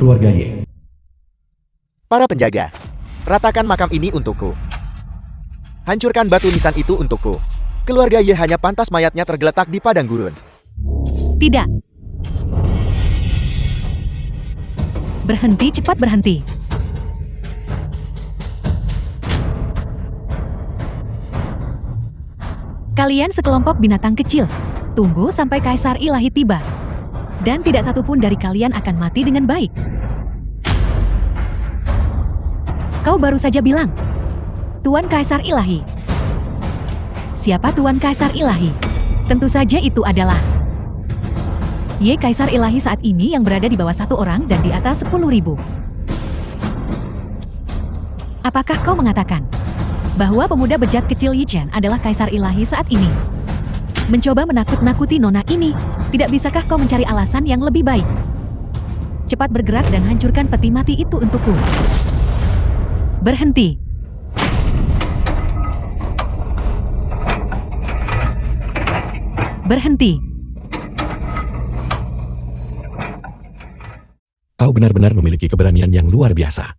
keluarga Ye. Para penjaga, ratakan makam ini untukku. Hancurkan batu nisan itu untukku. Keluarga Ye hanya pantas mayatnya tergeletak di padang gurun. Tidak. Berhenti, cepat berhenti. Kalian sekelompok binatang kecil. Tunggu sampai Kaisar Ilahi tiba. Dan tidak satupun dari kalian akan mati dengan baik. Kau baru saja bilang, Tuan Kaisar Ilahi. Siapa Tuan Kaisar Ilahi? Tentu saja itu adalah Ye Kaisar Ilahi saat ini yang berada di bawah 1 orang dan di atas 10.000. Apakah kau mengatakan bahwa pemuda bejat kecil Yi Chen adalah Kaisar Ilahi saat ini? Mencoba menakut-nakuti nona ini, tidak bisakah kau mencari alasan yang lebih baik? Cepat bergerak dan hancurkan peti mati itu untukku. Berhenti. Berhenti. Kau benar-benar memiliki keberanian yang luar biasa.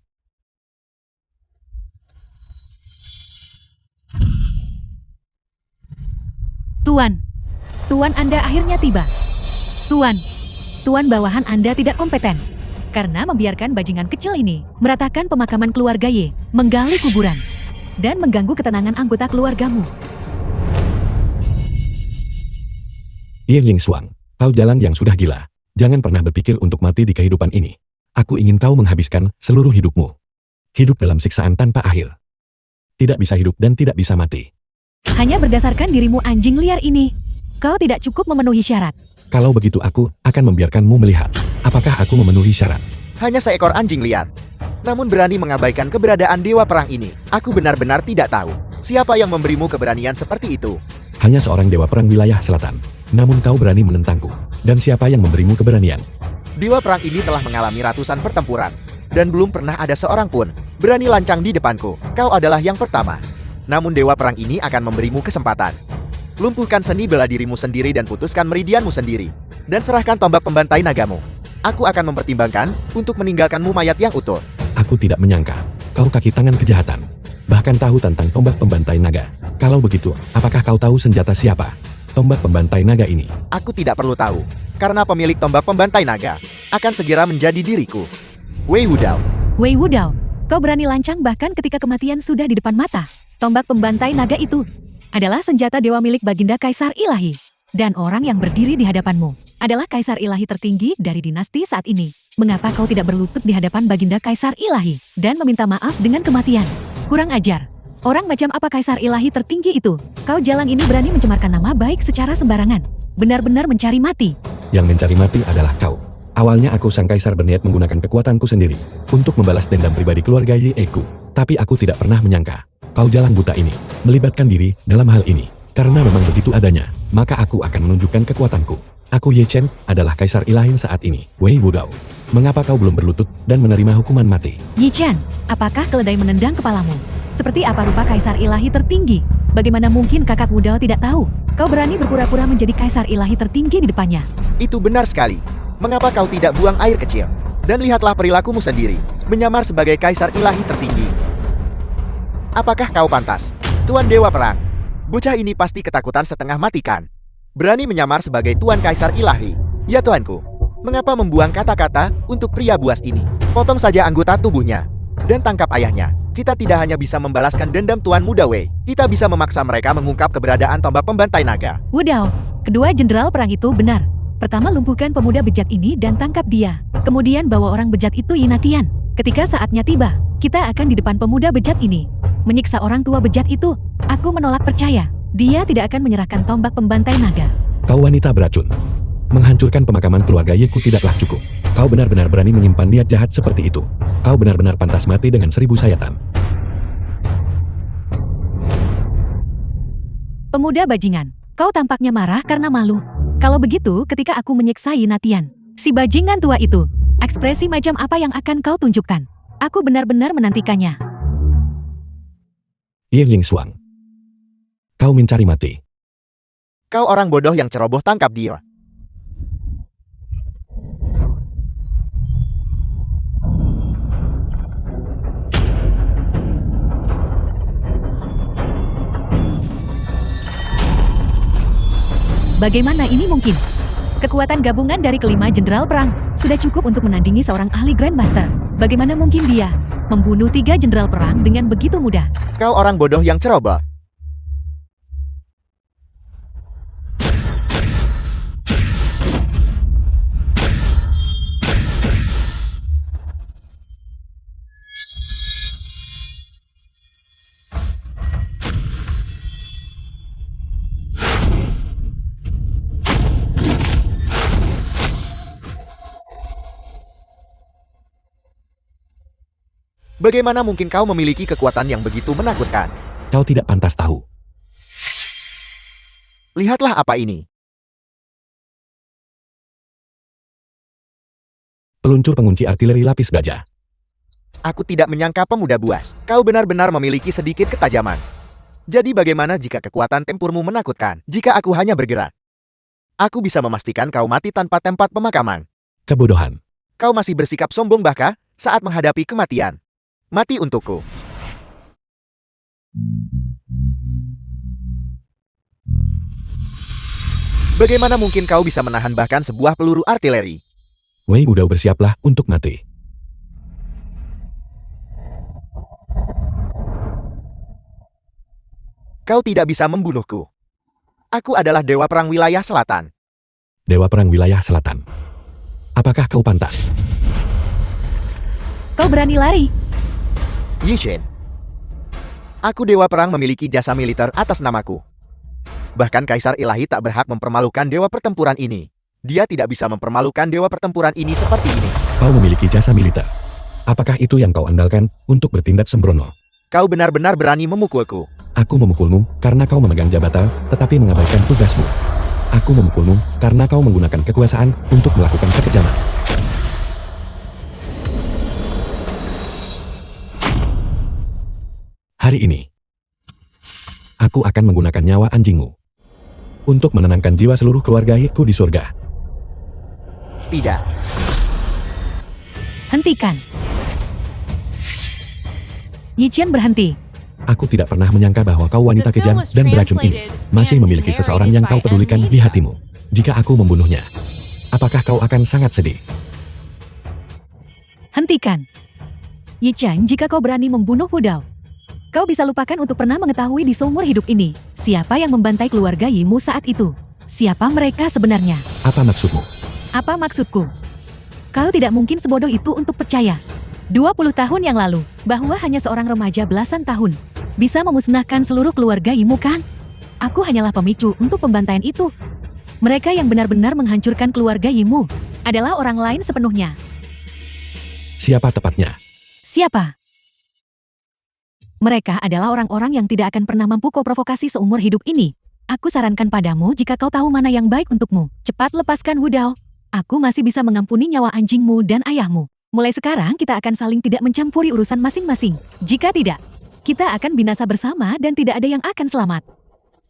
Tuan Anda akhirnya tiba. Tuan bawahan Anda tidak kompeten. Karena membiarkan bajingan kecil ini meratakan pemakaman keluarga Ye, menggali kuburan, dan mengganggu ketenangan anggota keluargamu. Ye Lingshuang, kau jalan yang sudah gila. Jangan pernah berpikir untuk mati di kehidupan ini. Aku ingin kau menghabiskan seluruh hidupmu. Hidup dalam siksaan tanpa akhir. Tidak bisa hidup dan tidak bisa mati. Hanya berdasarkan dirimu anjing liar ini, kau tidak cukup memenuhi syarat. Kalau begitu aku akan membiarkanmu melihat. Apakah aku memenuhi syarat? Hanya seekor anjing liar. Namun berani mengabaikan keberadaan Dewa Perang ini. Aku benar-benar tidak tahu siapa yang memberimu keberanian seperti itu. Hanya seorang Dewa Perang wilayah selatan. Namun kau berani menentangku. Dan siapa yang memberimu keberanian? Dewa Perang ini telah mengalami ratusan pertempuran. Dan belum pernah ada seorang pun berani lancang di depanku. Kau adalah yang pertama. Namun Dewa Perang ini akan memberimu kesempatan. Lumpuhkan seni bela dirimu sendiri dan putuskan meridianmu sendiri. Dan serahkan tombak pembantai nagamu. Aku akan mempertimbangkan untuk meninggalkanmu mayat yang utuh. Aku tidak menyangka kau kaki tangan kejahatan. Bahkan tahu tentang tombak pembantai naga. Kalau begitu, apakah kau tahu senjata siapa? Tombak pembantai naga ini. Aku tidak perlu tahu. Karena pemilik tombak pembantai naga akan segera menjadi diriku. Wei Wudao. Wei Wudao, kau berani lancang bahkan ketika kematian sudah di depan mata. Tombak pembantai naga itu adalah senjata dewa milik Baginda Kaisar Ilahi. Dan orang yang berdiri di hadapanmu adalah Kaisar Ilahi tertinggi dari dinasti saat ini. Mengapa kau tidak berlutut di hadapan Baginda Kaisar Ilahi dan meminta maaf dengan kematian? Kurang ajar. Orang macam apa Kaisar Ilahi tertinggi itu? Kau jalang ini berani mencemarkan nama baik secara sembarangan. Benar-benar mencari mati. Yang mencari mati adalah kau. Awalnya aku sang kaisar berniat menggunakan kekuatanku sendiri untuk membalas dendam pribadi keluarga Ye Eku. Tapi aku tidak pernah menyangka kau jalang buta ini melibatkan diri dalam hal ini. Karena memang begitu adanya, maka aku akan menunjukkan kekuatanku. Aku Ye Chen adalah Kaisar Ilahi saat ini, Wei Wudao. Mengapa kau belum berlutut dan menerima hukuman mati? Yi Chen, apakah keledai menendang kepalamu? Seperti apa rupa Kaisar Ilahi tertinggi? Bagaimana mungkin kakak Wudao tidak tahu? Kau berani berpura-pura menjadi Kaisar Ilahi tertinggi di depannya. Itu benar sekali. Mengapa kau tidak buang air kecil? Dan lihatlah perilakumu sendiri, menyamar sebagai Kaisar Ilahi tertinggi. Apakah kau pantas, Tuan Dewa Perang? Bocah ini pasti ketakutan setengah mati kan? Berani menyamar sebagai Tuan Kaisar Ilahi. Ya tuanku, mengapa membuang kata-kata untuk pria buas ini? Potong saja anggota tubuhnya. Dan tangkap ayahnya. Kita tidak hanya bisa membalaskan dendam Tuan Muda Wei, kita bisa memaksa mereka mengungkap keberadaan tombak pembantai naga. Wudao, kedua jenderal perang itu benar. Pertama lumpuhkan pemuda bejat ini dan tangkap dia. Kemudian bawa orang bejat itu Yinatian. Ketika saatnya tiba, kita akan di depan pemuda bejat ini. Menyiksa orang tua bejat itu. Aku menolak percaya. Dia tidak akan menyerahkan tombak pembantai naga. Kau wanita beracun. Menghancurkan pemakaman keluarga Yeku tidaklah cukup. Kau benar-benar berani menyimpan niat jahat seperti itu. Kau benar-benar pantas mati dengan 1000 sayatan. Pemuda bajingan, kau tampaknya marah karena malu. Kalau begitu, ketika aku menyiksa Yinatian, si bajingan tua itu, ekspresi macam apa yang akan kau tunjukkan? Aku benar-benar menantikannya. Ye Lingshuang, kau mencari mati. Kau orang bodoh yang ceroboh, tangkap dia. Bagaimana ini mungkin? Kekuatan gabungan dari kelima jenderal perang sudah cukup untuk menandingi seorang ahli Grandmaster. Bagaimana mungkin dia membunuh 3 jenderal perang dengan begitu mudah? Kau orang bodoh yang ceroboh. Bagaimana mungkin kau memiliki kekuatan yang begitu menakutkan? Kau tidak pantas tahu. Lihatlah apa ini. Peluncur pengunci artileri lapis baja. Aku tidak menyangka pemuda buas. Kau benar-benar memiliki sedikit ketajaman. Jadi bagaimana jika kekuatan tempurmu menakutkan? Jika aku hanya bergerak, aku bisa memastikan kau mati tanpa tempat pemakaman. Kebodohan. Kau masih bersikap sombong bahkan saat menghadapi kematian. Mati untukku. Bagaimana mungkin kau bisa menahan bahkan sebuah peluru artileri? Wei Wudao, bersiaplah untuk mati. Kau tidak bisa membunuhku. Aku adalah Dewa Perang Wilayah Selatan. Dewa Perang Wilayah Selatan. Apakah kau pantas? Kau berani lari? Yishin. Aku Dewa Perang memiliki jasa militer atas namaku. Bahkan Kaisar Ilahi tak berhak mempermalukan Dewa Pertempuran ini. Dia tidak bisa mempermalukan Dewa Pertempuran ini seperti ini. Kau memiliki jasa militer. Apakah itu yang kau andalkan untuk bertindak sembrono? Kau benar-benar berani memukulku. Aku memukulmu karena kau memegang jabatan, tetapi mengabaikan tugasmu. Aku memukulmu karena kau menggunakan kekuasaan untuk melakukan kekejaman. Hari ini, aku akan menggunakan nyawa anjingmu untuk menenangkan jiwa seluruh keluarga Yeku di surga. Tidak. Hentikan. Yichen berhenti. Aku tidak pernah menyangka bahwa kau wanita kejam dan beracun ini masih memiliki seseorang yang kau pedulikan di hatimu. Jika aku membunuhnya, apakah kau akan sangat sedih? Hentikan. Yichen, jika kau berani membunuh Wudao, kau bisa lupakan untuk pernah mengetahui di seumur hidup ini siapa yang membantai keluarga Yimu saat itu. Siapa mereka sebenarnya? Apa maksudmu? Apa maksudku? Kau tidak mungkin sebodoh itu untuk percaya 20 tahun yang lalu bahwa hanya seorang remaja belasan tahun bisa memusnahkan seluruh keluarga Yimu, kan? Aku hanyalah pemicu untuk pembantaian itu. Mereka yang benar-benar menghancurkan keluarga Yimu adalah orang lain sepenuhnya. Siapa tepatnya? Siapa? Mereka adalah orang-orang yang tidak akan pernah mampu kau provokasi seumur hidup ini. Aku sarankan padamu, jika kau tahu mana yang baik untukmu, cepat lepaskan Wudao. Aku masih bisa mengampuni nyawa anjingmu dan ayahmu. Mulai sekarang kita akan saling tidak mencampuri urusan masing-masing. Jika tidak, kita akan binasa bersama dan tidak ada yang akan selamat.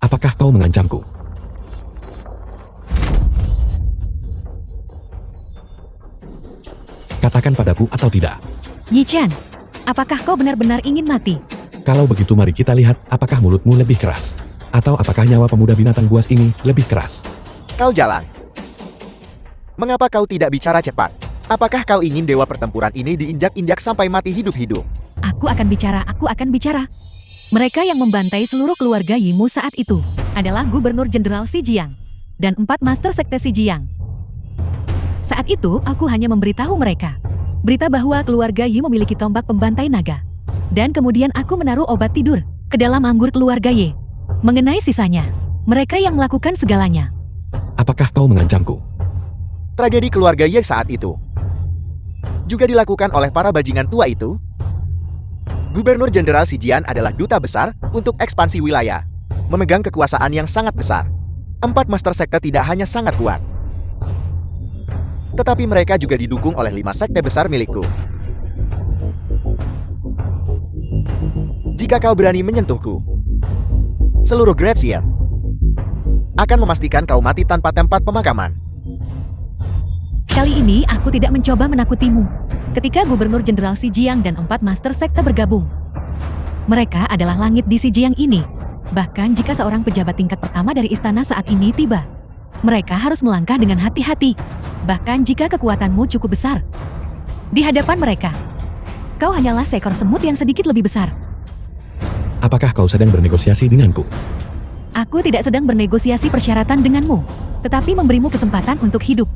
Apakah kau mengancamku? Katakan padaku atau tidak. Yichen, apakah kau benar-benar ingin mati? Kalau begitu mari kita lihat apakah mulutmu lebih keras. Atau apakah nyawa pemuda binatang buas ini lebih keras. Kau jalan. Mengapa kau tidak bicara cepat? Apakah kau ingin Dewa Pertempuran ini diinjak-injak sampai mati hidup-hidup? Aku akan bicara. Mereka yang membantai seluruh keluarga Yimu saat itu adalah Gubernur Jenderal Xi dan 4 Master Sekte Xi. Saat itu, aku hanya memberitahu mereka berita bahwa keluarga Yi memiliki tombak pembantai naga. Dan kemudian aku menaruh obat tidur ke dalam anggur keluarga Y. Mengenai sisanya, mereka yang melakukan segalanya. Apakah kau mengancamku? Tragedi keluarga Y saat itu juga dilakukan oleh para bajingan tua itu. Gubernur Jenderal Xi adalah duta besar untuk ekspansi wilayah, memegang kekuasaan yang sangat besar. 4 Master Sekte tidak hanya sangat kuat, tetapi mereka juga didukung oleh 5 sekte besar milikku. Jika kau berani menyentuhku, seluruh Great Seal akan memastikan kau mati tanpa tempat pemakaman. Kali ini aku tidak mencoba menakutimu. Ketika Gubernur Jenderal Xi dan 4 Master Sekte bergabung, mereka adalah langit di Xi ini. Bahkan jika seorang pejabat tingkat pertama dari istana saat ini tiba, Mereka harus melangkah dengan hati-hati, bahkan jika kekuatanmu cukup besar. Di hadapan mereka, kau hanyalah seekor semut yang sedikit lebih besar. Apakah kau sedang bernegosiasi denganku? Aku tidak sedang bernegosiasi persyaratan denganmu, tetapi memberimu kesempatan untuk hidup.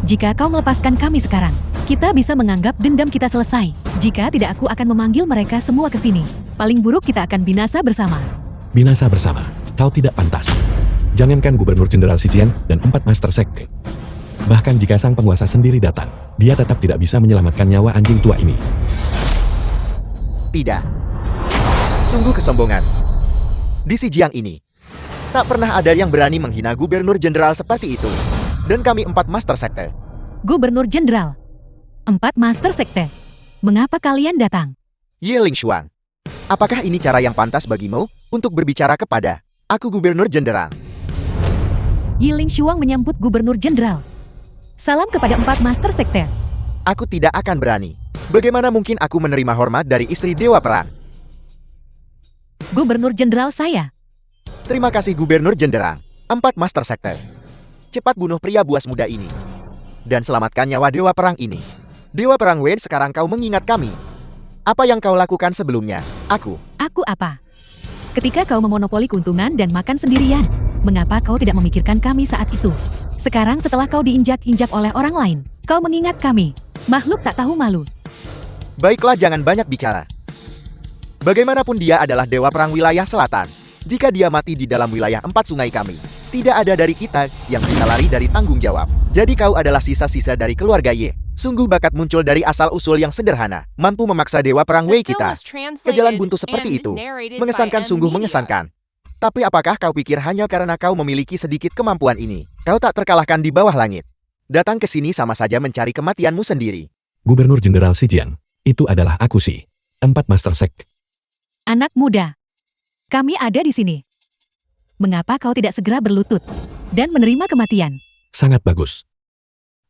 Jika kau melepaskan kami sekarang, kita bisa menganggap dendam kita selesai. Jika tidak, aku akan memanggil mereka semua ke sini. Paling buruk kita akan binasa bersama. Binasa bersama, kau tidak pantas. Jangankan Gubernur Jenderal Zijian dan 4 Master Sekte. Bahkan jika sang penguasa sendiri datang, dia tetap tidak bisa menyelamatkan nyawa anjing tua ini. Tidak. Sungguh kesombongan. Di Zijiang ini, tak pernah ada yang berani menghina Gubernur Jenderal seperti itu. Dan kami 4 Master Sekte. Gubernur Jenderal, 4 Master Sekte. Mengapa kalian datang? Ye Lingshuang, apakah ini cara yang pantas bagimu untuk berbicara kepada aku Gubernur Jenderal? Yi Lingshuang menyambut Gubernur Jenderal. Salam kepada 4 Master Sekte. Aku tidak akan berani. Bagaimana mungkin aku menerima hormat dari istri Dewa Perang? Gubernur Jenderal saya. Terima kasih Gubernur Jenderal. 4 Master Sekte. Cepat bunuh pria buas muda ini. Dan selamatkan nyawa Dewa Perang ini. Dewa Perang Wen, sekarang kau mengingat kami. Apa yang kau lakukan sebelumnya? Aku apa? Ketika kau memonopoli keuntungan dan makan sendirian, mengapa kau tidak memikirkan kami saat itu? Sekarang setelah kau diinjak-injak oleh orang lain, kau mengingat kami. Makhluk tak tahu malu. Baiklah, jangan banyak bicara. Bagaimanapun dia adalah Dewa Perang wilayah selatan. Jika dia mati di dalam wilayah 4 sungai kami, tidak ada dari kita yang bisa lari dari tanggung jawab. Jadi kau adalah sisa-sisa dari keluarga Ye. Sungguh bakat muncul dari asal-usul yang sederhana, mampu memaksa Dewa Perang Wei kita ke jalan buntu seperti itu. Mengesankan, sungguh mengesankan. Tapi apakah kau pikir hanya karena kau memiliki sedikit kemampuan ini, kau tak terkalahkan di bawah langit? Datang ke sini sama saja mencari kematianmu sendiri. Gubernur Jenderal Zijian, itu adalah aku sih. 4 Master Sekte. Anak muda, kami ada di sini. Mengapa kau tidak segera berlutut dan menerima kematian? Sangat bagus.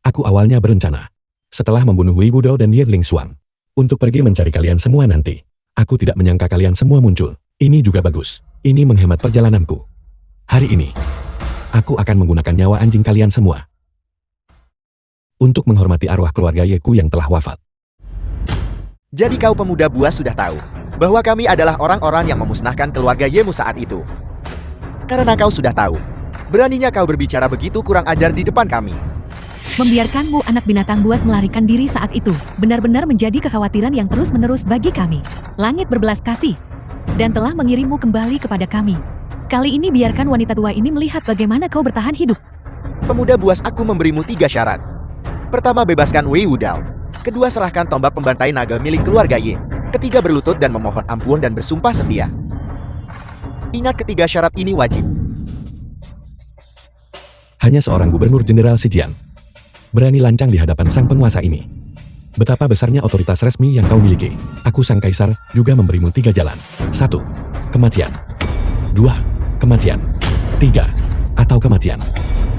Aku awalnya berencana, setelah membunuh Wei Wudao dan Ye Lingshuang, untuk pergi mencari kalian semua nanti. Aku tidak menyangka kalian semua muncul. Ini juga bagus. Ini menghemat perjalananku. Hari ini, aku akan menggunakan nyawa anjing kalian semua untuk menghormati arwah keluarga Yeku yang telah wafat. Jadi kau pemuda buas sudah tahu bahwa kami adalah orang-orang yang memusnahkan keluarga Yemu saat itu. Karena kau sudah tahu, beraninya kau berbicara begitu kurang ajar di depan kami. Membiarkanmu anak binatang buas melarikan diri saat itu benar-benar menjadi kekhawatiran yang terus-menerus bagi kami. Langit berbelas kasih dan telah mengirimmu kembali kepada kami. Kali ini biarkan wanita tua ini melihat bagaimana kau bertahan hidup. Pemuda buas, aku memberimu 3 syarat. Pertama, bebaskan Wei Wudao. Kedua, serahkan tombak pembantai naga milik keluarga Ye. Ketiga, berlutut dan memohon ampun dan bersumpah setia. Ingat, ketiga syarat ini wajib. Hanya seorang Gubernur Jenderal Zijian berani lancang di hadapan sang penguasa ini. Betapa besarnya otoritas resmi yang kau miliki. Aku sang kaisar juga memberimu 3 jalan. 1. Kematian. 2. Kematian. 3. Atau kematian.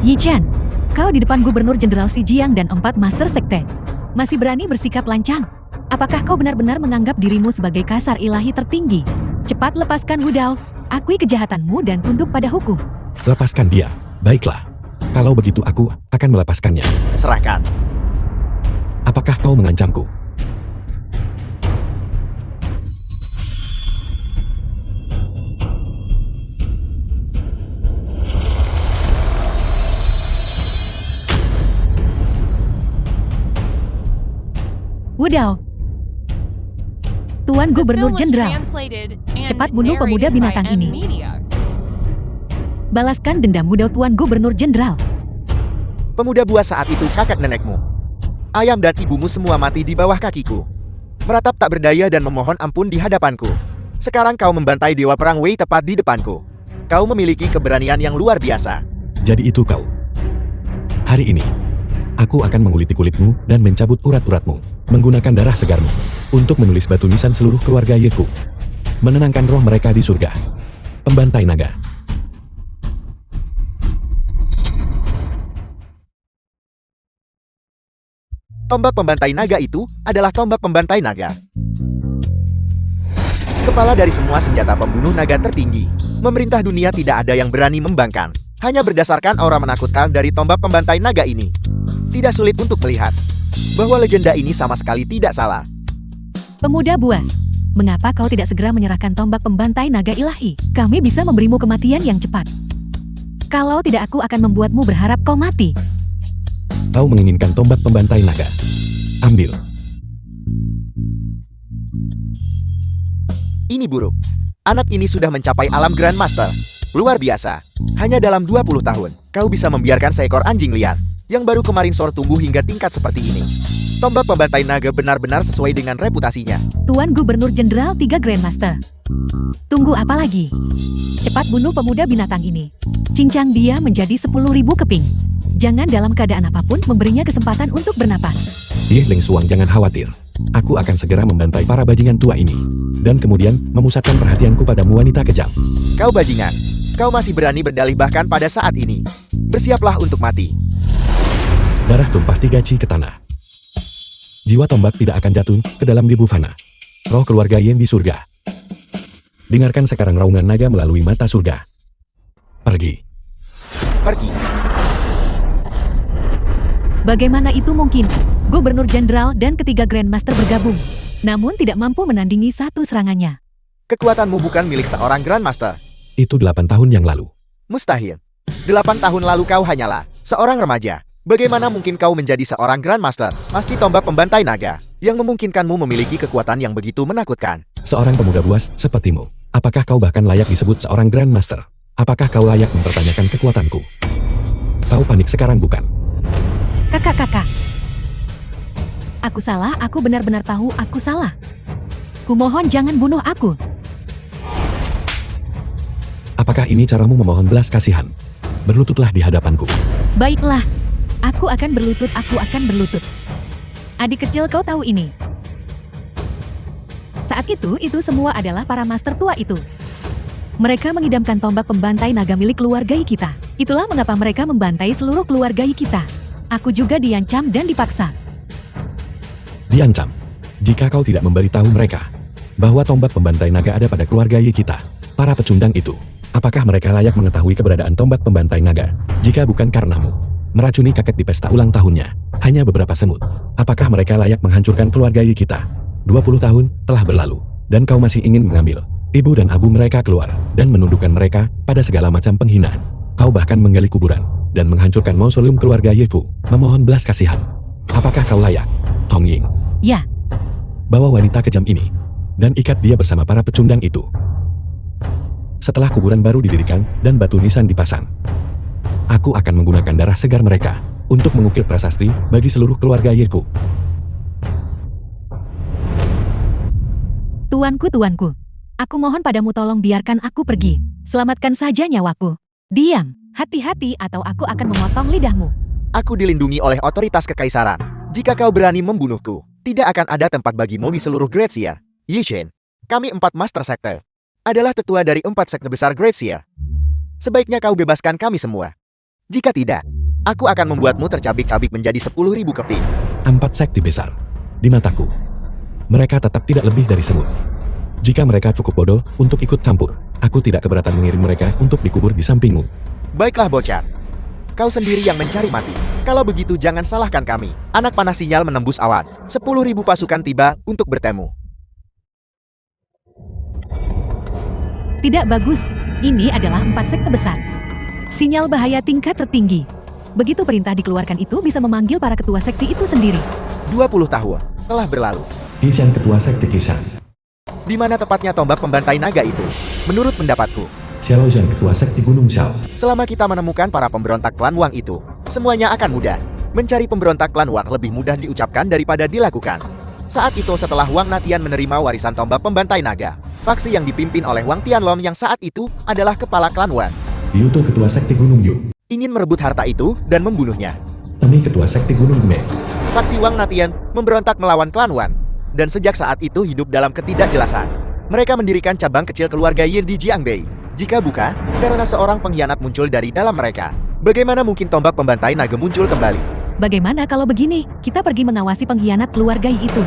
Yi Chen, kau di depan Gubernur Jenderal Zijiang dan 4 Master Sekte. Masih berani bersikap lancang? Apakah kau benar-benar menganggap dirimu sebagai kaisar ilahi tertinggi? Cepat lepaskan Wudao, akui kejahatanmu dan tunduk pada hukum. Lepaskan dia. Baiklah. Kalau begitu aku akan melepaskannya. Serahkan. Apakah kau mengancamku? Wudao, Tuan Gubernur Jenderal, cepat bunuh pemuda binatang ini. Balaskan dendam Wudao, Tuan Gubernur Jenderal. Pemuda buas, saat itu kakek nenekmu, ayam dan ibumu semua mati di bawah kakiku. Meratap tak berdaya dan memohon ampun di hadapanku. Sekarang kau membantai Dewa Perang Wei tepat di depanku. Kau memiliki keberanian yang luar biasa. Jadi itu kau. Hari ini, aku akan menguliti kulitmu dan mencabut urat-uratmu, menggunakan darah segarmu, untuk menulis batu nisan seluruh keluarga Yeku. Menenangkan roh mereka di surga. Pembantai naga. Tombak pembantai naga itu adalah tombak pembantai naga. Kepala dari semua senjata pembunuh naga tertinggi. Memerintah dunia tidak ada yang berani membangkang. Hanya berdasarkan aura menakutkan dari tombak pembantai naga ini, tidak sulit untuk melihat bahwa legenda ini sama sekali tidak salah. Pemuda buas, mengapa kau tidak segera menyerahkan tombak pembantai naga ilahi? Kami bisa memberimu kematian yang cepat. Kalau tidak, aku akan membuatmu berharap kau mati. Kau menginginkan tombak pembantai naga. Ambil. Ini buruk. Anak ini sudah mencapai alam Grandmaster. Luar biasa. Hanya dalam 20 tahun, kau bisa membiarkan seekor anjing liar yang baru kemarin sore tumbuh hingga tingkat seperti ini. Tombak pembantai naga benar-benar sesuai dengan reputasinya. Tuan Gubernur Jenderal 3 Grandmaster. Tunggu apa lagi? Cepat bunuh pemuda binatang ini. Cincang dia menjadi 10.000 keping. Jangan dalam keadaan apapun memberinya kesempatan untuk bernapas. Ling Suang, jangan khawatir. Aku akan segera membantai para bajingan tua ini. Dan kemudian memusatkan perhatianku padamu, wanita kejam. Kau bajingan. Kau masih berani berdalih bahkan pada saat ini. Bersiaplah untuk mati. Darah tumpah 3 ci ke tanah. Jiwa tombak tidak akan jatuh ke dalam debu fana. Roh keluarga Yin di surga. Dengarkan sekarang raungan naga melalui mata surga. Pergi. Pergi. Bagaimana itu mungkin? Gubernur Jenderal dan ketiga Grandmaster bergabung, namun tidak mampu menandingi satu serangannya. Kekuatanmu bukan milik seorang Grandmaster. Itu 8 tahun yang lalu. Mustahil. 8 tahun lalu kau hanyalah seorang remaja. Bagaimana mungkin kau menjadi seorang Grandmaster? Pasti tombak pembantai naga yang memungkinkanmu memiliki kekuatan yang begitu menakutkan. Seorang pemuda buas sepertimu, apakah kau bahkan layak disebut seorang Grandmaster? Apakah kau layak mempertanyakan kekuatanku? Kau panik sekarang, bukan? Kakak. Aku salah, aku benar-benar tahu aku salah. Kumohon jangan bunuh aku. Apakah ini caramu memohon belas kasihan? Berlututlah di hadapanku. Baiklah, aku akan berlutut. Adik kecil, kau tahu ini. Saat itu semua adalah para master tua itu. Mereka mengidamkan tombak pembantai naga milik keluarga kita. Itulah mengapa mereka membantai seluruh keluarga kita. Aku juga diancam dan dipaksa. Diancam? Jika kau tidak memberitahu mereka bahwa tombak pembantai naga ada pada keluarga kita, para pecundang itu, apakah mereka layak mengetahui keberadaan tombak pembantai naga? Jika bukan karenamu meracuni kakek di pesta ulang tahunnya, hanya beberapa semut, apakah mereka layak menghancurkan keluarga kita? 20 tahun telah berlalu, dan kau masih ingin mengambil ibu dan abu mereka keluar, dan menundukkan mereka pada segala macam penghinaan. Kau bahkan menggali kuburan, dan menghancurkan mausoleum keluarga Yeku, memohon belas kasihan. Apakah kau layak, Tong Ying? Ya. Bawa wanita kejam ini, dan ikat dia bersama para pecundang itu. Setelah kuburan baru didirikan, dan batu nisan dipasang, aku akan menggunakan darah segar mereka untuk mengukir prasasti bagi seluruh keluarga Yeku. Tuanku, aku mohon padamu, tolong biarkan aku pergi. Selamatkan saja nyawaku. Diam, hati-hati atau aku akan memotong lidahmu. Aku dilindungi oleh otoritas kekaisaran. Jika kau berani membunuhku, tidak akan ada tempat bagimu di seluruh Great Seer. Yishen, kami 4 Master Sekte adalah tetua dari 4 sekte besar Great Seer. Sebaiknya kau bebaskan kami semua. Jika tidak, aku akan membuatmu tercabik-cabik menjadi 10.000 keping. 4 sekte besar. Di mataku, mereka tetap tidak lebih dari semut. Jika mereka cukup bodoh untuk ikut campur, aku tidak keberatan mengirim mereka untuk dikubur di sampingmu. Baiklah bocah. Kau sendiri yang mencari mati. Kalau begitu jangan salahkan kami. Anak panah sinyal menembus awan. 10.000 pasukan tiba untuk bertemu. Tidak bagus. Ini adalah 4 sekte besar. Sinyal bahaya tingkat tertinggi. Begitu perintah dikeluarkan itu bisa memanggil para ketua sekte itu sendiri. 20 tahun telah berlalu. Kishan, ketua sekte Kishan. Di mana tepatnya tombak pembantai naga itu? Menurut pendapatku, Xiao Zhan, ketua sekte Gunung Xiao. selama kita menemukan para pemberontak klan Wang itu, semuanya akan mudah. Mencari pemberontak klan Wang lebih mudah diucapkan daripada dilakukan. Saat itu setelah Wang Natian menerima warisan tombak pembantai naga, faksi yang dipimpin oleh Wang Tianlong yang saat itu adalah kepala klan Wang, Liuto, ketua sekte Gunung Yu. ingin merebut harta itu dan membunuhnya. Teni, ketua sekte Gunung Me. Faksi Wang Natian memberontak melawan klan Wang, dan sejak saat itu hidup dalam ketidakjelasan. Mereka mendirikan cabang kecil keluarga Yin di Jiangbei. Jika bukan, karena seorang pengkhianat muncul dari dalam mereka, bagaimana mungkin tombak pembantai naga muncul kembali? Bagaimana kalau begini, kita pergi mengawasi pengkhianat keluarga itu?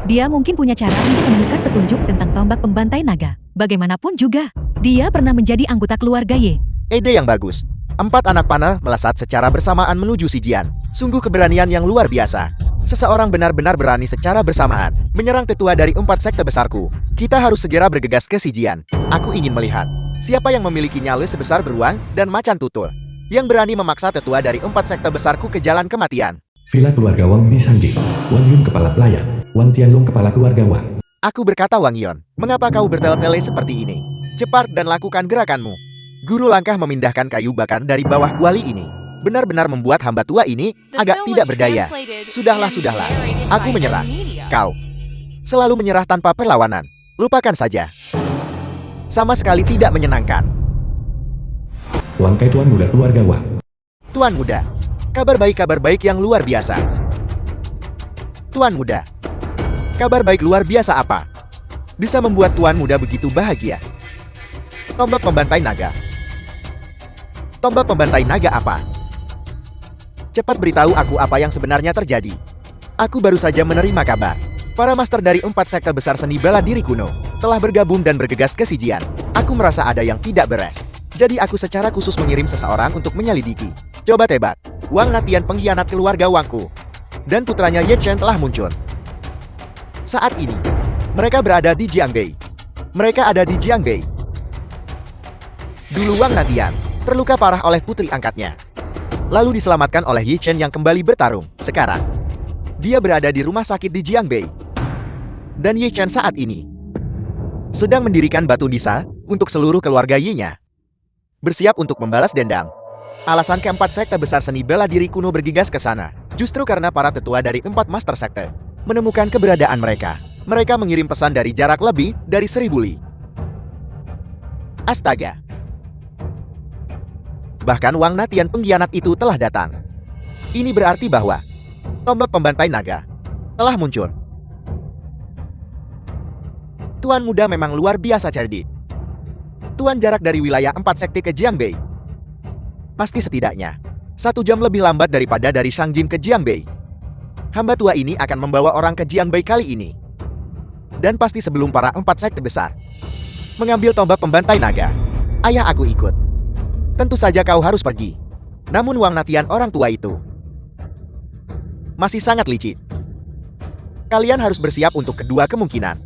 Dia mungkin punya cara untuk menemukan petunjuk tentang tombak pembantai naga. Bagaimanapun juga, dia pernah menjadi anggota keluarga Y. Ide yang bagus. 4 anak panah melesat secara bersamaan menuju si Jian. Sungguh keberanian yang luar biasa. Seseorang benar-benar berani secara bersamaan menyerang tetua dari 4 sekte besarku. Kita harus segera bergegas ke si Jian. Aku ingin melihat siapa yang memiliki nyali sebesar beruang dan macan tutul, yang berani memaksa tetua dari 4 sekte besarku ke jalan kematian. Villa keluarga Wang di Sanjing. Wang Yun kepala pelayan. Wang Tianlong kepala keluarga Wang. Aku berkata, Wang Yon, mengapa kau bertele-tele seperti ini? Cepat dan lakukan gerakanmu. Guru langkah memindahkan kayu bakar dari bawah kuali ini. Benar-benar membuat hamba tua ini agak tidak berdaya. Sudahlah. Aku menyerah. Kau selalu menyerah tanpa perlawanan. Lupakan saja. Sama sekali tidak menyenangkan. Wang Kai tuan muda keluarga Wang. Tuan muda, kabar baik yang luar biasa. Tuan muda, kabar baik luar biasa apa? Bisa membuat tuan muda begitu bahagia. Tombak pembantai naga. Tombak pembantai naga apa? Cepat beritahu aku apa yang sebenarnya terjadi. Aku baru saja menerima kabar. Para master dari 4 sekte besar seni bela diri kuno telah bergabung dan bergegas ke si Jian. Aku merasa ada yang tidak beres. Jadi aku secara khusus mengirim seseorang untuk menyelidiki. Coba tebak, Wang Natian pengkhianat keluarga Wangku dan putranya Ye Chen telah muncul. Saat ini, mereka berada di Jiangbei. Mereka ada di Jiangbei. Dulu Wang Natian terluka parah oleh putri angkatnya, lalu diselamatkan oleh Ye Chen yang kembali bertarung. Sekarang, dia berada di rumah sakit di Jiangbei. Dan Ye Chen saat ini sedang mendirikan batu nisa untuk seluruh keluarga Ye-nya. Bersiap untuk membalas dendam. Alasan keempat sekte besar seni bela diri kuno bergegas ke sana, justru karena para tetua dari 4 master sekte menemukan keberadaan mereka. Mereka mengirim pesan dari jarak lebih dari 1000 li. Astaga. Bahkan Wang Natian pengkhianat itu telah datang. Ini berarti bahwa tombak pembantai naga telah muncul. Tuan muda memang luar biasa cerdik. Tuan jarak dari wilayah 4 sekte ke Jiangbei. Pasti setidaknya 1 jam lebih lambat daripada dari Shangjin ke Jiangbei. Hamba tua ini akan membawa orang ke Jiangbei kali ini. Dan pasti sebelum para 4 sekte besar mengambil tombak pembantai naga. Ayah, aku ikut. Tentu saja kau harus pergi. Namun Wang Natian orang tua itu masih sangat licik. Kalian harus bersiap untuk kedua kemungkinan.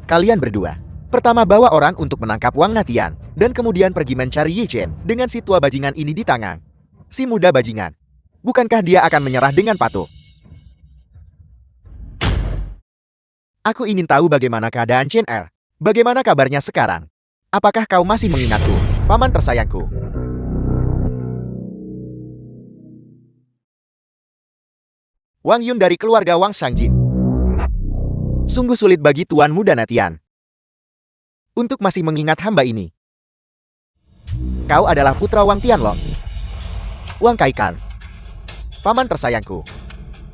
Kalian berdua pertama bawa orang untuk menangkap Wang Natian, dan kemudian pergi mencari Ye Chen dengan si tua bajingan ini di tangan. Si muda bajingan. Bukankah dia akan menyerah dengan patuh? Aku ingin tahu bagaimana keadaan Chen Er. Bagaimana kabarnya sekarang? Apakah kau masih mengingatku, paman tersayangku? Wang Yun dari keluarga Wang Shangjin. Sungguh sulit bagi Tuan Muda Natian untuk masih mengingat hamba ini. Kau adalah putra Wang Tianlong, Wang Kaikan. Paman tersayangku,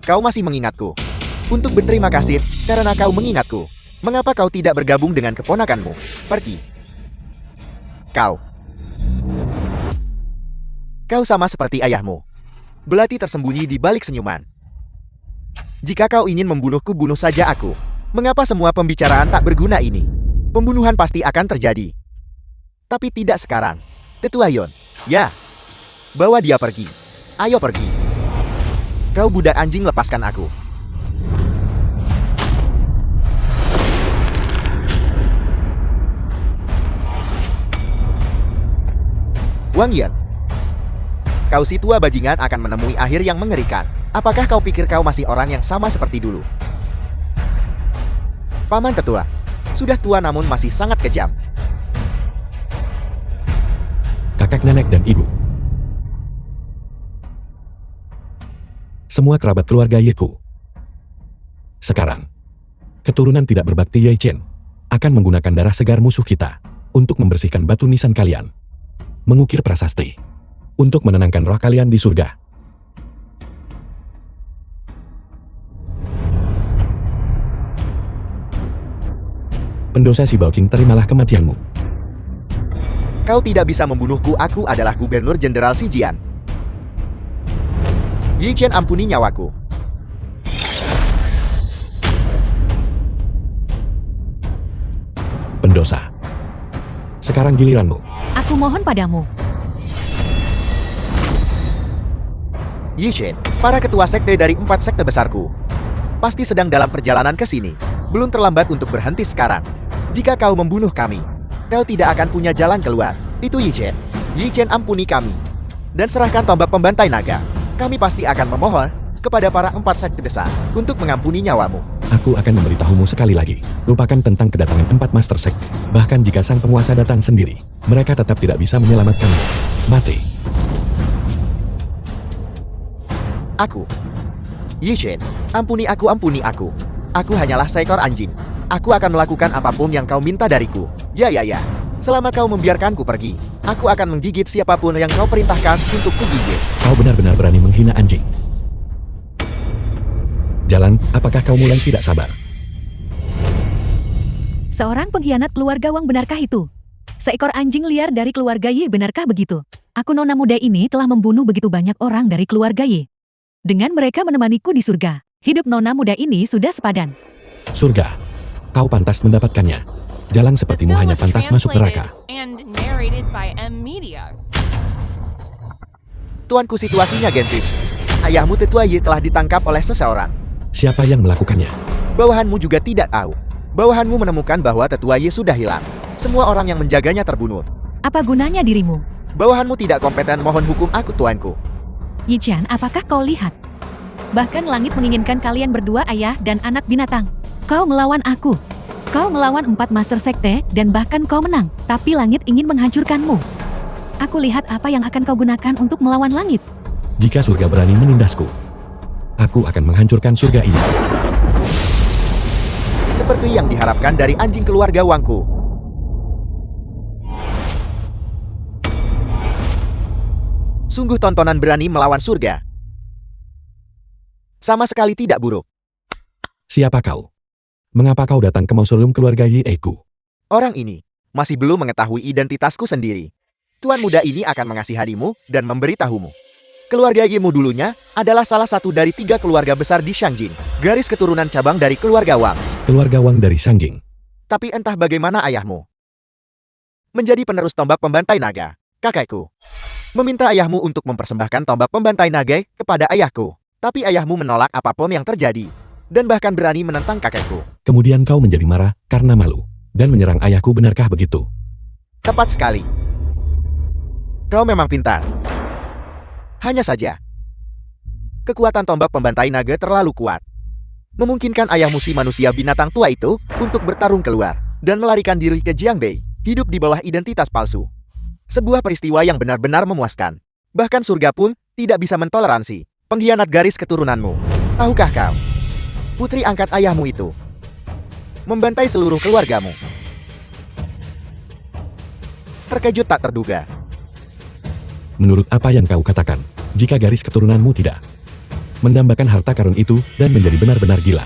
kau masih mengingatku. Untuk berterima kasih karena kau mengingatku. Mengapa kau tidak bergabung dengan keponakanmu? Pergi. Kau sama seperti ayahmu. Belati tersembunyi di balik senyuman. Jika kau ingin membunuhku, bunuh saja aku. Mengapa semua pembicaraan tak berguna ini? Pembunuhan pasti akan terjadi. Tapi tidak sekarang. Tetua Yon. Ya. Bawa dia pergi. Ayo pergi. Kau budak anjing, lepaskan aku. Wang Yan. Kau si tua bajingan akan menemui akhir yang mengerikan. Apakah kau pikir kau masih orang yang sama seperti dulu? Paman tetua. Sudah tua namun masih sangat kejam. Kakak, nenek, dan ibu. Semua kerabat keluarga Yeku. Sekarang, keturunan tidak berbakti Ye Chen akan menggunakan darah segar musuh kita untuk membersihkan batu nisan kalian. Mengukir prasasti untuk menenangkan roh kalian di surga. Pendosa si Baoqing, terimalah kematianmu. Kau tidak bisa membunuhku, aku adalah Gubernur Jenderal Si Jian. Ye Chen, ampuni nyawaku. Pendosa. Sekarang giliranmu. Aku mohon padamu. Yi Shen, para ketua sekte dari 4 sekte besarku, pasti sedang dalam perjalanan ke sini. Belum terlambat untuk berhenti sekarang. Jika kau membunuh kami, kau tidak akan punya jalan keluar. Itu Yi Chen. Yi Chen, ampuni kami. Dan serahkan tombak pembantai naga. Kami pasti akan memohon kepada para 4 sekte besar untuk mengampuni nyawamu. Aku akan memberitahumu sekali lagi. Lupakan tentang kedatangan 4 master sekte. Bahkan jika sang penguasa datang sendiri, mereka tetap tidak bisa menyelamatkanmu. Mati. Aku. Yi Shen, ampuni aku, ampuni aku. Aku hanyalah seekor anjing. Aku akan melakukan apapun yang kau minta dariku. Ya. Selama kau membiarkanku pergi, aku akan menggigit siapapun yang kau perintahkan untuk kugigit. Kau benar-benar berani menghina anjing. Jalan, apakah kau mulai tidak sabar? Seorang pengkhianat keluarga Wang, benarkah itu? Seekor anjing liar dari keluarga Ye, benarkah begitu? Aku nona muda ini telah membunuh begitu banyak orang dari keluarga Ye. Dengan mereka menemaniku di surga, hidup nona muda ini sudah sepadan. Surga. Kau pantas mendapatkannya. Jalan sepertimu hanya pantas masuk neraka. Tuanku, situasinya gensit. Ayahmu tetua Yi telah ditangkap oleh seseorang. Siapa yang melakukannya? Bawahanmu juga tidak tahu. Bawahanmu menemukan bahwa tetua Yi sudah hilang. Semua orang yang menjaganya terbunuh. Apa gunanya dirimu? Bawahanmu tidak kompeten, mohon hukum aku, tuanku. Yi Chen, apakah kau lihat? Bahkan langit menginginkan kalian berdua, ayah dan anak binatang. Kau melawan aku. Kau melawan 4 master sekte dan bahkan kau menang. Tapi langit ingin menghancurkanmu. Aku lihat apa yang akan kau gunakan untuk melawan langit. Jika surga berani menindasku, aku akan menghancurkan surga ini. Seperti yang diharapkan dari anjing keluarga Wangku. Sungguh tontonan berani melawan surga. Sama sekali tidak buruk. Siapa kau? Mengapa kau datang ke mausoleum keluarga Yi Eku? Orang ini masih belum mengetahui identitasku sendiri. Tuan muda ini akan mengasihanimu dan memberitahumu. Keluarga Yimu dulunya adalah salah satu dari 3 keluarga besar di Shangjin. Garis keturunan cabang dari keluarga Wang. Keluarga Wang dari Shangjing. Tapi entah bagaimana ayahmu menjadi penerus tombak pembantai naga. Kakekku meminta ayahmu untuk mempersembahkan tombak pembantai naga kepada ayahku. Tapi ayahmu menolak apapun yang terjadi. Dan bahkan berani menentang kakekku. Kemudian kau menjadi marah karena malu. Dan menyerang ayahku, benarkah begitu? Tepat sekali. Kau memang pintar. Hanya saja, kekuatan tombak pembantai naga terlalu kuat. Memungkinkan ayahmu, si manusia binatang tua itu, untuk bertarung keluar. Dan melarikan diri ke Jiangbei. Hidup di bawah identitas palsu. Sebuah peristiwa yang benar-benar memuaskan. Bahkan surga pun tidak bisa mentoleransi pengkhianat garis keturunanmu. Tahukah kau? Putri angkat ayahmu itu membantai seluruh keluargamu. Terkejut tak terduga. Menurut apa yang kau katakan, jika garis keturunanmu tidak mendambakan harta karun itu dan menjadi benar-benar gila,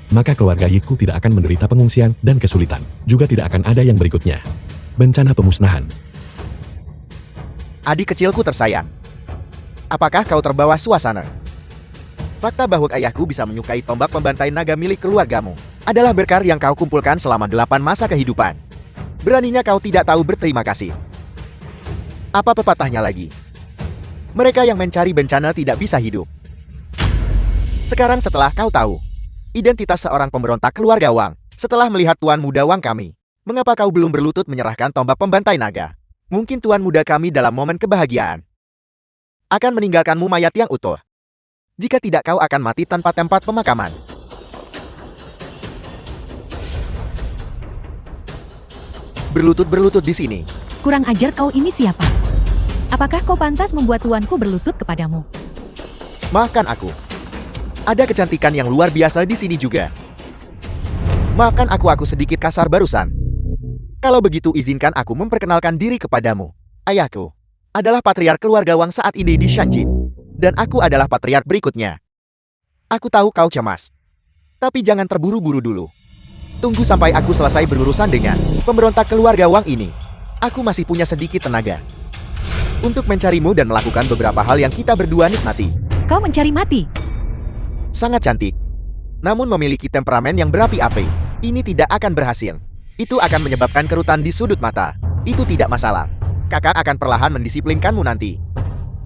maka keluarga Yiku tidak akan menderita pengungsian dan kesulitan. Juga tidak akan ada yang berikutnya. Bencana pemusnahan. Adik kecilku tersayang. Apakah kau terbawa suasana? Fakta bahwa ayahku bisa menyukai tombak pembantai naga milik keluargamu adalah berkah yang kau kumpulkan selama 8 masa kehidupan. Beraninya kau tidak tahu berterima kasih. Apa pepatahnya lagi? Mereka yang mencari bencana tidak bisa hidup. Sekarang setelah kau tahu identitas seorang pemberontak keluarga Wang, setelah melihat tuan muda Wang kami, mengapa kau belum berlutut menyerahkan tombak pembantai naga? Mungkin tuan muda kami dalam momen kebahagiaan akan meninggalkanmu mayat yang utuh. Jika tidak, kau akan mati tanpa tempat pemakaman. Berlutut-berlutut di sini. Kurang ajar, kau ini siapa? Apakah kau pantas membuat tuanku berlutut kepadamu? Maafkan aku. Ada kecantikan yang luar biasa di sini juga. Maafkan aku sedikit kasar barusan. Kalau begitu, izinkan aku memperkenalkan diri kepadamu. Ayahku adalah patriark keluarga Wang saat ini di Shangjin. Dan aku adalah patriark berikutnya. Aku tahu kau cemas. Tapi jangan terburu-buru dulu. Tunggu sampai aku selesai berurusan dengan pemberontak keluarga Wang ini. Aku masih punya sedikit tenaga untuk mencarimu dan melakukan beberapa hal yang kita berdua nikmati. Kau mencari mati? Sangat cantik. Namun memiliki temperamen yang berapi-api. Ini tidak akan berhasil. Itu akan menyebabkan kerutan di sudut mata. Itu tidak masalah. Kakak akan perlahan mendisiplinkanmu nanti.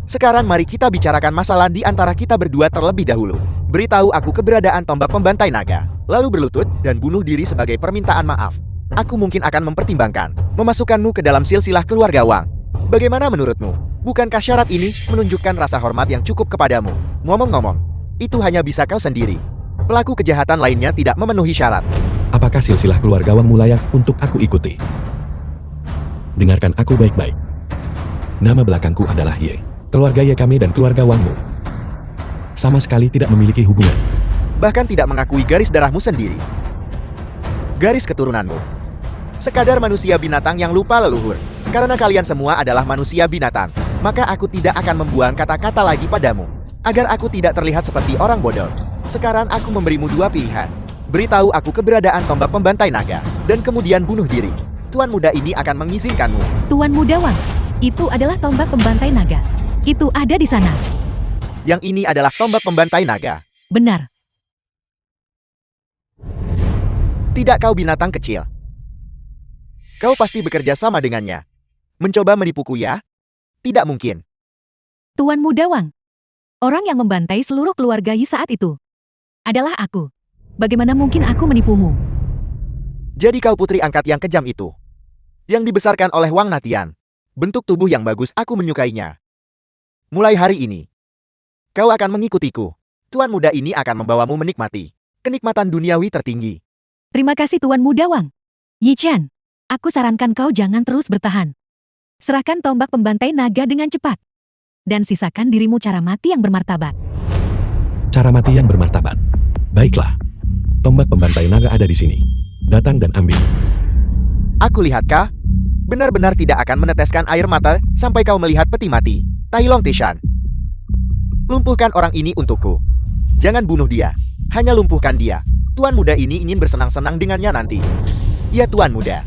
Sekarang mari kita bicarakan masalah di antara kita berdua terlebih dahulu. Beritahu aku keberadaan tombak pembantai naga, lalu berlutut dan bunuh diri sebagai permintaan maaf. Aku mungkin akan mempertimbangkan memasukkanmu ke dalam silsilah keluarga Wang. Bagaimana menurutmu? Bukankah syarat ini menunjukkan rasa hormat yang cukup kepadamu? Ngomong-ngomong, itu hanya bisa kau sendiri. Pelaku kejahatan lainnya tidak memenuhi syarat. Apakah silsilah keluarga Wangmu layak untuk aku ikuti? Dengarkan aku baik-baik. Nama belakangku adalah Ye. Keluarga Ye kami dan keluarga Wangmu sama sekali tidak memiliki hubungan. Bahkan tidak mengakui garis darahmu sendiri. Garis keturunanmu. Sekadar manusia binatang yang lupa leluhur. Karena kalian semua adalah manusia binatang, maka aku tidak akan membuang kata-kata lagi padamu. Agar aku tidak terlihat seperti orang bodoh. Sekarang aku memberimu dua pilihan. Beritahu aku keberadaan tombak pembantai naga, dan kemudian bunuh diri. Tuan muda ini akan mengizinkanmu. Tuan Muda Wang, itu adalah tombak pembantai naga. Itu ada di sana. Yang ini adalah tombak pembantai naga. Benar. Tidak, kau binatang kecil. Kau pasti bekerja sama dengannya. Mencoba menipuku ya? Tidak mungkin. Tuan Muda Wang, orang yang membantai seluruh keluarga Yi saat itu adalah aku. Bagaimana mungkin aku menipumu? Jadi kau putri angkat yang kejam itu. Yang dibesarkan oleh Wang Natian. Bentuk tubuh yang bagus, aku menyukainya. Mulai hari ini, kau akan mengikutiku. Tuan muda ini akan membawamu menikmati kenikmatan duniawi tertinggi. Terima kasih Tuan Muda Wang. Yi Chen, aku sarankan kau jangan terus bertahan. Serahkan tombak pembantai naga dengan cepat. Dan sisakan dirimu cara mati yang bermartabat. Cara mati yang bermartabat. Baiklah. Tombak pembantai naga ada di sini. Datang dan ambil. Aku lihat kah? Benar-benar tidak akan meneteskan air mata sampai kau melihat peti mati. Tai Long Tishan. Lumpuhkan orang ini untukku. Jangan bunuh dia. Hanya lumpuhkan dia. Tuan muda ini ingin bersenang-senang dengannya nanti. Ya Tuan muda.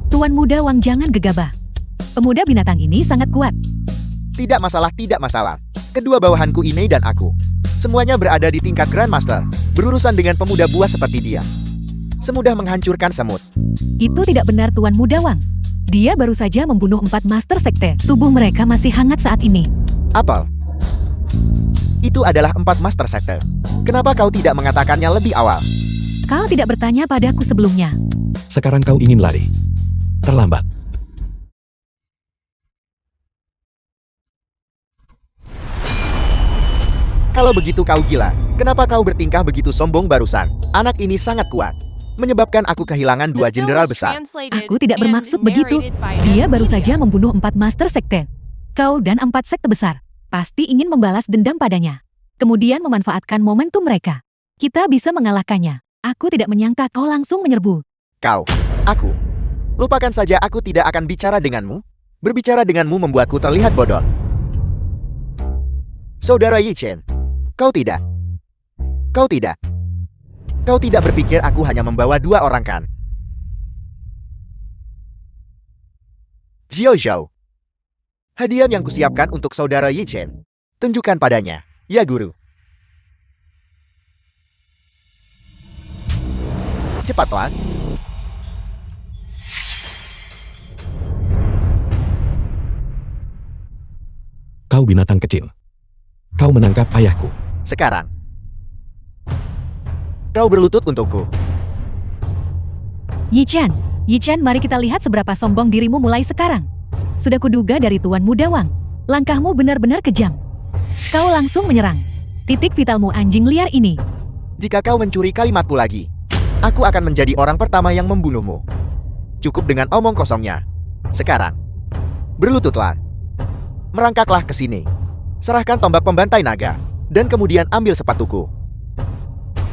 Tuan Muda Wang, jangan gegabah. Pemuda binatang ini sangat kuat. Tidak masalah, tidak masalah. Kedua bawahanku ini dan aku. Semuanya berada di tingkat Grandmaster. Berurusan dengan pemuda buas seperti dia. Semudah menghancurkan semut. Itu tidak benar Tuan Muda Wang. Dia baru saja membunuh 4 Master Sekte. Tubuh mereka masih hangat saat ini. Apel. Itu adalah 4 Master Sekte. Kenapa kau tidak mengatakannya lebih awal? Kau tidak bertanya padaku sebelumnya. Sekarang kau ingin lari. Terlambat. Kalau begitu kau gila, kenapa kau bertingkah begitu sombong barusan? Anak ini sangat kuat. Menyebabkan aku kehilangan 2 jenderal besar. Aku tidak bermaksud begitu. Dia baru saja membunuh 4 Master Sekte. Kau dan 4 sekte besar pasti ingin membalas dendam padanya. Kemudian memanfaatkan momentum mereka. Kita bisa mengalahkannya. Aku tidak menyangka kau langsung menyerbu. Kau, aku. Lupakan saja, aku tidak akan bicara denganmu. Berbicara denganmu membuatku terlihat bodoh. Saudara Yi Chen, kau tidak. Kau tidak. Kau tidak berpikir aku hanya membawa 2 orang kan? Xiao Zhao. Hadiah yang kusiapkan untuk saudara Yi Chen. Tunjukkan padanya, ya guru. Cepatlah. Kau binatang kecil. Kau menangkap ayahku. Sekarang. Kau berlutut untukku. Yi Chen, mari kita lihat seberapa sombong dirimu mulai sekarang. Sudah kuduga dari Tuan Muda Wang. Langkahmu benar-benar kejam. Kau langsung menyerang. Titik vitalmu anjing liar ini. Jika kau mencuri kalimatku lagi, aku akan menjadi orang pertama yang membunuhmu. Cukup dengan omong kosongnya. Sekarang, berlututlah. Merangkaklah ke sini. Serahkan tombak pembantai naga. Dan kemudian ambil sepatuku.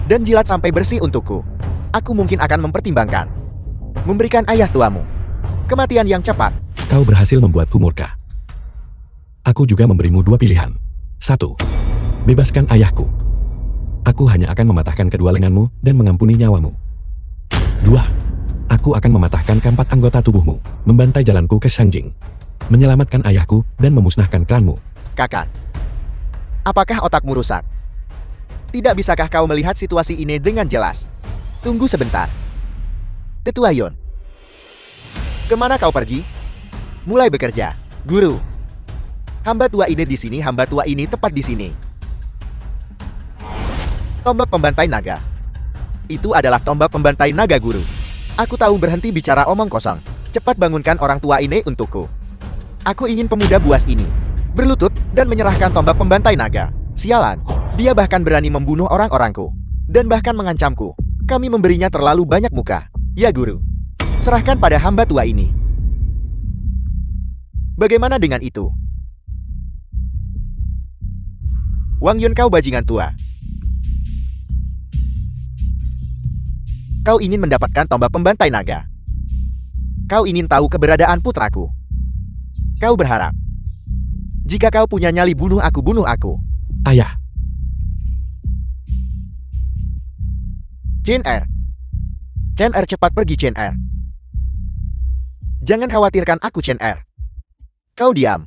Dan jilat sampai bersih untukku. Aku mungkin akan mempertimbangkan memberikan ayah tuamu kematian yang cepat. Kau berhasil membuatku murka. Aku juga memberimu 2 pilihan. 1. Bebaskan ayahku. Aku hanya akan mematahkan kedua lenganmu dan mengampuni nyawamu. 2. Aku akan mematahkan keempat anggota tubuhmu, membantai jalanku ke Shangjing, menyelamatkan ayahku dan memusnahkan klanmu. Kakak, apakah otakmu rusak? Tidak bisakah kau melihat situasi ini dengan jelas? Tunggu sebentar. Tetua Yon, kemana kau pergi? Mulai bekerja, guru. Hamba tua ini di sini, hamba tua ini tepat di sini. Tombak pembantai naga. Itu adalah tombak pembantai naga, guru. Aku tahu, berhenti bicara omong kosong. Cepat bangunkan orang tua ini untukku. Aku ingin pemuda buas ini berlutut dan menyerahkan tombak pembantai naga. Sialan, dia bahkan berani membunuh orang-orangku dan bahkan mengancamku. Kami memberinya terlalu banyak muka. Ya, guru. Serahkan pada hamba tua ini. Bagaimana dengan itu? Wang Yun, kau bajingan tua. Kau ingin mendapatkan tombak pembantai naga. Kau ingin tahu keberadaan putraku. Kau berharap, jika kau punya nyali, bunuh aku, bunuh aku. Ayah, Chen Er. Chen Er, cepat pergi, Chen Er. Jangan khawatirkan aku, Chen Er. Kau diam.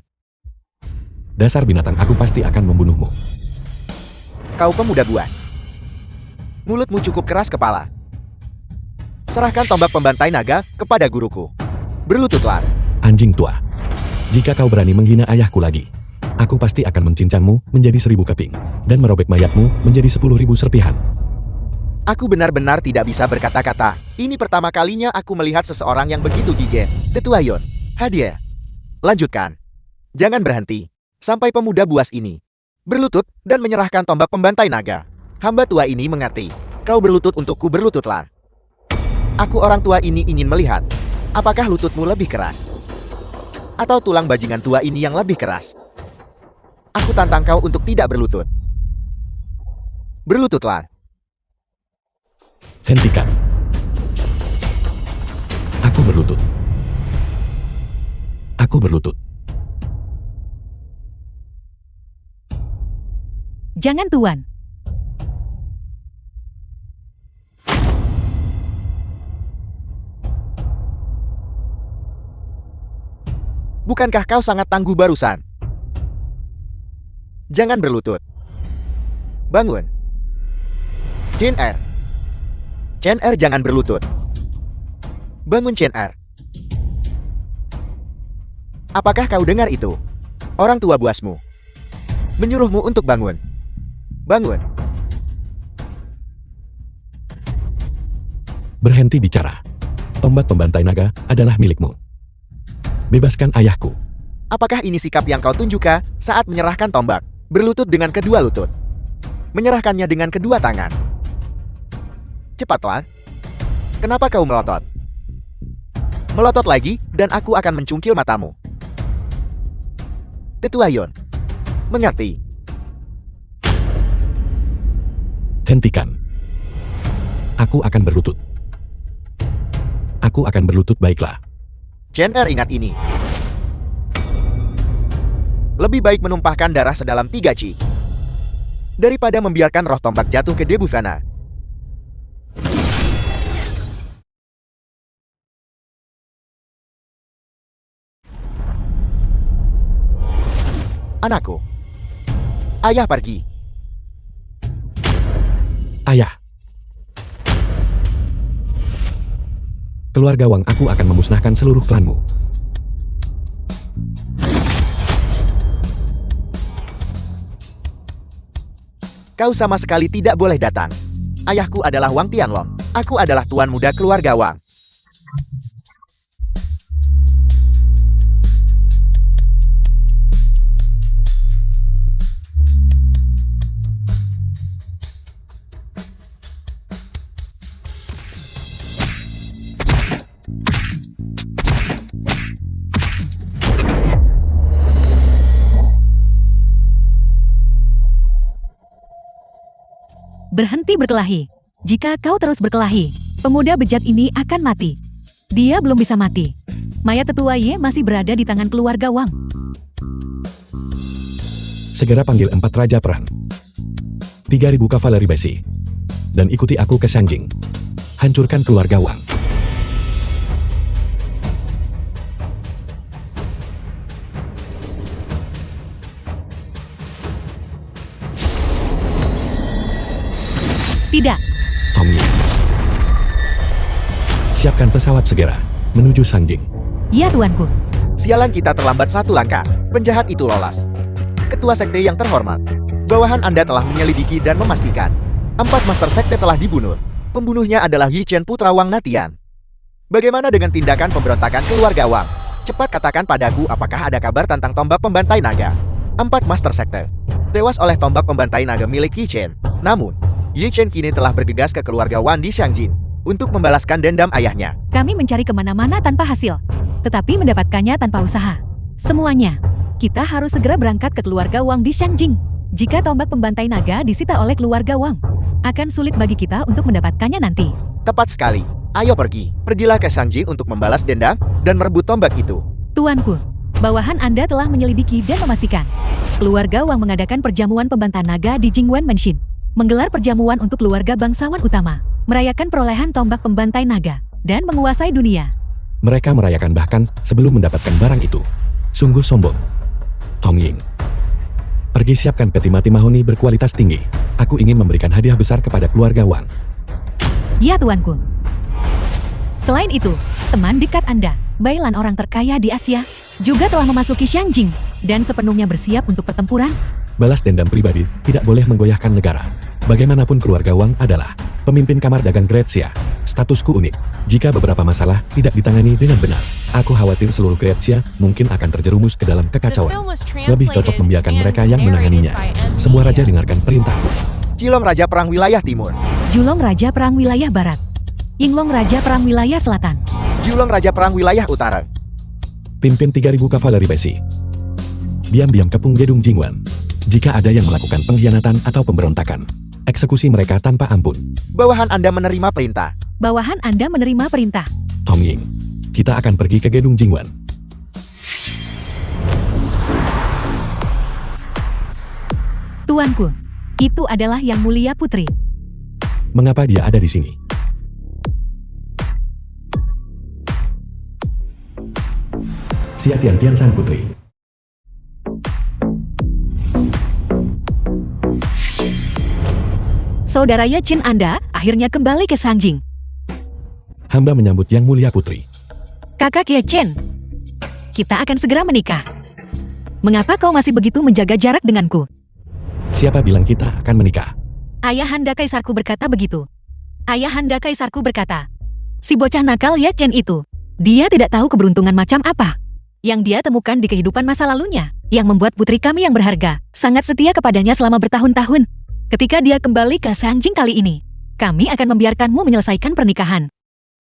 dasar binatang, aku pasti akan membunuhmu. Kau pemuda buas. Mulutmu cukup keras kepala. Serahkan tombak pembantai naga kepada guruku. Berlututlah. Anjing tua. Jika kau berani menghina ayahku lagi, aku pasti akan mencincangmu menjadi 1000 keping dan merobek mayatmu menjadi 10.000 serpihan. Aku benar-benar tidak bisa berkata-kata. Ini pertama kalinya aku melihat seseorang yang begitu gigih. Tetua Yon, hadir. Lanjutkan. Jangan berhenti sampai pemuda buas ini berlutut dan menyerahkan tombak pembantai naga. Hamba tua ini mengerti. Kau berlutut untukku, berlututlah. Aku orang tua ini ingin melihat, apakah lututmu lebih keras atau tulang bajingan tua ini yang lebih keras. Aku tantang kau untuk tidak berlutut. Berlututlah. Hentikan. Aku berlutut. Aku berlutut. Jangan, Tuan. Bukankah kau sangat tangguh barusan? Jangan berlutut. Bangun. Chen Er. Chen Er, jangan berlutut. Bangun, Chen Er. Apakah kau dengar itu? Orang tua buasmu menyuruhmu untuk bangun. Bangun. Berhenti bicara. Tombak pembantai naga adalah milikmu. Bebaskan ayahku. Apakah ini sikap yang kau tunjukkan saat menyerahkan tombak? Berlutut dengan kedua lutut. Menyerahkannya dengan kedua tangan. Cepatlah. Kenapa kau melotot? Melotot lagi, dan aku akan mencungkil matamu. Tetua Yon, mengerti? Hentikan. Aku akan berlutut. Aku akan berlutut, baiklah. Chen Er, ingat ini. Lebih baik menumpahkan darah sedalam 3 chi daripada membiarkan roh tombak jatuh ke debu fana. Anakku, ayah pergi. Ayah. Keluarga Wang, aku akan memusnahkan seluruh klanmu. Kau sama sekali tidak boleh datang. Ayahku adalah Wang Tianlong. Aku adalah tuan muda keluarga Wang. Berhenti berkelahi. Jika kau terus berkelahi, pemuda bejat ini akan mati. Dia belum bisa mati. Mayat tetua Ye masih berada di tangan keluarga Wang. Segera panggil 4 raja perang. 3.000 kavaleri besi. Dan ikuti aku ke Shangjing. Hancurkan keluarga Wang. Tidak. Tommy. Siapkan pesawat segera. Menuju Shangjing. Ya, tuanku. Sialan, kita terlambat satu langkah. Penjahat itu lolos. Ketua Sekte yang terhormat, bawahan Anda telah menyelidiki dan memastikan 4 Master Sekte telah dibunuh. Pembunuhnya adalah Yi Chen, putra Wang Natian. Bagaimana dengan tindakan pemberontakan keluarga Wang? Cepat katakan padaku, apakah ada kabar tentang tombak pembantai naga? 4 Master Sekte tewas oleh tombak pembantai naga milik Yi Chen. Namun, Yi Chen kini telah bergegas ke keluarga Wan di Xiangjin untuk membalaskan dendam ayahnya. Kami mencari kemana-mana tanpa hasil, tetapi mendapatkannya tanpa usaha. Semuanya, kita harus segera berangkat ke keluarga Wang di Xiangjin. Jika tombak pembantai naga disita oleh keluarga Wang, akan sulit bagi kita untuk mendapatkannya nanti. Tepat sekali. Ayo pergi. Pergilah ke Xiangjin untuk membalas dendam dan merebut tombak itu. Tuanku, bawahan Anda telah menyelidiki dan memastikan keluarga Wang mengadakan perjamuan pembantai naga di Jingwen Mansion. Menggelar perjamuan untuk keluarga bangsawan utama, merayakan perolehan tombak pembantai naga, dan menguasai dunia. Mereka merayakan bahkan sebelum mendapatkan barang itu. Sungguh sombong. Tong Ying, pergi siapkan peti mati mahoni berkualitas tinggi. Aku ingin memberikan hadiah besar kepada keluarga Wang. Ya tuanku. Selain itu, teman dekat Anda, Bailan, orang terkaya di Asia, juga telah memasuki Xiangjin dan sepenuhnya bersiap untuk pertempuran. Balas dendam pribadi tidak boleh menggoyahkan negara. Bagaimanapun keluarga Wang adalah pemimpin kamar dagang Gretsia. Statusku unik. Jika beberapa masalah tidak ditangani dengan benar, aku khawatir seluruh Gretsia mungkin akan terjerumus ke dalam kekacauan. Lebih cocok membiarkan mereka yang menanganinya. Semua raja dengarkan perintahku. Cilong, Raja Perang Wilayah Timur. Julong, Raja Perang Wilayah Barat. Yinglong, Raja Perang Wilayah Selatan. Julong, Raja Perang Wilayah Utara. Pimpin 3.000 kavaleri besi. Diam-diam kepung gedung Jingwen. Jika ada yang melakukan pengkhianatan atau pemberontakan, eksekusi mereka tanpa ampun. Bawahan Anda menerima perintah. Bawahan Anda menerima perintah. Tong Ying, kita akan pergi ke gedung Jingwen. Tuanku, itu adalah Yang Mulia Putri. Mengapa dia ada di sini? Xia Tian San Putri. Saudara Ye Chen Anda akhirnya kembali ke Xiangjin. Hamba menyambut Yang Mulia Putri. Kakak Ye Chen, kita akan segera menikah. Mengapa kau masih begitu menjaga jarak denganku? Siapa bilang kita akan menikah? Ayahanda Kaisarku berkata begitu. Ayahanda Kaisarku berkata, si bocah nakal Ye Chen itu, dia tidak tahu keberuntungan macam apa yang dia temukan di kehidupan masa lalunya, yang membuat putri kami yang berharga sangat setia kepadanya selama bertahun-tahun. Ketika dia kembali ke Xiangjin kali ini, kami akan membiarkanmu menyelesaikan pernikahan.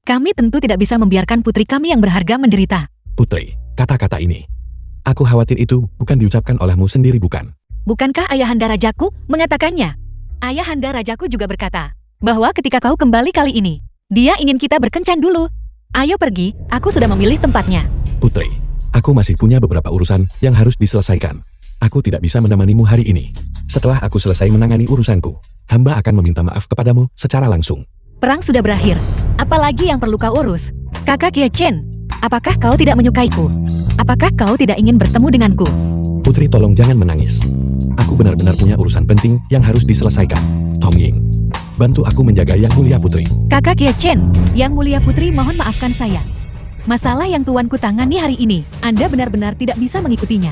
Kami tentu tidak bisa membiarkan putri kami yang berharga menderita. Putri, kata-kata ini, aku khawatir itu bukan diucapkan olehmu sendiri, bukan? Bukankah Ayahanda Rajaku mengatakannya? Ayahanda Rajaku juga berkata bahwa ketika kau kembali kali ini, dia ingin kita berkencan dulu. Ayo pergi, aku sudah memilih tempatnya. Putri, aku masih punya beberapa urusan yang harus diselesaikan. Aku tidak bisa menemanimu hari ini. Setelah aku selesai menangani urusanku, hamba akan meminta maaf kepadamu secara langsung. Perang sudah berakhir. Apalagi yang perlu kau urus? Kakak Ye Chen, apakah kau tidak menyukaiku? Apakah kau tidak ingin bertemu denganku? Putri, tolong jangan menangis. Aku benar-benar punya urusan penting yang harus diselesaikan. Tong Ying, bantu aku menjaga Yang Mulia Putri. Kakak Ye Chen, Yang Mulia Putri, mohon maafkan saya. Masalah yang tuanku tangani hari ini, Anda benar-benar tidak bisa mengikutinya.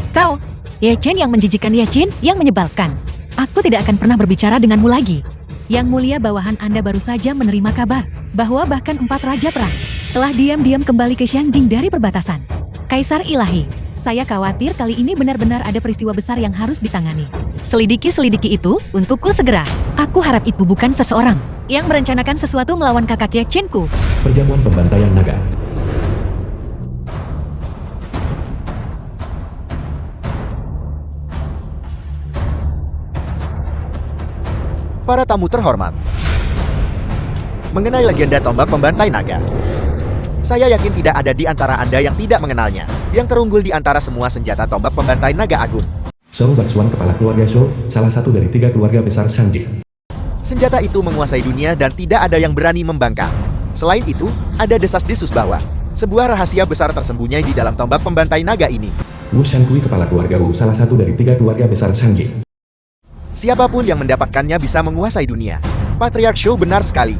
Kau, Ye Chen yang menjijikan, Ye Chen yang menyebalkan. Aku tidak akan pernah berbicara denganmu lagi. Yang Mulia, bawahan Anda baru saja menerima kabar bahwa bahkan 4 raja perang telah diam-diam kembali ke Xiangjin dari perbatasan. Kaisar Ilahi, saya khawatir kali ini benar-benar ada peristiwa besar yang harus ditangani. Selidiki itu untukku segera. Aku harap itu bukan seseorang yang merencanakan sesuatu melawan kakak Ye Chen-ku. Perjamuan pembantaian naga. Para tamu terhormat, mengenai legenda tombak pembantai naga, saya yakin tidak ada di antara Anda yang tidak mengenalnya. Yang terunggul di antara semua senjata tombak pembantai naga agung, Shou Batsuan, kepala keluarga Shou, salah satu dari 3 keluarga besar Xiangjin. senjata itu menguasai dunia dan tidak ada yang berani membangkang. Selain itu, ada desas-desus bahwa sebuah rahasia besar tersembunyi di dalam tombak pembantai naga ini. Wu Shankui, kepala keluarga Wu, salah satu dari 3 keluarga besar Xiangjin. Siapapun yang mendapatkannya bisa menguasai dunia. Patriark Shou benar sekali.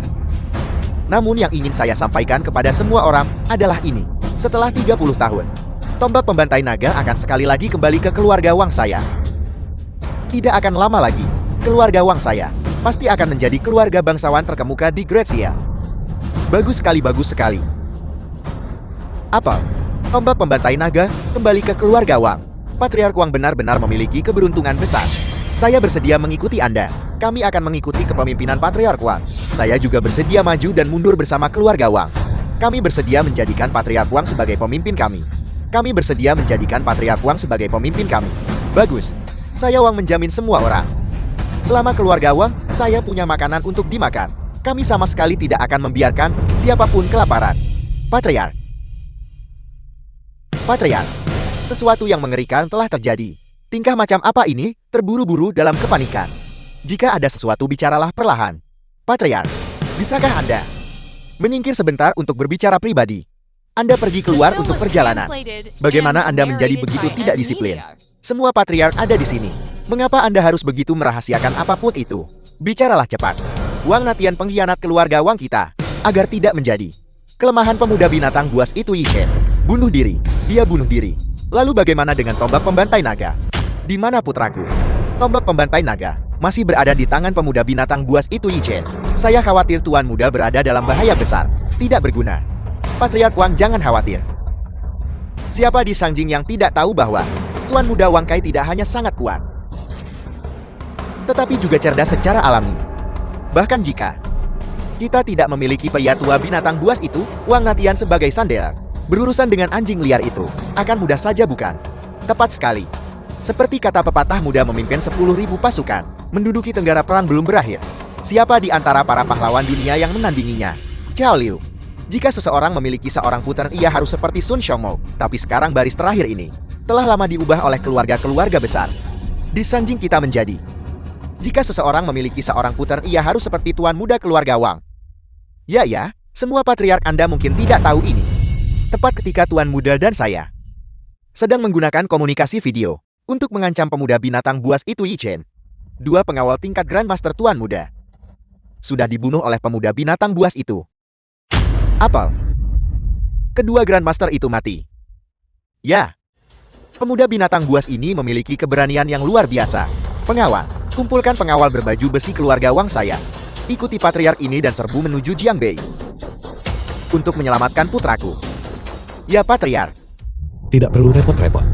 Namun yang ingin saya sampaikan kepada semua orang adalah ini. Setelah 30 tahun, Tombak pembantai naga akan sekali lagi kembali ke keluarga Wang saya. Tidak akan lama lagi, keluarga Wang saya pasti akan menjadi keluarga bangsawan terkemuka di Grazia. Bagus sekali, bagus sekali. Apa? Tombak pembantai naga kembali ke keluarga Wang. Patriark Wang benar-benar memiliki keberuntungan besar. Saya bersedia mengikuti Anda. Kami akan mengikuti kepemimpinan Patriark Wang. Saya juga bersedia maju dan mundur bersama keluarga Wang. Kami bersedia menjadikan Patriark Wang sebagai pemimpin kami. Kami bersedia menjadikan Patriark Wang sebagai pemimpin kami. Bagus. Saya Wang menjamin semua orang. Selama keluarga Wang, saya punya makanan untuk dimakan. Kami sama sekali tidak akan membiarkan siapapun kelaparan. Patriark. Patriark. Sesuatu yang mengerikan telah terjadi. Tingkah macam apa ini? Terburu-buru dalam kepanikan. Jika ada sesuatu, bicaralah perlahan. Patriark, bisakah Anda menyingkir sebentar untuk berbicara pribadi? Anda pergi keluar untuk perjalanan. Bagaimana Anda menjadi begitu tidak disiplin? Semua patriark ada di sini. Mengapa Anda harus begitu merahasiakan apapun itu? Bicaralah cepat. Wang Natian pengkhianat keluarga Wang kita, agar tidak menjadi kelemahan pemuda binatang buas itu Yishen. Bunuh diri. Dia bunuh diri. Lalu bagaimana dengan tombak pembantai naga? Di mana putraku? Tombak pembantai naga masih berada di tangan pemuda binatang buas itu Yishen. Saya khawatir Tuan Muda berada dalam bahaya besar. Tidak berguna. Patriark Wang, jangan khawatir. Siapa di Sangjing yang tidak tahu bahwa Tuan Muda Wang Kai tidak hanya sangat kuat, tetapi juga cerdas secara alami. Bahkan jika kita tidak memiliki pria tua binatang buas itu, Wang Natian sebagai sandera, berurusan dengan anjing liar itu, akan mudah saja bukan? Tepat sekali. Seperti kata pepatah, muda memimpin 10.000 pasukan, menduduki tenggara perang belum berakhir. Siapa di antara para pahlawan dunia yang menandinginya? Cao Liu. Jika seseorang memiliki seorang putra, ia harus seperti Sun Xiaomou. Tapi sekarang baris terakhir ini telah lama diubah oleh keluarga-keluarga besar. Di Sanjing kita menjadi, jika seseorang memiliki seorang putra, ia harus seperti Tuan Muda keluarga Wang. Ya, semua patriark Anda mungkin tidak tahu ini. Tepat ketika Tuan Muda dan saya sedang menggunakan komunikasi video untuk mengancam pemuda binatang buas itu Yishen, dua pengawal tingkat Grandmaster Tuan Muda sudah dibunuh oleh pemuda binatang buas itu. Apa? Kedua Grandmaster itu mati. Ya. Pemuda binatang buas ini memiliki keberanian yang luar biasa. Pengawal, kumpulkan pengawal berbaju besi keluarga Wang saya. Ikuti patriark ini dan serbu menuju Jiangbei untuk menyelamatkan putraku. Ya, patriark. Tidak perlu repot-repot.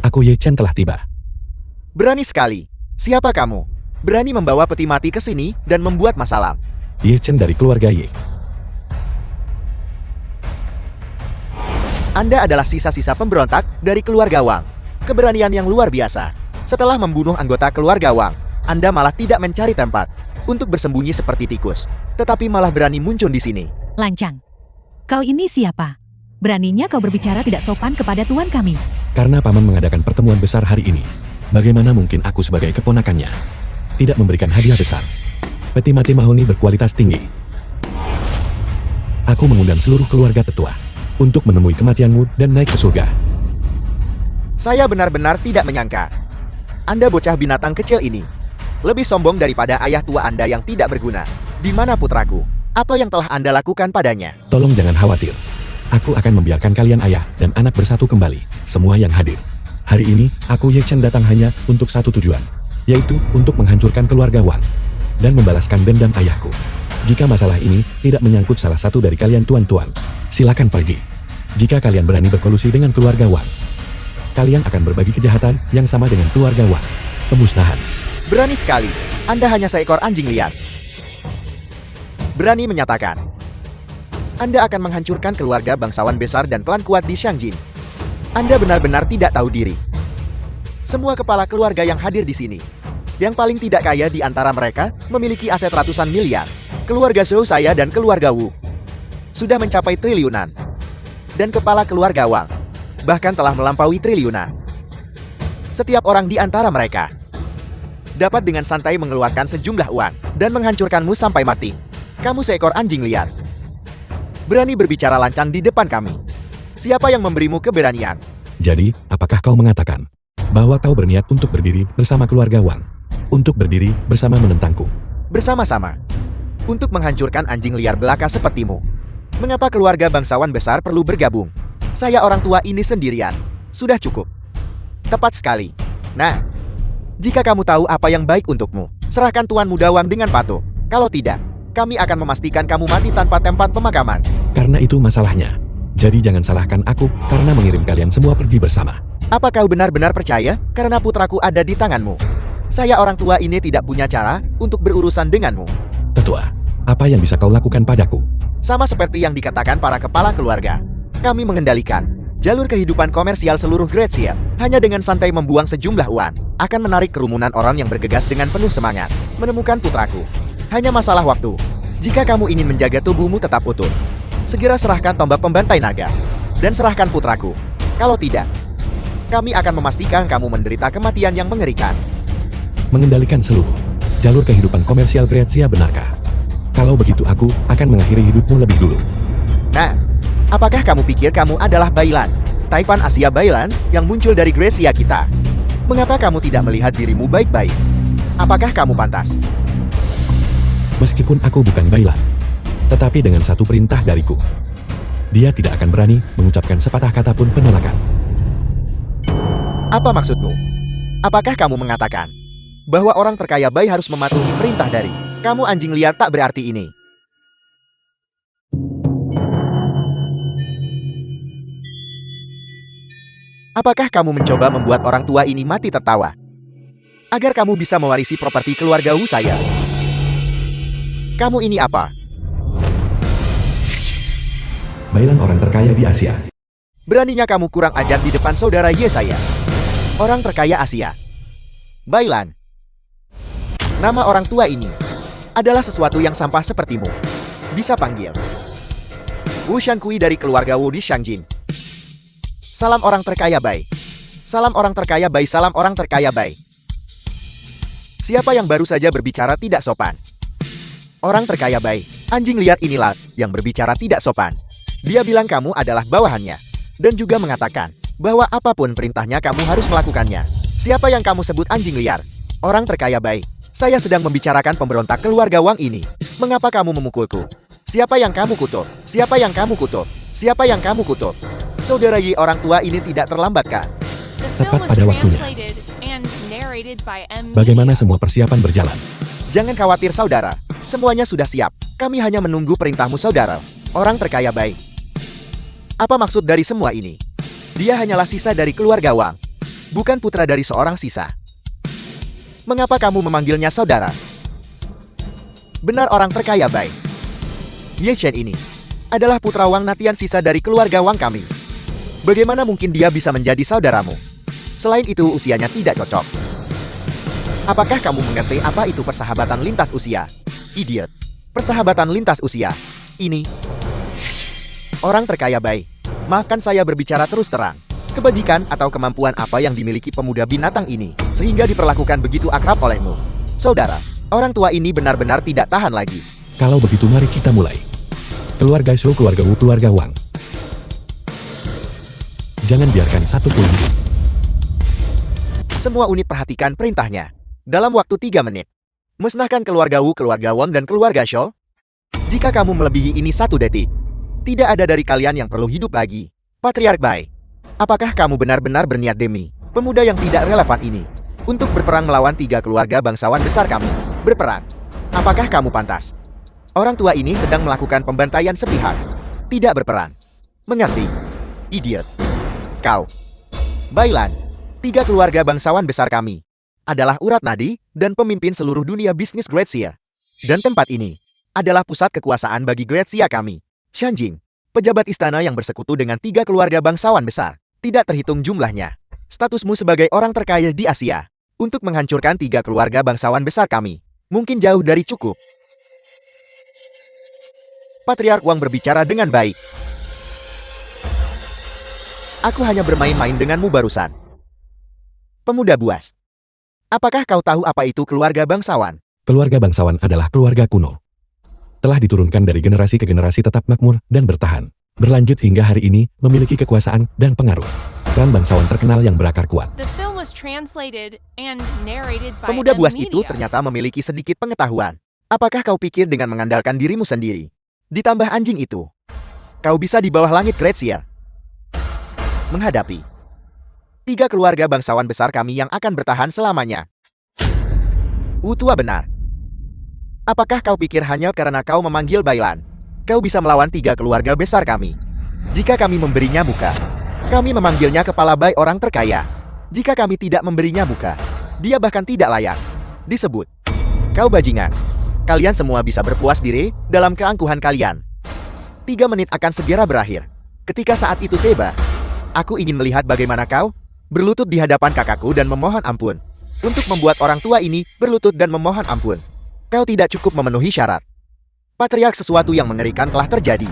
Aku Ye Chen telah tiba. Berani sekali. Siapa kamu? Berani membawa peti mati ke sini dan membuat masalah. Ye Chen dari keluarga Ye. Anda adalah sisa-sisa pemberontak dari keluarga Wang. Keberanian yang luar biasa. Setelah membunuh anggota keluarga Wang, Anda malah tidak mencari tempat untuk bersembunyi seperti tikus, tetapi malah berani muncul di sini. Lancang. Kau ini siapa? Beraninya kau berbicara tidak sopan kepada tuan kami. Karena paman mengadakan pertemuan besar hari ini, bagaimana mungkin aku sebagai keponakannya tidak memberikan hadiah besar? Peti mati mahoni berkualitas tinggi. Aku mengundang seluruh keluarga tetua untuk menemui kematianmu dan naik ke surga. Saya benar-benar tidak menyangka Anda bocah binatang kecil ini lebih sombong daripada ayah tua Anda yang tidak berguna. Di mana putraku? Apa yang telah Anda lakukan padanya? Tolong jangan khawatir. Aku akan membiarkan kalian ayah dan anak bersatu kembali, semua yang hadir. Hari ini, aku Ye Chen datang hanya untuk satu tujuan, yaitu untuk menghancurkan keluarga Wang dan membalaskan dendam ayahku. Jika masalah ini tidak menyangkut salah satu dari kalian tuan-tuan, silakan pergi. Jika kalian berani berkolusi dengan keluarga Wang, kalian akan berbagi kejahatan yang sama dengan keluarga Wang. Pemusnahan. Berani sekali. Anda hanya seekor anjing liar. Berani menyatakan Anda akan menghancurkan keluarga bangsawan besar dan klan kuat di Shangjin. Anda benar-benar tidak tahu diri. Semua kepala keluarga yang hadir di sini, yang paling tidak kaya di antara mereka, memiliki aset ratusan miliar. Keluarga Zhou saya dan keluarga Wu sudah mencapai triliunan. Dan kepala keluarga Wang bahkan telah melampaui triliunan. Setiap orang di antara mereka dapat dengan santai mengeluarkan sejumlah uang dan menghancurkanmu sampai mati. Kamu seekor anjing liar. Berani berbicara lancang di depan kami. Siapa yang memberimu keberanian? Jadi, apakah kau mengatakan bahwa kau berniat untuk berdiri bersama keluarga Wang, untuk berdiri bersama menentangku? Bersama-sama untuk menghancurkan anjing liar belaka sepertimu. Mengapa keluarga bangsawan besar perlu bergabung? Saya orang tua ini sendirian. Sudah cukup. Tepat sekali. Nah, jika kamu tahu apa yang baik untukmu, serahkan Tuan Muda Wang dengan patuh. Kalau tidak, kami akan memastikan kamu mati tanpa tempat pemakaman. Karena itu masalahnya. Jadi jangan salahkan aku karena mengirim kalian semua pergi bersama. Apa kau benar-benar percaya karena putraku ada di tanganmu? Saya orang tua ini tidak punya cara untuk berurusan denganmu. Tetua, apa yang bisa kau lakukan padaku? Sama seperti yang dikatakan para kepala keluarga. Kami mengendalikan jalur kehidupan komersial seluruh Grazia. Hanya dengan santai membuang sejumlah uang, akan menarik kerumunan orang yang bergegas dengan penuh semangat. Menemukan putraku. Hanya masalah waktu. Jika kamu ingin menjaga tubuhmu tetap utuh, segera serahkan tombak pembantai naga. Dan serahkan putraku. Kalau tidak, kami akan memastikan kamu menderita kematian yang mengerikan. Mengendalikan seluruh jalur kehidupan komersial Grazia, benarkah? Kalau begitu aku akan mengakhiri hidupmu lebih dulu. Nah, apakah kamu pikir kamu adalah Bailan? Taipan Asia Bailan yang muncul dari Grazia kita. Mengapa kamu tidak melihat dirimu baik-baik? Apakah kamu pantas? Meskipun aku bukan Bailan, tetapi dengan satu perintah dariku, dia tidak akan berani mengucapkan sepatah kata pun penolakan. Apa maksudmu? Apakah kamu mengatakan bahwa orang terkaya Bai harus mematuhi perintah dari kamu anjing liar tak berarti ini? Apakah kamu mencoba membuat orang tua ini mati tertawa? Agar kamu bisa mewarisi properti keluarga Wu saya. Kamu ini apa? Bailan orang terkaya di Asia. Beraninya kamu kurang ajar di depan saudara Ye saya. Orang terkaya Asia. Bailan. Nama orang tua ini adalah sesuatu yang sampah sepertimu. Bisa panggil Wu Shankui dari keluarga Wu di Shangjin. Salam orang terkaya Bai. Salam orang terkaya Bai. Salam orang terkaya Bai. Siapa yang baru saja berbicara tidak sopan? Orang terkaya Bai. Anjing liar inilah yang berbicara tidak sopan. Dia bilang kamu adalah bawahannya. Dan juga mengatakan bahwa apapun perintahnya kamu harus melakukannya. Siapa yang kamu sebut anjing liar? Orang terkaya Bai. Saya sedang membicarakan pemberontak keluarga Wang ini. Mengapa kamu memukulku? Siapa yang kamu kutuk? Siapa yang kamu kutuk? Siapa yang kamu kutuk? Saudara Yi orang tua ini tidak terlambat kan? Tepat pada waktunya. Bagaimana semua persiapan berjalan? Jangan khawatir saudara. Semuanya sudah siap. Kami hanya menunggu perintahmu saudara. Orang terkaya Bai. Apa maksud dari semua ini? Dia hanyalah sisa dari keluarga Wang. Bukan putra dari seorang sisa. Mengapa kamu memanggilnya saudara? Benar orang terkaya Bai. Ye Shen ini adalah putra Wang Natian sisa dari keluarga Wang kami. Bagaimana mungkin dia bisa menjadi saudaramu? Selain itu usianya tidak cocok. Apakah kamu mengerti apa itu persahabatan lintas usia? Idiot. Persahabatan lintas usia. Ini. Orang terkaya Bai. Maafkan saya berbicara terus terang. Kebajikan atau kemampuan apa yang dimiliki pemuda binatang ini, sehingga diperlakukan begitu akrab olehmu? Saudara, orang tua ini benar-benar tidak tahan lagi. Kalau begitu mari kita mulai. Keluarga Shou, keluarga Wu, keluarga Wang. Jangan biarkan satu pun hidup. Semua unit perhatikan perintahnya. Dalam waktu 3 menit. Musnahkan keluarga Wu, keluarga Wang, dan keluarga Shou. Jika kamu melebihi ini 1 detik, tidak ada dari kalian yang perlu hidup lagi. Patriark Bai. Apakah kamu benar-benar berniat demi pemuda yang tidak relevan ini untuk berperang melawan 3 keluarga bangsawan besar kami? Berperang. Apakah kamu pantas? Orang tua ini sedang melakukan pembantaian sepihak. Tidak berperang. Mengerti? Idiot. Kau. Bailan. 3 keluarga bangsawan besar kami adalah urat nadi dan pemimpin seluruh dunia bisnis Grazia. Dan tempat ini adalah pusat kekuasaan bagi Grazia kami. Shanjing. Pejabat istana yang bersekutu dengan 3 keluarga bangsawan besar. Tidak terhitung jumlahnya. Statusmu sebagai orang terkaya di Asia. Untuk menghancurkan 3 keluarga bangsawan besar kami. Mungkin jauh dari cukup. Patriark Wang berbicara dengan baik. Aku hanya bermain-main denganmu barusan. Pemuda buas. Apakah kau tahu apa itu keluarga bangsawan? Keluarga bangsawan adalah keluarga kuno. Telah diturunkan dari generasi ke generasi tetap makmur dan bertahan. Berlanjut hingga hari ini memiliki kekuasaan dan pengaruh. Klan bangsawan terkenal yang berakar kuat. Pemuda buas itu ternyata memiliki sedikit pengetahuan. Apakah kau pikir dengan mengandalkan dirimu sendiri? Ditambah anjing itu, kau bisa di bawah langit Great Seer. Menghadapi 3 keluarga bangsawan besar kami yang akan bertahan selamanya. Tua benar. Apakah kau pikir hanya karena kau memanggil Bailan, kau bisa melawan 3 keluarga besar kami? Jika kami memberinya muka, kami memanggilnya kepala Bai orang terkaya. Jika kami tidak memberinya muka, dia bahkan tidak layak disebut. Kau bajingan. Kalian semua bisa berpuas diri dalam keangkuhan kalian. 3 menit akan segera berakhir. Ketika saat itu tiba, aku ingin melihat bagaimana kau berlutut di hadapan kakakku dan memohon ampun. Untuk membuat orang tua ini berlutut dan memohon ampun, kau tidak cukup memenuhi syarat. Patriark, sesuatu yang mengerikan telah terjadi.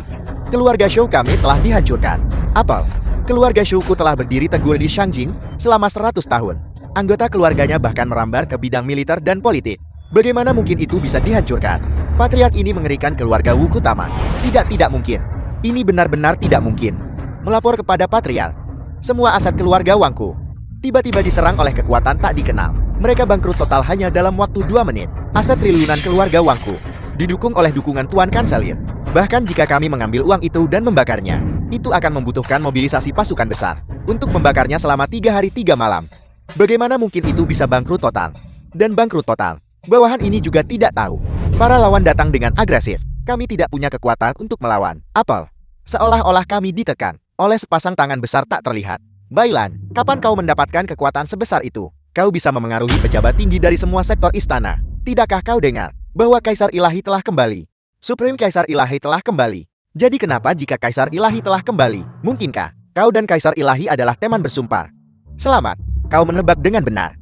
Keluarga Shou kami telah dihancurkan. Apel, keluarga Shouku telah berdiri teguh di Shangjing selama 100 tahun. Anggota keluarganya bahkan merambar ke bidang militer dan politik. Bagaimana mungkin itu bisa dihancurkan? Patriark ini mengerikan keluarga Wu Kutama. Tidak mungkin. Ini benar-benar tidak mungkin. Melapor kepada Patriark. Semua aset keluarga Wangku tiba-tiba diserang oleh kekuatan tak dikenal. Mereka bangkrut total hanya dalam waktu 2 menit. Aset triliunan keluarga Wangku didukung oleh dukungan Tuan Kanselir. Bahkan jika kami mengambil uang itu dan membakarnya, itu akan membutuhkan mobilisasi pasukan besar untuk membakarnya selama 3 hari 3 malam. Bagaimana mungkin itu bisa bangkrut total? Dan bangkrut total, bawahan ini juga tidak tahu. Para lawan datang dengan agresif. Kami tidak punya kekuatan untuk melawan. Apel, seolah-olah kami ditekan oleh sepasang tangan besar tak terlihat. Bailan, kapan kau mendapatkan kekuatan sebesar itu? Kau bisa memengaruhi pejabat tinggi dari semua sektor istana. Tidakkah kau dengar bahwa Kaisar Ilahi telah kembali? Supreme Kaisar Ilahi telah kembali. Jadi kenapa jika Kaisar Ilahi telah kembali? Mungkinkah kau dan Kaisar Ilahi adalah teman bersumpah? Selamat, kau menebak dengan benar.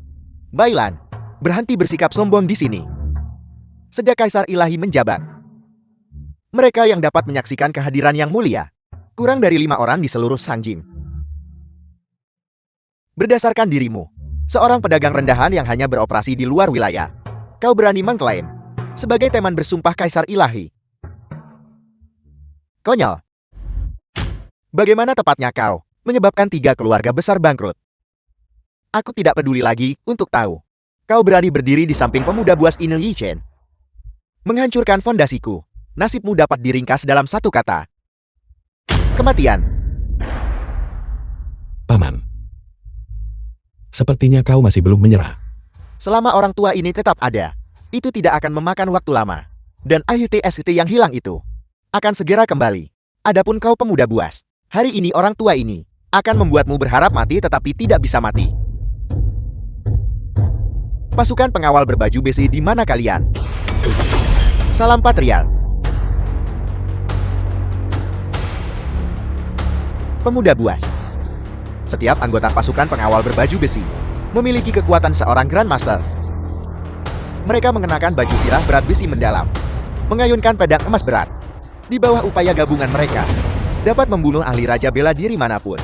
Bailan, berhenti bersikap sombong di sini. Sejak Kaisar Ilahi menjabat, mereka yang dapat menyaksikan kehadiran yang mulia kurang dari 5 orang di seluruh Shangjing. Berdasarkan dirimu, seorang pedagang rendahan yang hanya beroperasi di luar wilayah, kau berani mengklaim sebagai teman bersumpah Kaisar Ilahi. Konyol. Bagaimana tepatnya kau menyebabkan 3 keluarga besar bangkrut? Aku tidak peduli lagi untuk tahu. Kau berani berdiri di samping pemuda buas Inu Yichen, menghancurkan fondasiku. Nasibmu dapat diringkas dalam 1 kata. Kematian. Paman. Sepertinya kau masih belum menyerah. Selama orang tua ini tetap ada, itu tidak akan memakan waktu lama. Dan IUTST yang hilang itu akan segera kembali. Adapun kau pemuda buas, hari ini orang tua ini akan membuatmu berharap mati tetapi tidak bisa mati. Pasukan pengawal berbaju besi, di mana kalian? Salam Patriark. Pemuda buas. Setiap anggota pasukan pengawal berbaju besi memiliki kekuatan seorang Grandmaster. Mereka mengenakan baju sirah berat besi mendalam, mengayunkan pedang emas berat. Di bawah upaya gabungan mereka dapat membunuh ahli raja bela diri manapun.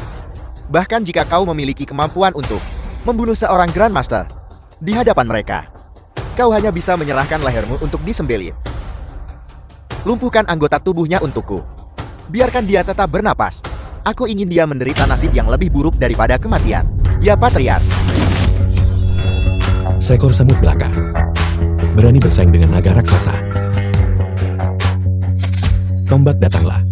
Bahkan jika kau memiliki kemampuan untuk membunuh seorang Grandmaster di hadapan mereka, kau hanya bisa menyerahkan lehermu untuk disembelih. Lumpuhkan anggota tubuhnya untukku. Biarkan dia tetap bernapas. Aku ingin dia menderita nasib yang lebih buruk daripada kematian. Ya Patriark. Seekor semut belaka berani bersaing dengan naga raksasa. Tombak datanglah.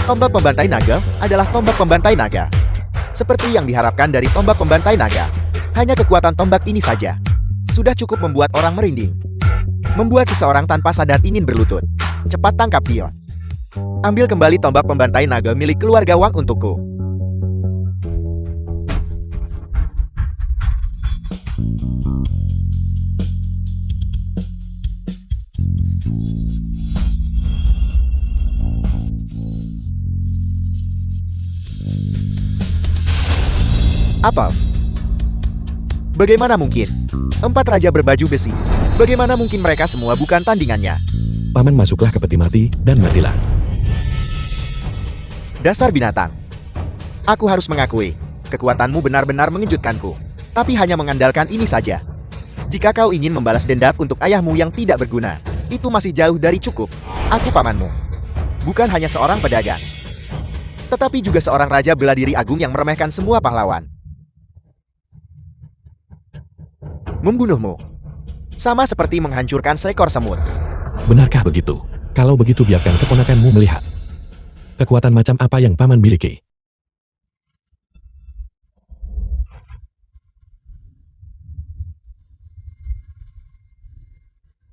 Tombak pembantai naga adalah tombak pembantai naga. Seperti yang diharapkan dari tombak pembantai naga. Hanya kekuatan tombak ini saja sudah cukup membuat orang merinding. Membuat seseorang tanpa sadar ingin berlutut. Cepat tangkap dia. Ambil kembali tombak pembantai naga milik keluarga Wang untukku. Apa? Bagaimana mungkin? 4 raja berbaju besi. Bagaimana mungkin mereka semua bukan tandingannya? Paman, masuklah ke peti mati dan matilah. Dasar binatang. Aku harus mengakui, kekuatanmu benar-benar mengejutkanku. Tapi hanya mengandalkan ini saja. Jika kau ingin membalas dendam untuk ayahmu yang tidak berguna, itu masih jauh dari cukup. Aku pamanmu. Bukan hanya seorang pedagang, tetapi juga seorang raja bela diri agung yang meremehkan semua pahlawan. Membunuhmu sama seperti menghancurkan seekor semut. Benarkah begitu? Kalau begitu biarkan keponakanmu melihat. Kekuatan macam apa yang paman miliki?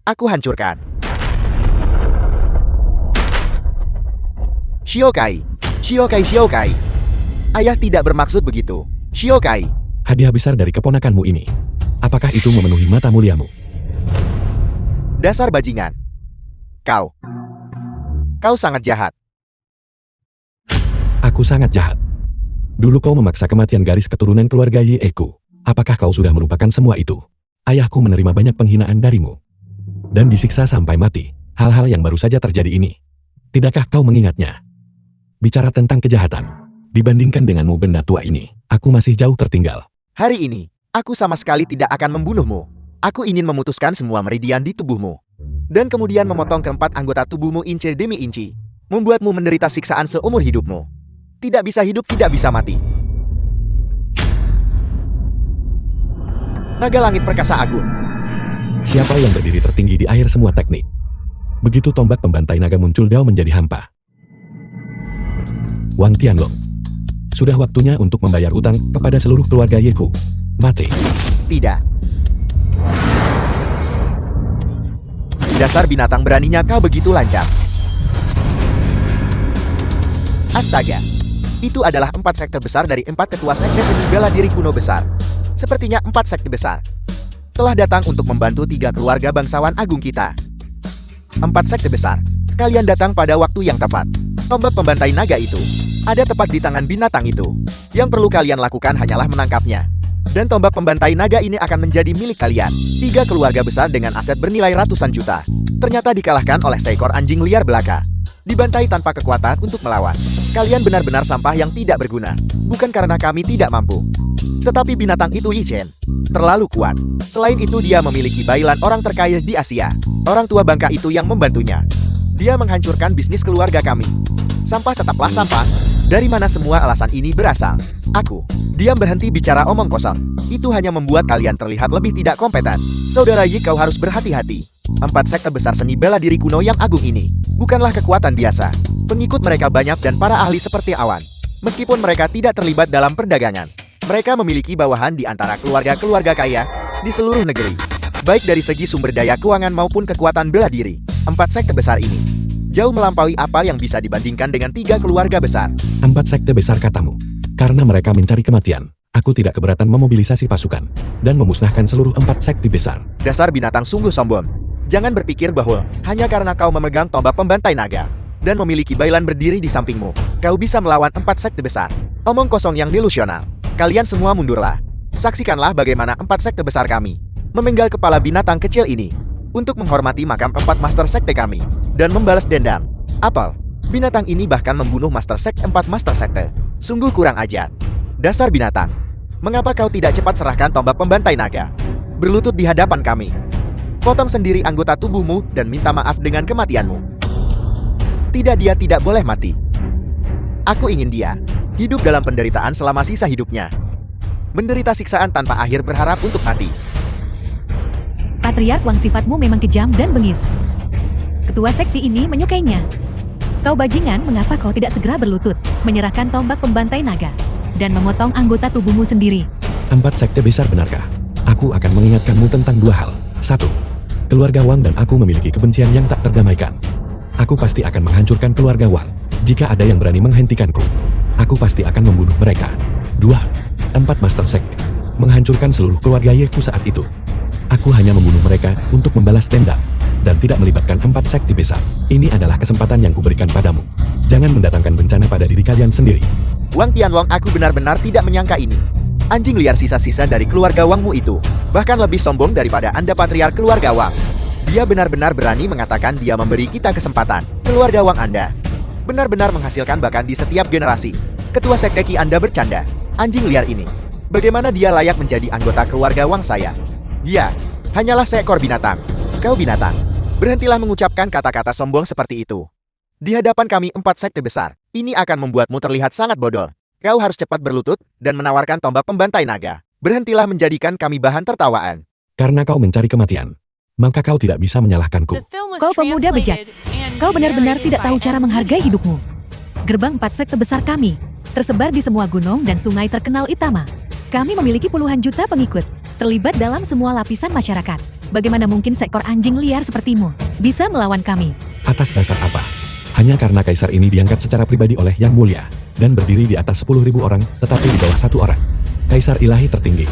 Aku hancurkan. Shiokai. Shiokai Shiokai. Ayah tidak bermaksud begitu. Shiokai. Hadiah besar dari keponakanmu ini. Apakah itu memenuhi mata muliamu? Dasar bajingan. Kau sangat jahat. Aku sangat jahat. Dulu kau memaksa kematian garis keturunan keluarga Yeku. Apakah kau sudah melupakan semua itu? Ayahku menerima banyak penghinaan darimu. Dan disiksa sampai mati. Hal-hal yang baru saja terjadi ini. Tidakkah kau mengingatnya? Bicara tentang kejahatan. Dibandingkan denganmu benda tua ini, aku masih jauh tertinggal. Hari ini, aku sama sekali tidak akan membunuhmu. Aku ingin memutuskan semua meridian di tubuhmu. Dan kemudian memotong keempat anggota tubuhmu inci demi inci. Membuatmu menderita siksaan seumur hidupmu. Tidak bisa hidup, tidak bisa mati. Naga langit perkasa agung. Siapa yang berdiri tertinggi di akhir semua teknik? Begitu tombak pembantai naga muncul, Dao menjadi hampa. Wang Tianlong. Sudah waktunya untuk membayar utang kepada seluruh keluarga Yeku. Mati. Tidak. Dasar binatang, beraninya kau begitu lancang. Astaga. Itu adalah 4 sekte besar dari 4 ketua sekte seni bela diri kuno besar. Sepertinya 4 sekte besar telah datang untuk membantu 3 keluarga bangsawan agung kita. 4 sekte besar. Kalian datang pada waktu yang tepat. Tombak pembantai naga itu ada tepat di tangan binatang itu. Yang perlu kalian lakukan hanyalah menangkapnya. Dan tombak pembantai naga ini akan menjadi milik kalian. 3 keluarga besar dengan aset bernilai ratusan juta. Ternyata dikalahkan oleh seekor anjing liar belaka. Dibantai tanpa kekuatan untuk melawan. Kalian benar-benar sampah yang tidak berguna. Bukan karena kami tidak mampu. Tetapi binatang itu Yi Chen terlalu kuat. Selain itu dia memiliki bailan orang terkaya di Asia. Orang tua bangka itu yang membantunya. Dia menghancurkan bisnis keluarga kami. Sampah tetaplah sampah. Dari mana semua alasan ini berasal? Aku. Diam, berhenti bicara omong kosong. Itu hanya membuat kalian terlihat lebih tidak kompeten. Saudara Yi, kau harus berhati-hati. 4 sekte besar seni bela diri kuno yang agung ini bukanlah kekuatan biasa. Pengikut mereka banyak dan para ahli seperti awan. Meskipun mereka tidak terlibat dalam perdagangan, mereka memiliki bawahan di antara keluarga-keluarga kaya di seluruh negeri. Baik dari segi sumber daya keuangan maupun kekuatan bela diri. 4 sekte besar ini jauh melampaui apa yang bisa dibandingkan dengan 3 keluarga besar. 4 sekte besar katamu. Karena mereka mencari kematian, aku tidak keberatan memobilisasi pasukan dan memusnahkan seluruh 4 sekte besar. Dasar binatang sungguh sombong. Jangan berpikir bahwa hanya karena kau memegang tombak pembantai naga dan memiliki bailan berdiri di sampingmu, kau bisa melawan 4 sekte besar. Omong kosong yang delusional. Kalian semua mundurlah. Saksikanlah bagaimana 4 sekte besar kami memenggal kepala binatang kecil ini untuk menghormati makam 4 master sekte kami dan membalas dendam. Apel, binatang ini bahkan membunuh master sekte 4 master sekte. Sungguh kurang ajar. Dasar binatang. Mengapa kau tidak cepat serahkan tombak pembantai naga? Berlutut di hadapan kami. Potong sendiri anggota tubuhmu dan minta maaf dengan kematianmu. Tidak, dia tidak boleh mati. Aku ingin dia hidup dalam penderitaan selama sisa hidupnya. Menderita siksaan tanpa akhir berharap untuk mati. Patriark Wang, sifatmu memang kejam dan bengis. Ketua sekte ini menyukainya. Kau bajingan, mengapa kau tidak segera berlutut, menyerahkan tombak pembantai naga, dan memotong anggota tubuhmu sendiri? 4 sekte besar, benarkah? Aku akan mengingatkanmu tentang 2 hal. 1. Keluarga Wang dan aku memiliki kebencian yang tak terdamaikan. Aku pasti akan menghancurkan keluarga Wang. Jika ada yang berani menghentikanku, aku pasti akan membunuh mereka. 2. 4 master sekte menghancurkan seluruh keluarga Yeku saat itu. Aku hanya membunuh mereka untuk membalas dendam dan tidak melibatkan 4 sekte besar. Ini adalah kesempatan yang kuberikan padamu. Jangan mendatangkan bencana pada diri kalian sendiri. Wang Tianlong, aku benar-benar tidak menyangka ini. Anjing liar sisa-sisa dari keluarga Wangmu itu bahkan lebih sombong daripada Anda, patriark keluarga Wang. Dia benar-benar berani mengatakan dia memberi kita kesempatan. Keluarga Wang Anda benar-benar menghasilkan bahkan di setiap generasi. Ketua sekte Ki Anda bercanda. Anjing liar ini. Bagaimana dia layak menjadi anggota keluarga Wang saya? Dia hanyalah seekor binatang. Kau binatang. Berhentilah mengucapkan kata-kata sombong seperti itu. Di hadapan kami 4 sekte besar, ini akan membuatmu terlihat sangat bodoh. Kau harus cepat berlutut dan menawarkan tombak pembantai naga. Berhentilah menjadikan kami bahan tertawaan. Karena kau mencari kematian, maka kau tidak bisa menyalahkanku. Kau pemuda bejat. Kau benar-benar tidak tahu cara menghargai hidupmu. Gerbang 4 sekte besar kami tersebar di semua gunung dan sungai terkenal Itama. Kami memiliki puluhan juta pengikut, terlibat dalam semua lapisan masyarakat. Bagaimana mungkin seekor anjing liar sepertimu bisa melawan kami? Atas dasar apa? Hanya karena kaisar ini diangkat secara pribadi oleh Yang Mulia, dan berdiri di atas 10.000 orang, tetapi di bawah 1 orang. Kaisar ilahi tertinggi.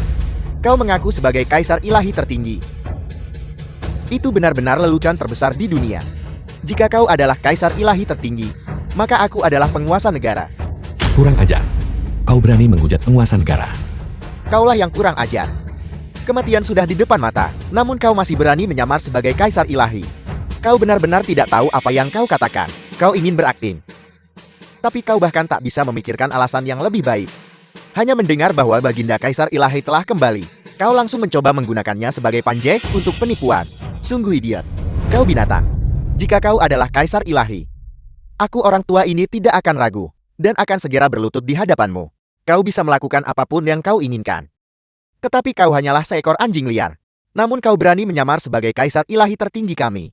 Kau mengaku sebagai kaisar ilahi tertinggi. Itu benar-benar lelucon terbesar di dunia. Jika kau adalah kaisar ilahi tertinggi, maka aku adalah penguasa negara. Kurang ajar. Kau berani menghujat penguasa negara. Kaulah yang kurang ajar. Kematian sudah di depan mata, namun kau masih berani menyamar sebagai kaisar ilahi. Kau benar-benar tidak tahu apa yang kau katakan. Kau ingin berakting. Tapi kau bahkan tak bisa memikirkan alasan yang lebih baik. Hanya mendengar bahwa Baginda Kaisar Ilahi telah kembali, kau langsung mencoba menggunakannya sebagai panjeh untuk penipuan. Sungguh idiot. Kau binatang. Jika kau adalah Kaisar Ilahi, aku orang tua ini tidak akan ragu, dan akan segera berlutut di hadapanmu. Kau bisa melakukan apapun yang kau inginkan. Tetapi kau hanyalah seekor anjing liar. Namun kau berani menyamar sebagai Kaisar Ilahi tertinggi kami.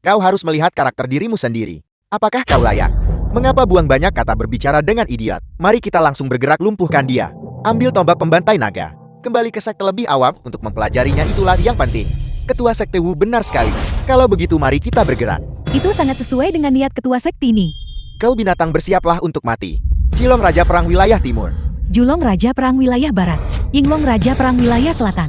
Kau harus melihat karakter dirimu sendiri. Apakah kau layak? Mengapa buang banyak kata berbicara dengan idiot? Mari kita langsung bergerak lumpuhkan dia. Ambil tombak pembantai naga. Kembali ke sekte lebih awam untuk mempelajarinya, itulah yang penting. Ketua Sekte Wu benar sekali. Kalau begitu mari kita bergerak. Itu sangat sesuai dengan niat ketua sekte ini. Kau binatang bersiaplah untuk mati. Cilong Raja Perang Wilayah Timur. Julong Raja Perang Wilayah Barat. Yinglong Raja Perang Wilayah Selatan.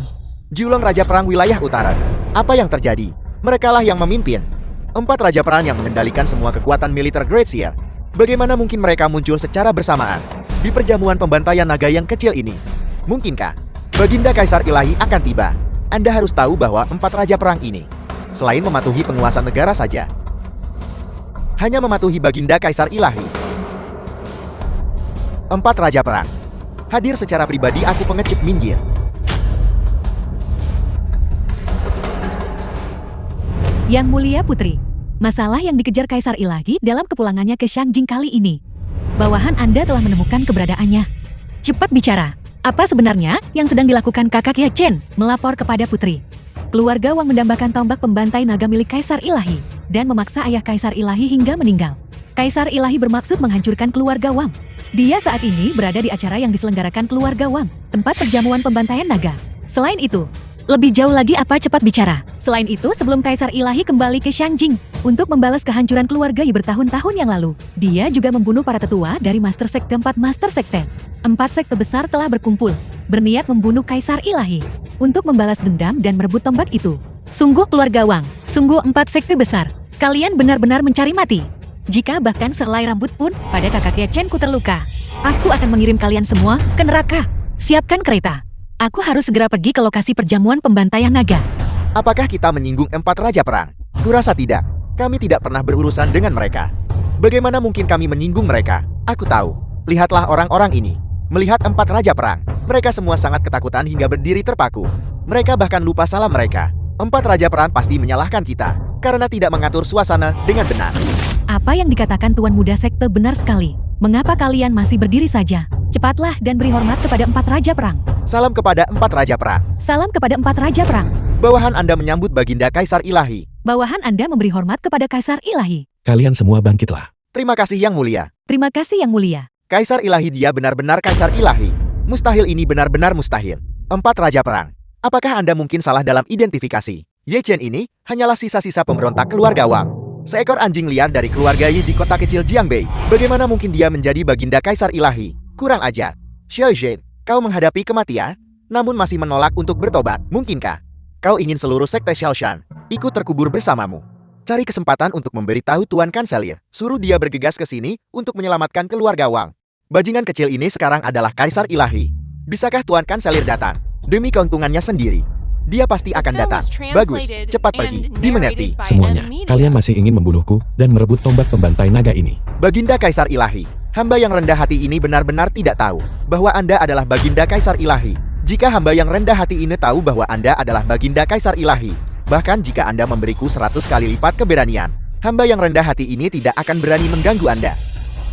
Julong Raja Perang Wilayah Utara. Apa yang terjadi? Merekalah yang memimpin. 4 Raja Perang yang mengendalikan semua kekuatan militer Great Seer. Bagaimana mungkin mereka muncul secara bersamaan di perjamuan pembantaian naga yang kecil ini? Mungkinkah Baginda Kaisar Ilahi akan tiba? Anda harus tahu bahwa 4 Raja Perang ini, selain mematuhi penguasa negara saja, hanya mematuhi Baginda Kaisar Ilahi. 4 Raja Perang hadir secara pribadi, aku pengecip minggir. Yang Mulia Putri, masalah yang dikejar Kaisar Ilahi dalam kepulangannya ke Shangjing kali ini. Bawahan Anda telah menemukan keberadaannya. Cepat bicara, apa sebenarnya yang sedang dilakukan kakak Ye Chen? Melapor kepada Putri. Keluarga Wang mendambakan tombak pembantai naga milik Kaisar Ilahi, dan memaksa ayah Kaisar Ilahi hingga meninggal. Kaisar Ilahi bermaksud menghancurkan keluarga Wang. Dia saat ini berada di acara yang diselenggarakan keluarga Wang, tempat perjamuan pembantaian naga. Selain itu, lebih jauh lagi apa, cepat bicara. Selain itu, sebelum Kaisar Ilahi kembali ke Shangjing untuk membalas kehancuran keluarga Yi bertahun-tahun yang lalu, dia juga membunuh para tetua dari Master Sekte 4 Master Sekte. 4 sekte besar telah berkumpul, berniat membunuh Kaisar Ilahi untuk membalas dendam dan merebut tombak itu. Sungguh keluarga Wang, sungguh 4 sekte besar. Kalian benar-benar mencari mati. Jika bahkan sehelai rambut pun pada kakak Ye Chen ku terluka, aku akan mengirim kalian semua ke neraka. Siapkan kereta. Aku harus segera pergi ke lokasi perjamuan pembantaian naga. Apakah kita menyinggung 4 Raja Perang? Kurasa tidak. Kami tidak pernah berurusan dengan mereka. Bagaimana mungkin kami menyinggung mereka? Aku tahu. Lihatlah orang-orang ini. Melihat 4 Raja Perang, mereka semua sangat ketakutan hingga berdiri terpaku. Mereka bahkan lupa salah mereka. 4 Raja Perang pasti menyalahkan kita karena tidak mengatur suasana dengan benar. Apa yang dikatakan Tuan Muda Sekte benar sekali. Mengapa kalian masih berdiri saja? Cepatlah dan beri hormat kepada 4 Raja Perang. Salam kepada 4 Raja Perang. Salam kepada 4 Raja Perang. Bawahan Anda menyambut Baginda Kaisar Ilahi. Bawahan Anda memberi hormat kepada Kaisar Ilahi. Kalian semua bangkitlah. Terima kasih Yang Mulia. Terima kasih Yang Mulia. Kaisar Ilahi, dia benar-benar Kaisar Ilahi. Mustahil, ini benar-benar mustahil. 4 Raja Perang. Apakah Anda mungkin salah dalam identifikasi? Ye Chen ini hanyalah sisa-sisa pemberontak keluarga Wang. Seekor anjing liar dari keluarga Yi di kota kecil Jiangbei. Bagaimana mungkin dia menjadi Baginda Kaisar Ilahi? Kurang ajar. Xiao Zhen, kau menghadapi kematian, namun masih menolak untuk bertobat. Mungkinkah kau ingin seluruh sekte Xiaoshan ikut terkubur bersamamu? Cari kesempatan untuk memberitahu Tuan Kanselir. Suruh dia bergegas ke sini untuk menyelamatkan keluarga Wang. Bajingan kecil ini sekarang adalah Kaisar Ilahi. Bisakah Tuan Kanselir datang? Demi keuntungannya sendiri. Dia pasti akan datang. Bagus, cepat pergi. Dimengerti. Semuanya, kalian masih ingin membunuhku dan merebut tombak pembantai naga ini. Baginda Kaisar Ilahi, hamba yang rendah hati ini benar-benar tidak tahu bahwa Anda adalah Baginda Kaisar Ilahi. Jika hamba yang rendah hati ini tahu bahwa Anda adalah Baginda Kaisar Ilahi, bahkan jika Anda memberiku 100 kali lipat keberanian, hamba yang rendah hati ini tidak akan berani mengganggu Anda.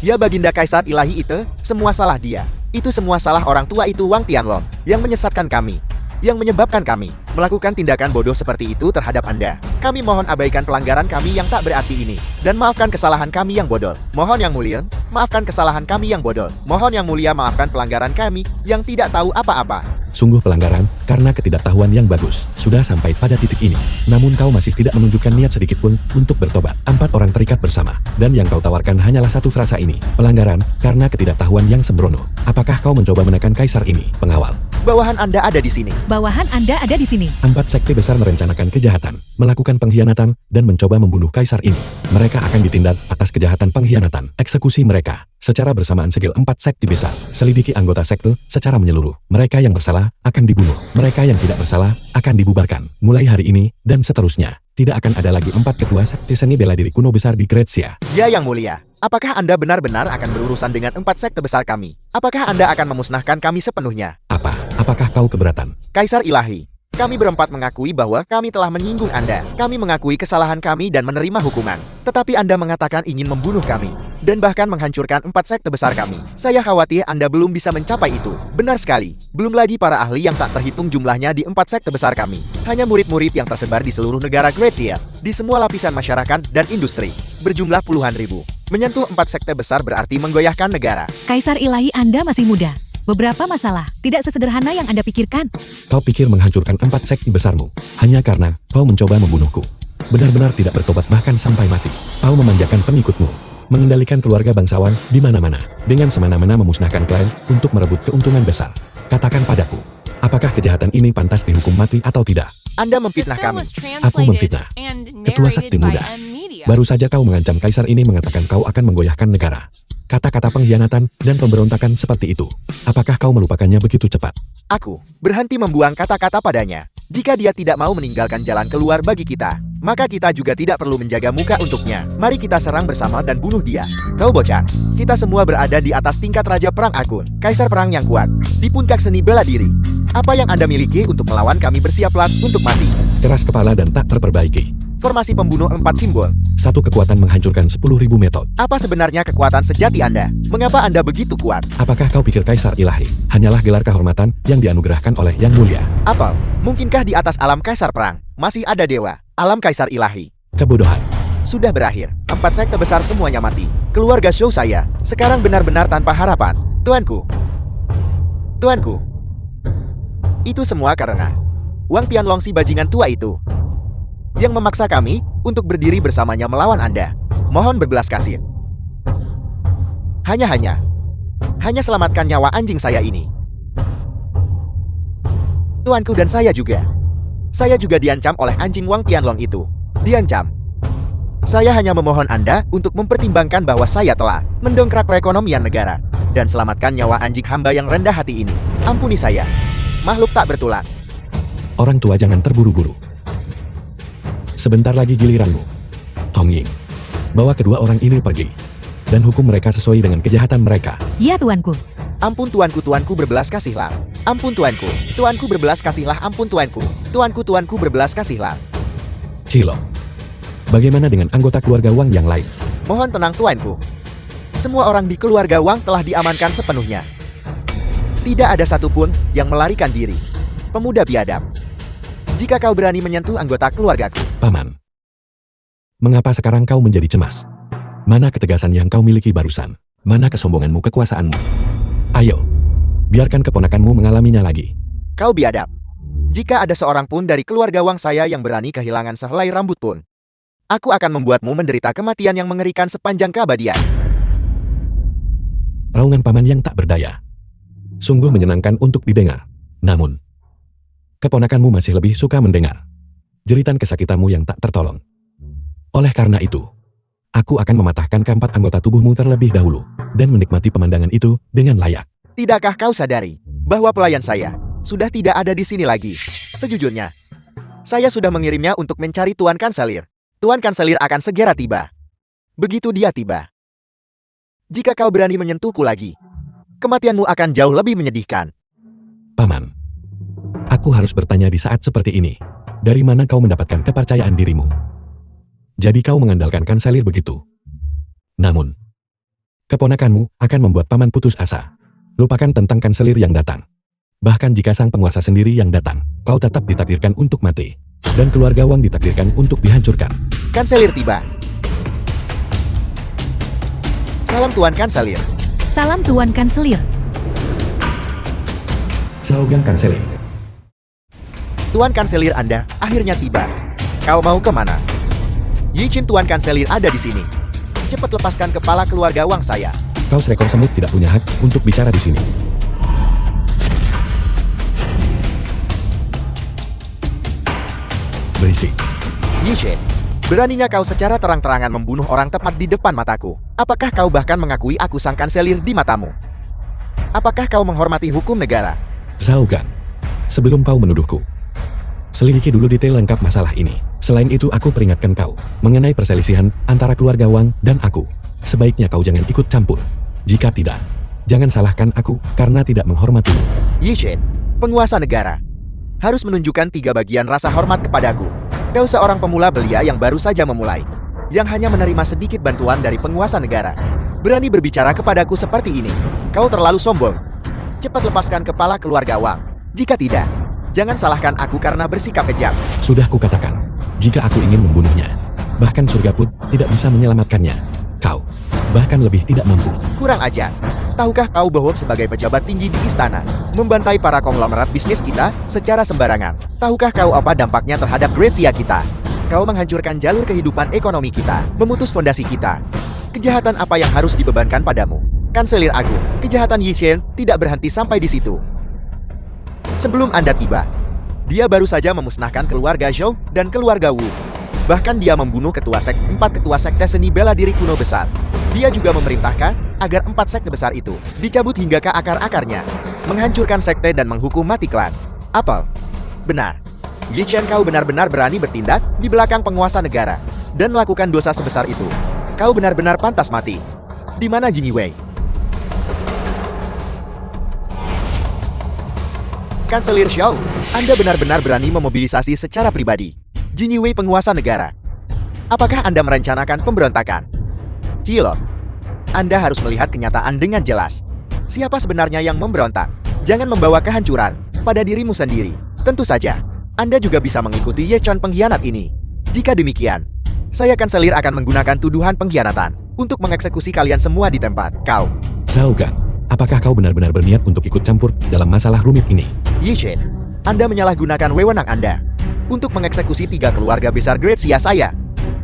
Ya Baginda Kaisar Ilahi, itu semua salah dia. Itu semua salah orang tua itu Wang Tianlong yang menyesatkan kami, yang menyebabkan kami melakukan tindakan bodoh seperti itu terhadap Anda. Kami mohon abaikan pelanggaran kami yang tak berarti ini. Dan maafkan kesalahan kami yang bodoh. Mohon Yang Mulia, maafkan kesalahan kami yang bodoh. Mohon Yang Mulia maafkan pelanggaran kami yang tidak tahu apa-apa. Sungguh pelanggaran, karena ketidaktahuan yang bagus. Sudah sampai pada titik ini. Namun kau masih tidak menunjukkan niat sedikit pun untuk bertobat. 4 orang terikat bersama. Dan yang kau tawarkan hanyalah satu frasa ini. Pelanggaran, karena ketidaktahuan yang sembrono. Apakah kau mencoba menekan kaisar ini, pengawal? Bawahan Anda ada di sini. Bawahan Anda ada di sini. 4 sekte besar merencanakan kejahatan, melakukan pengkhianatan, dan mencoba membunuh kaisar ini. Mereka akan ditindak atas kejahatan pengkhianatan. Eksekusi mereka secara bersamaan segel 4 sekte besar. Selidiki anggota sekte secara menyeluruh. Mereka yang bersalah akan dibunuh. Mereka yang tidak bersalah akan dibubarkan. Mulai hari ini dan seterusnya. Tidak akan ada lagi 4 ketua sekte seni bela diri kuno besar di Grazia. Ya Yang Mulia, apakah Anda benar-benar akan berurusan dengan 4 sekte besar kami? Apakah Anda akan memusnahkan kami sepenuhnya? Apakah kau keberatan? Kaisar Ilahi, kami berempat mengakui bahwa kami telah menyinggung Anda. Kami mengakui kesalahan kami dan menerima hukuman. Tetapi Anda mengatakan ingin membunuh kami. Dan bahkan menghancurkan 4 sekte besar kami. Saya khawatir Anda belum bisa mencapai itu. Benar sekali. Belum lagi para ahli yang tak terhitung jumlahnya di 4 sekte besar kami. Hanya murid-murid yang tersebar di seluruh negara Grazia. Di semua lapisan masyarakat dan industri. Berjumlah puluhan ribu. Menyentuh 4 sekte besar berarti menggoyahkan negara. Kaisar Ilahi Anda masih muda. Beberapa masalah tidak sesederhana yang Anda pikirkan. Kau pikir menghancurkan 4 sekte besarmu hanya karena kau mencoba membunuhku. Benar-benar tidak bertobat bahkan sampai mati. Kau memanjakan pengikutmu. Mengendalikan keluarga bangsawan di mana-mana, dengan semena-mena memusnahkan klan untuk merebut keuntungan besar. Katakan padaku, apakah kejahatan ini pantas dihukum mati atau tidak? Anda memfitnah kami. Aku memfitnah. Ketua Sakti Muda. Baru saja kau mengancam kaisar ini mengatakan kau akan menggoyahkan negara. Kata-kata pengkhianatan dan pemberontakan seperti itu. Apakah kau melupakannya begitu cepat? Aku berhenti membuang kata-kata padanya. Jika dia tidak mau meninggalkan jalan keluar bagi kita, maka kita juga tidak perlu menjaga muka untuknya. Mari kita serang bersama dan bunuh dia. Kau bocah, kita semua berada di atas tingkat Raja Perang Agung, Kaisar Perang yang kuat, di puncak seni bela diri. Apa yang Anda miliki untuk melawan kami? Bersiaplah untuk mati. Keras kepala dan tak terperbaiki. Formasi pembunuh 4 simbol. Satu kekuatan menghancurkan 10.000 metode. Apa sebenarnya kekuatan sejati Anda? Mengapa Anda begitu kuat? Apakah kau pikir Kaisar Ilahi hanyalah gelar kehormatan yang dianugerahkan oleh Yang Mulia? Apa? Mungkinkah di atas alam Kaisar Perang masih ada dewa? Alam Kaisar Ilahi. Kebodohan. Sudah berakhir. 4 sekte besar semuanya mati. Keluarga show saya sekarang benar-benar tanpa harapan. Tuanku. Tuanku. Itu semua karena Wang Tianlong si bajingan tua itu yang memaksa kami untuk berdiri bersamanya melawan Anda. Mohon berbelas kasih. Hanya selamatkan nyawa anjing saya ini. Tuanku dan saya juga. Saya juga diancam oleh anjing Wang Tianlong itu. Diancam. Saya hanya memohon Anda untuk mempertimbangkan bahwa saya telah mendongkrak perekonomian negara dan selamatkan nyawa anjing hamba yang rendah hati ini. Ampuni saya. Makhluk tak bertulang. Orang tua jangan terburu-buru. Sebentar lagi giliranmu. Tong Ying, bawa kedua orang ini pergi. Dan hukum mereka sesuai dengan kejahatan mereka. Ya tuanku. Ampun tuanku, tuanku berbelas kasihlah. Ampun tuanku, tuanku berbelas kasihlah. Ampun tuanku, tuanku, tuanku berbelas kasihlah. Cilo, bagaimana dengan anggota keluarga Wang yang lain? Mohon tenang tuanku. Semua orang di keluarga Wang telah diamankan sepenuhnya. Tidak ada satupun yang melarikan diri. Pemuda biadab. Jika kau berani menyentuh anggota keluargaku. Paman, mengapa sekarang kau menjadi cemas? Mana ketegasan yang kau miliki barusan? Mana kesombonganmu, kekuasaanmu? Ayo, biarkan keponakanmu mengalaminya lagi. Kau biadab. Jika ada seorang pun dari keluarga Wang saya yang berani kehilangan sehelai rambut pun, aku akan membuatmu menderita kematian yang mengerikan sepanjang keabadian. Raungan paman yang tak berdaya. Sungguh menyenangkan untuk didengar. Namun, keponakanmu masih lebih suka mendengar jeritan kesakitanmu yang tak tertolong. Oleh karena itu, aku akan mematahkan keempat anggota tubuhmu terlebih dahulu dan menikmati pemandangan itu dengan layak. Tidakkah kau sadari bahwa pelayan saya sudah tidak ada di sini lagi? Sejujurnya, saya sudah mengirimnya untuk mencari Tuan Kanselir. Tuan Kanselir akan segera tiba. Begitu dia tiba, jika kau berani menyentuhku lagi, kematianmu akan jauh lebih menyedihkan. Paman, aku harus bertanya di saat seperti ini. Dari mana kau mendapatkan kepercayaan dirimu? Jadi kau mengandalkan Kanselir begitu? Namun, keponakanmu akan membuat paman putus asa. Lupakan tentang Kanselir yang datang. Bahkan jika sang penguasa sendiri yang datang, kau tetap ditakdirkan untuk mati. Dan keluarga Wang ditakdirkan untuk dihancurkan. Kanselir tiba. Salam Tuan Kanselir. Salam Tuan Kanselir. Xiaogang Kanselir. Tuan Kanselir Anda akhirnya tiba. Kau mau kemana? Yichin, Tuan Kanselir ada di sini. Cepat lepaskan kepala keluarga Wang saya. Kau seekor semut tidak punya hak untuk bicara di sini. Berisik. Yichin, beraninya kau secara terang-terangan membunuh orang tepat di depan mataku. Apakah kau bahkan mengakui aku sang kanselir di matamu? Apakah kau menghormati hukum negara? Xiaogang, sebelum kau menuduhku, selidiki dulu detail lengkap masalah ini. Selain itu aku peringatkan kau mengenai perselisihan antara keluarga Wang dan aku. Sebaiknya kau jangan ikut campur. Jika tidak, jangan salahkan aku karena tidak menghormatimu. Yichin, penguasa negara, harus menunjukkan 3 bagian rasa hormat kepadaku. Kau seorang pemula belia yang baru saja memulai, yang hanya menerima sedikit bantuan dari penguasa negara. Berani berbicara kepadaku seperti ini. Kau terlalu sombong. Cepat lepaskan kepala keluarga Wang. Jika tidak, jangan salahkan aku karena bersikap kejam. Sudah kukatakan, jika aku ingin membunuhnya, bahkan surga pun tidak bisa menyelamatkannya. Kau, bahkan lebih tidak mampu. Kurang ajar. Tahukah kau bahwa sebagai pejabat tinggi di istana, membantai para konglomerat bisnis kita secara sembarangan? Tahukah kau apa dampaknya terhadap Grazia kita? Kau menghancurkan jalur kehidupan ekonomi kita, memutus fondasi kita. Kejahatan apa yang harus dibebankan padamu? Kanselir Agung, kejahatan Yichin tidak berhenti sampai di situ. Sebelum Anda tiba, dia baru saja memusnahkan keluarga Zhou dan keluarga Wu. Bahkan dia membunuh 4 ketua sekte seni bela diri kuno besar. Dia juga memerintahkan agar 4 sekte besar itu dicabut hingga ke akar-akarnya, menghancurkan sekte dan menghukum mati klan. Apel? Benar. Yichin, kau benar-benar berani bertindak di belakang penguasa negara dan melakukan dosa sebesar itu. Kau benar-benar pantas mati. Di mana Jing Wei? Kanselir Xiao, Anda benar-benar berani memobilisasi secara pribadi Jing Wei, penguasa negara. Apakah Anda merencanakan pemberontakan? Cilok, Anda harus melihat kenyataan dengan jelas. Siapa sebenarnya yang memberontak? Jangan membawa kehancuran pada dirimu sendiri. Tentu saja, Anda juga bisa mengikuti Ye Chon pengkhianat ini. Jika demikian, saya Kanselir akan menggunakan tuduhan pengkhianatan untuk mengeksekusi kalian semua di tempat. Kau, Xiaogang, apakah kau benar-benar berniat untuk ikut campur dalam masalah rumit ini? Yichin, Anda menyalahgunakan wewenang Anda untuk mengeksekusi 3 keluarga besar Grazia saya,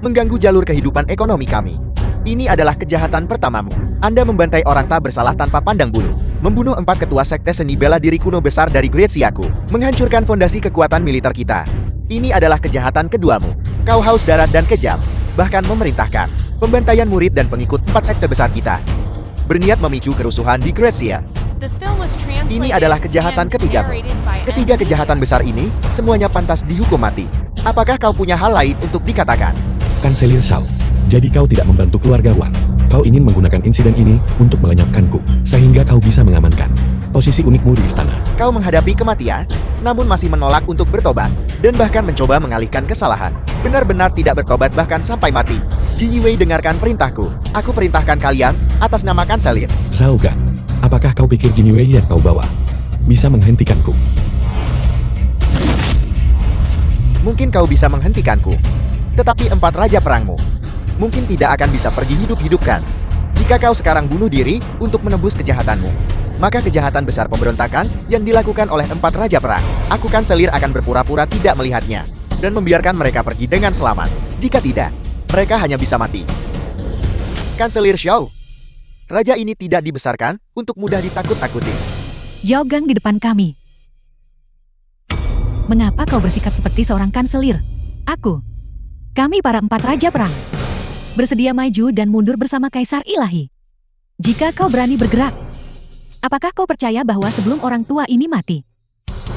mengganggu jalur kehidupan ekonomi kami. Ini adalah kejahatan pertamamu. Anda membantai orang tak bersalah tanpa pandang bulu, membunuh 4 ketua sekte seni bela diri kuno besar dari Graziaku, menghancurkan fondasi kekuatan militer kita. Ini adalah kejahatan keduamu. Kau haus darat dan kejam, bahkan memerintahkan pembantaian murid dan pengikut 4 sekte besar kita. Berniat memicu kerusuhan di Grazia. Ini adalah kejahatan ketigamu. Ketiga kejahatan besar ini, semuanya pantas dihukum mati. Apakah kau punya hal lain untuk dikatakan? Kanselir Xiao, jadi kau tidak membantu keluarga Wang. Kau ingin menggunakan insiden ini untuk melenyapkanku, sehingga kau bisa mengamankan posisi unikmu di istana. Kau menghadapi kematian, namun masih menolak untuk bertobat, dan bahkan mencoba mengalihkan kesalahan. Benar-benar tidak bertobat bahkan sampai mati. Jing Wei, dengarkan perintahku. Aku perintahkan kalian atas nama Kanselir. Xiaogang, apakah kau pikir Jing Wei yang kau bawa bisa menghentikanku? Mungkin kau bisa menghentikanku, tetapi 4 raja perangmu mungkin tidak akan bisa pergi hidup-hidupkan. Jika kau sekarang bunuh diri untuk menebus kejahatanmu, maka kejahatan besar pemberontakan yang dilakukan oleh 4 raja perang, aku Kanselir akan berpura-pura tidak melihatnya dan membiarkan mereka pergi dengan selamat. Jika tidak, mereka hanya bisa mati. Kanselir Xiao, raja ini tidak dibesarkan untuk mudah ditakut-takuti. Xiaogang di depan kami. Mengapa kau bersikap seperti seorang kanselir? Kami para 4 raja perang, bersedia maju dan mundur bersama Kaisar Ilahi. Jika kau berani bergerak, apakah kau percaya bahwa sebelum orang tua ini mati,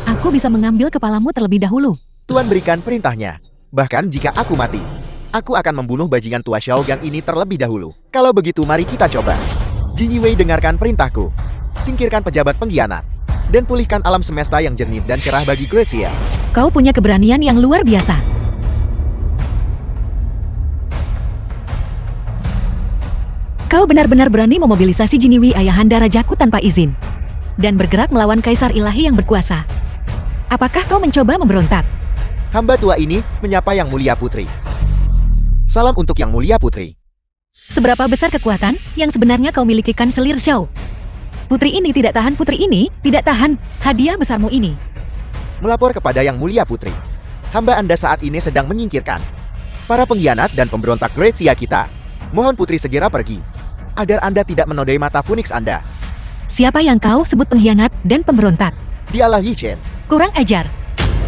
aku bisa mengambil kepalamu terlebih dahulu? Tuan berikan perintahnya. Bahkan jika aku mati, aku akan membunuh bajingan tua Xiaogang ini terlebih dahulu. Kalau begitu mari kita coba. Jing Wei, dengarkan perintahku. Singkirkan pejabat pengkhianat dan pulihkan alam semesta yang jernih dan cerah bagi Grazia. Kau punya keberanian yang luar biasa. Kau benar-benar berani memobilisasi Jing Wei, ayahanda rajaku, tanpa izin. dan bergerak melawan Kaisar Ilahi yang berkuasa. Apakah kau mencoba memberontak? Hamba tua ini menyapa Yang Mulia Putri. Salam untuk Yang Mulia Putri. Seberapa besar kekuatan yang sebenarnya kau miliki Kanselir Zhao? Putri ini tidak tahan, putri ini tidak tahan hadiah besarmu ini. Melapor kepada Yang Mulia Putri. Hamba Anda saat ini sedang menyingkirkan para pengkhianat dan pemberontak Grazia kita. Mohon Putri segera pergi, agar Anda tidak menodai mata Phoenix Anda. Siapa yang kau sebut pengkhianat dan pemberontak? Dialah Yi Chen. Kurang ajar.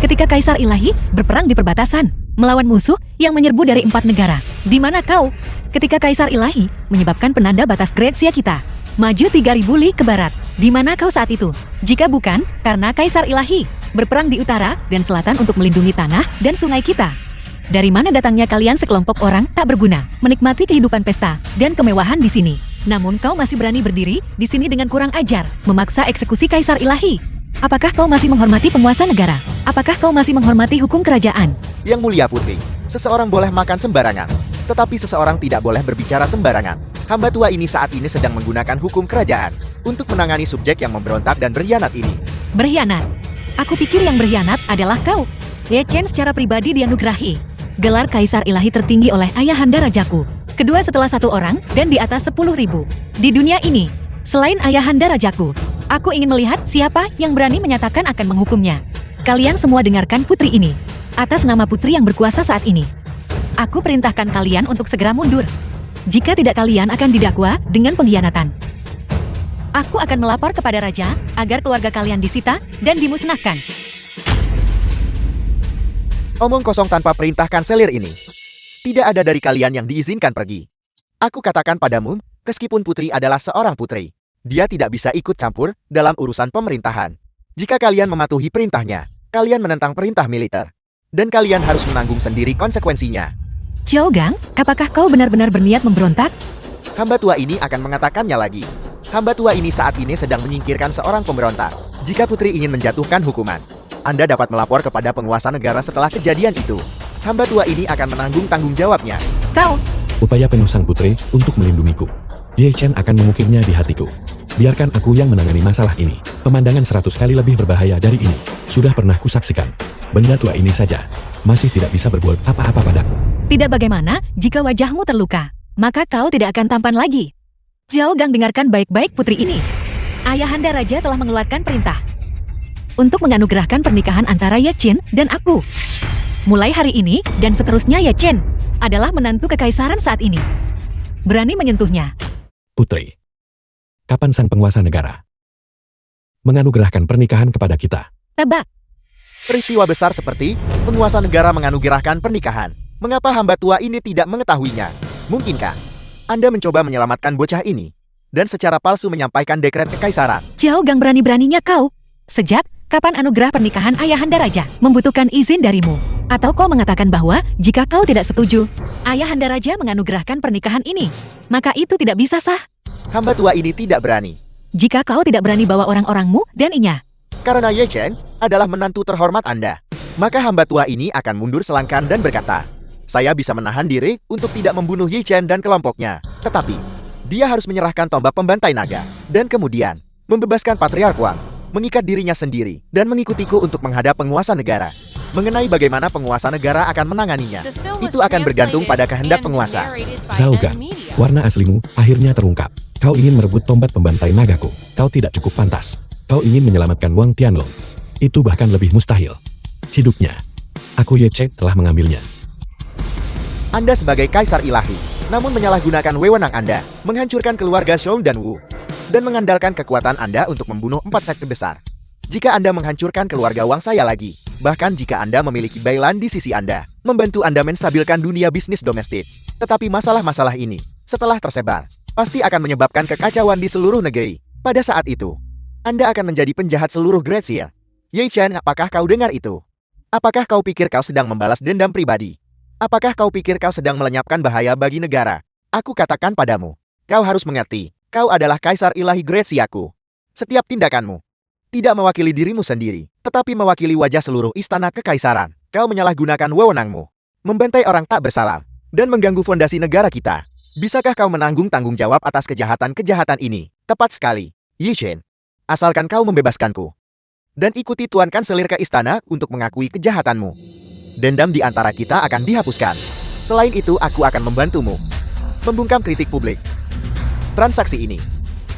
Ketika Kaisar Ilahi berperang di perbatasan, melawan musuh yang menyerbu dari 4 negara. Di mana kau? Ketika Kaisar Ilahi menyebabkan penanda batas Grazia kita maju 3000 li ke barat. Di mana kau saat itu? Jika bukan karena Kaisar Ilahi berperang di utara dan selatan untuk melindungi tanah dan sungai kita. Dari mana datangnya kalian sekelompok orang tak berguna, menikmati kehidupan pesta dan kemewahan di sini? Namun kau masih berani berdiri di sini dengan kurang ajar, memaksa eksekusi Kaisar Ilahi. Apakah kau masih menghormati penguasa negara? Apakah kau masih menghormati hukum kerajaan? Yang Mulia Putri, seseorang boleh makan sembarangan, tetapi seseorang tidak boleh berbicara sembarangan. Hamba tua ini saat ini sedang menggunakan hukum kerajaan untuk menangani subjek yang memberontak dan berkhianat ini. Berkhianat? Aku pikir yang berkhianat adalah kau. Ye Chen secara pribadi dianugerahi gelar Kaisar Ilahi tertinggi oleh Ayahanda Rajaku. Kedua setelah satu orang dan di atas 10.000. Di dunia ini, selain Ayahanda Rajaku, aku ingin melihat siapa yang berani menyatakan akan menghukumnya. Kalian semua dengarkan putri ini. Atas nama putri yang berkuasa saat ini, aku perintahkan kalian untuk segera mundur. Jika tidak, kalian akan didakwa dengan pengkhianatan. Aku akan melapor kepada raja agar keluarga kalian disita dan dimusnahkan. Omong kosong tanpa perintah Kanselir ini. Tidak ada dari kalian yang diizinkan pergi. Aku katakan padamu, meskipun putri adalah seorang putri, dia tidak bisa ikut campur dalam urusan pemerintahan. Jika kalian mematuhi perintahnya, kalian menentang perintah militer. Dan kalian harus menanggung sendiri konsekuensinya. Zhao Gang, apakah kau benar-benar berniat memberontak? Hamba tua ini akan mengatakannya lagi. Hamba tua ini saat ini sedang menyingkirkan seorang pemberontak. Jika putri ingin menjatuhkan hukuman, Anda dapat melapor kepada penguasa negara setelah kejadian itu. Hamba tua ini akan menanggung tanggung jawabnya. Kau, Upaya penuh sang putri untuk melindungiku. Ye Chen akan mengukirnya di hatiku. Biarkan aku yang menangani masalah ini. Pemandangan 100 kali lebih berbahaya dari ini. Sudah pernah kusaksikan. Benda tua ini saja masih tidak bisa berbuat apa-apa padaku. tidak bagaimana jika wajahmu terluka, maka kau tidak akan tampan lagi. Zhao Gang, dengarkan baik-baik putri ini. Ayahanda Raja telah mengeluarkan perintah untuk menganugerahkan pernikahan antara Ye Chen dan aku. Mulai hari ini dan seterusnya Ye Chen adalah menantu kekaisaran saat ini. Berani menyentuhnya. Putri, kapan sang penguasa negara menganugerahkan pernikahan kepada kita? Tebak. Peristiwa besar seperti penguasa negara menganugerahkan pernikahan. Mengapa hamba tua ini tidak mengetahuinya? Mungkinkah Anda mencoba menyelamatkan bocah ini dan secara palsu menyampaikan dekret kekaisaran? Zhao Gang, berani-beraninya kau. Sejak kapan anugerah pernikahan Ayahanda Raja membutuhkan izin darimu? Atau kau mengatakan bahwa jika kau tidak setuju, Ayahanda Raja menganugerahkan pernikahan ini, maka itu tidak bisa sah? Hamba tua ini tidak berani. Jika kau tidak berani bawa orang-orangmu dan inya, Karena Ye Chen adalah menantu terhormat Anda, maka hamba tua ini akan mundur selangkah dan berkata, saya bisa menahan diri untuk tidak membunuh Ye Chen dan kelompoknya. Tetapi, dia harus menyerahkan tombak pembantai naga, dan kemudian membebaskan Patriark Wang, mengikat dirinya sendiri, dan mengikutiku untuk menghadap penguasa negara. Mengenai bagaimana penguasa negara akan menanganinya, itu akan bergantung pada kehendak penguasa. Zhao Gang, warna aslimu akhirnya terungkap. Kau ingin merebut tombak pembantai nagaku. Kau tidak cukup pantas. Kau ingin menyelamatkan Wang Tianlong. Itu bahkan lebih mustahil. Hidupnya, aku Ye Chen telah mengambilnya. Anda sebagai kaisar ilahi, namun menyalahgunakan wewenang Anda, menghancurkan keluarga Shou dan Wu, dan mengandalkan kekuatan Anda untuk membunuh 4 sekte besar. Jika Anda menghancurkan keluarga Wang saya lagi, bahkan jika Anda memiliki Bailan di sisi Anda, membantu Anda menstabilkan dunia bisnis domestik. Tetapi masalah-masalah ini, setelah tersebar, pasti akan menyebabkan kekacauan di seluruh negeri. Pada saat itu, Anda akan menjadi penjahat seluruh Grazia. Ye Chen, apakah kau dengar itu? Apakah kau pikir kau sedang membalas dendam pribadi? Apakah kau pikir kau sedang melenyapkan bahaya bagi negara? Aku katakan padamu, kau harus mengerti, kau adalah kaisar ilahi Graziaku. Setiap tindakanmu tidak mewakili dirimu sendiri, tetapi mewakili wajah seluruh istana kekaisaran. Kau menyalahgunakan wewenangmu, membantai orang tak bersalah, dan mengganggu fondasi negara kita. Bisakah kau menanggung tanggung jawab atas kejahatan-kejahatan ini? Tepat sekali, Ye Chen. asalkan kau membebaskanku. Dan ikuti Tuan Kanselir ke istana untuk mengakui kejahatanmu. Dendam di antara kita akan dihapuskan. Selain itu, aku akan membantumu membungkam kritik publik. Transaksi ini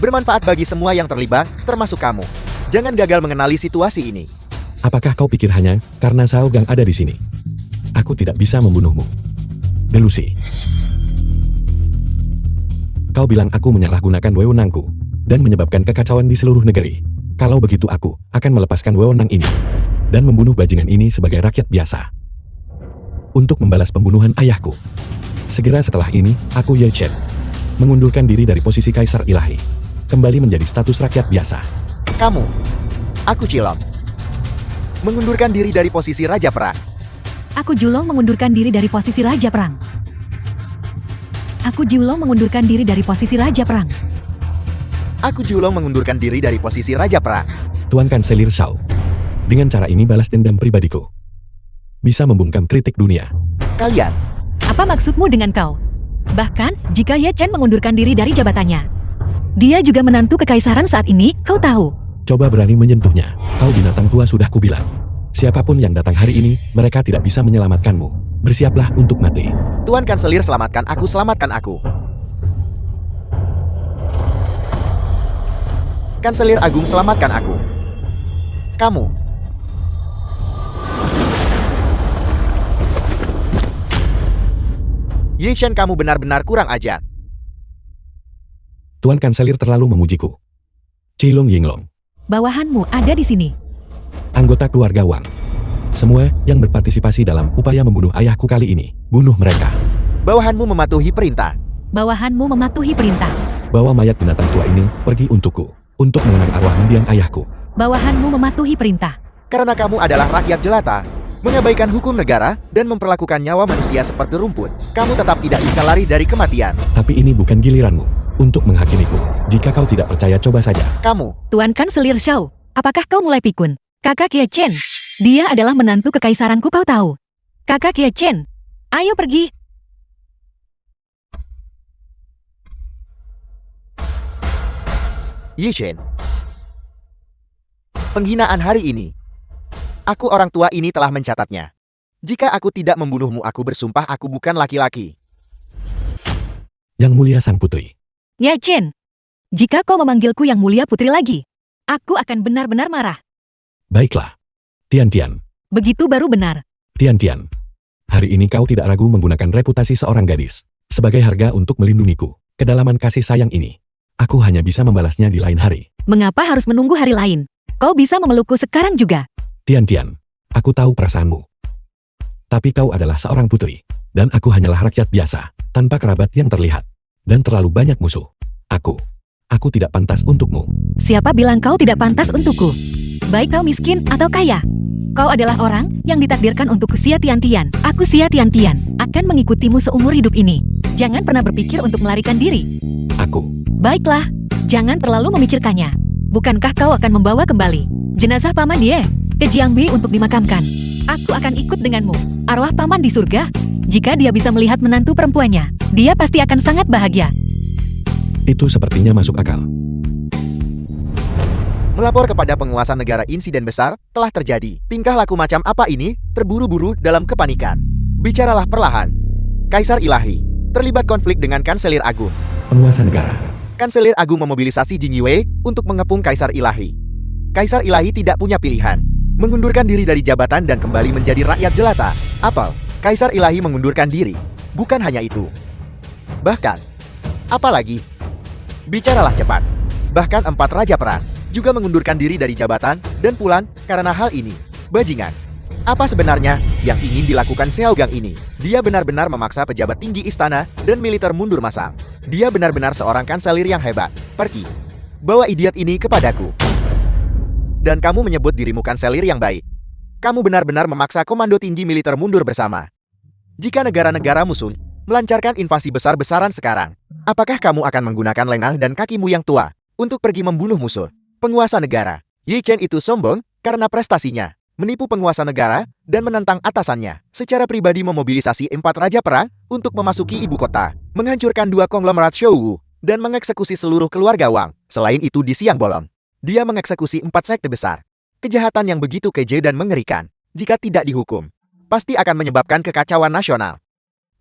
bermanfaat bagi semua yang terlibat, termasuk kamu. Jangan gagal mengenali situasi ini. Apakah kau pikir hanya karena Shao Gang ada di sini? Aku tidak bisa membunuhmu. Delusi. Kau bilang aku menyalahgunakan wewenangku dan menyebabkan kekacauan di seluruh negeri. Kalau begitu aku akan melepaskan wewenang ini dan membunuh bajingan ini sebagai rakyat biasa. Untuk membalas pembunuhan ayahku. Segera setelah ini, aku Ye Chen mengundurkan diri dari posisi Kaisar Ilahi. Kembali menjadi status rakyat biasa. Kamu, aku Cilong, mengundurkan diri dari posisi Raja Perang. Aku Julong mengundurkan diri dari posisi Raja Perang. Aku Julong mengundurkan diri dari posisi Raja Perang. Aku Julong mengundurkan diri dari posisi Raja Perang. Tuan Kanselir Shao. Dengan cara ini balas dendam pribadiku. Bisa membungkam kritik dunia. Kalian, Apa maksudmu dengan kau? Bahkan, jika Ye Chen mengundurkan diri dari jabatannya, dia juga menantu kekaisaran saat ini, kau tahu. Coba berani menyentuhnya. Kau binatang tua sudah kubilang. Siapapun yang datang hari ini, mereka tidak bisa menyelamatkanmu. Bersiaplah untuk mati. Tuan Kanselir selamatkan aku, selamatkan aku. Kanselir Agung selamatkan aku. Kamu. Ye Chen, kamu benar-benar kurang ajar. Tuan Kanselir terlalu memujiku. Cilong Yinglong. Bawahanmu ada di sini. Anggota keluarga Wang. Semua yang berpartisipasi dalam upaya membunuh ayahku kali ini, bunuh mereka. Bawahanmu mematuhi perintah. Bawahanmu mematuhi perintah. Bawa mayat binatang tua ini pergi untukku, untuk mengenang arwah mendiang ayahku. Bawahanmu mematuhi perintah. Karena kamu adalah rakyat jelata, mengabaikan hukum negara, dan memperlakukan nyawa manusia seperti rumput, kamu tetap tidak bisa lari dari kematian. Tapi ini bukan giliranmu untuk menghakimiku. Jika kau tidak percaya, coba saja. Kamu, Tuan Kanselir Shao, apakah kau mulai pikun? Kakak Ye Chen, dia adalah menantu kekaisaranku, kau tahu. Kakak Ye Chen, ayo pergi. Ye Chen. Penghinaan hari ini. Aku orang tua ini telah mencatatnya. Jika aku tidak membunuhmu, aku bersumpah aku bukan laki-laki. Yang mulia sang putri. Ye Chen, jika kau memanggilku yang mulia putri lagi, aku akan benar-benar marah. Baiklah. Tian. Begitu baru benar. Tian. Hari ini kau tidak ragu menggunakan reputasi seorang gadis sebagai harga untuk melindungiku. Kedalaman kasih sayang ini, aku hanya bisa membalasnya di lain hari. Mengapa harus menunggu hari lain? Kau bisa memelukku sekarang juga. Tian, aku tahu perasaanmu. Tapi kau adalah seorang putri, dan aku hanyalah rakyat biasa, tanpa kerabat yang terlihat, dan terlalu banyak musuh. Aku tidak pantas untukmu. Siapa bilang kau tidak pantas untukku? Baik kau miskin atau kaya. Kau adalah orang yang ditakdirkan untuk Xia Tian. Aku Xia Tian, akan mengikutimu seumur hidup ini. Jangan pernah berpikir untuk melarikan diri. Baiklah, jangan terlalu memikirkannya. Bukankah kau akan membawa kembali jenazah Paman Ye ke Jiangbi untuk dimakamkan? Aku akan ikut denganmu. Arwah Paman di surga. Jika dia bisa melihat menantu perempuannya, dia pasti akan sangat bahagia. Itu sepertinya masuk akal. Melapor kepada penguasa negara, insiden besar telah terjadi. Tingkah laku macam apa ini? Terburu-buru dalam kepanikan. Bicaralah perlahan. Kaisar Ilahi terlibat konflik dengan Kanselir Agung. Penguasa negara. Kanselir Agung memobilisasi Jing Yue untuk mengepung Kaisar Ilahi. Kaisar Ilahi tidak punya pilihan. Mengundurkan diri dari jabatan dan kembali menjadi rakyat jelata. Apel, Kaisar Ilahi mengundurkan diri. Bukan hanya itu. Bahkan, apalagi? Bicaralah cepat. Bahkan 4 raja perang juga mengundurkan diri dari jabatan dan pulang karena hal ini. Bajingan. Apa sebenarnya yang ingin dilakukan Xiao Gang ini? Dia benar-benar memaksa pejabat tinggi istana dan militer mundur masang. Dia benar-benar seorang kanselir yang hebat. Pergi. Bawa idiot ini kepadaku. Dan kamu menyebut dirimu kanselir yang baik. Kamu benar-benar memaksa komando tinggi militer mundur bersama. Jika negara-negara musuh melancarkan invasi besar-besaran sekarang, apakah kamu akan menggunakan lengan dan kakimu yang tua untuk pergi membunuh musuh? Penguasa negara, Ye Chen itu sombong karena prestasinya menipu penguasa negara dan menentang atasannya. Secara pribadi memobilisasi 4 raja perang untuk memasuki ibu kota, menghancurkan 2 konglomerat Shouwu, dan mengeksekusi seluruh keluarga Wang. Selain itu di siang bolong, Dia mengeksekusi 4 sekte besar. Kejahatan yang begitu keji dan mengerikan, jika tidak dihukum, pasti akan menyebabkan kekacauan nasional.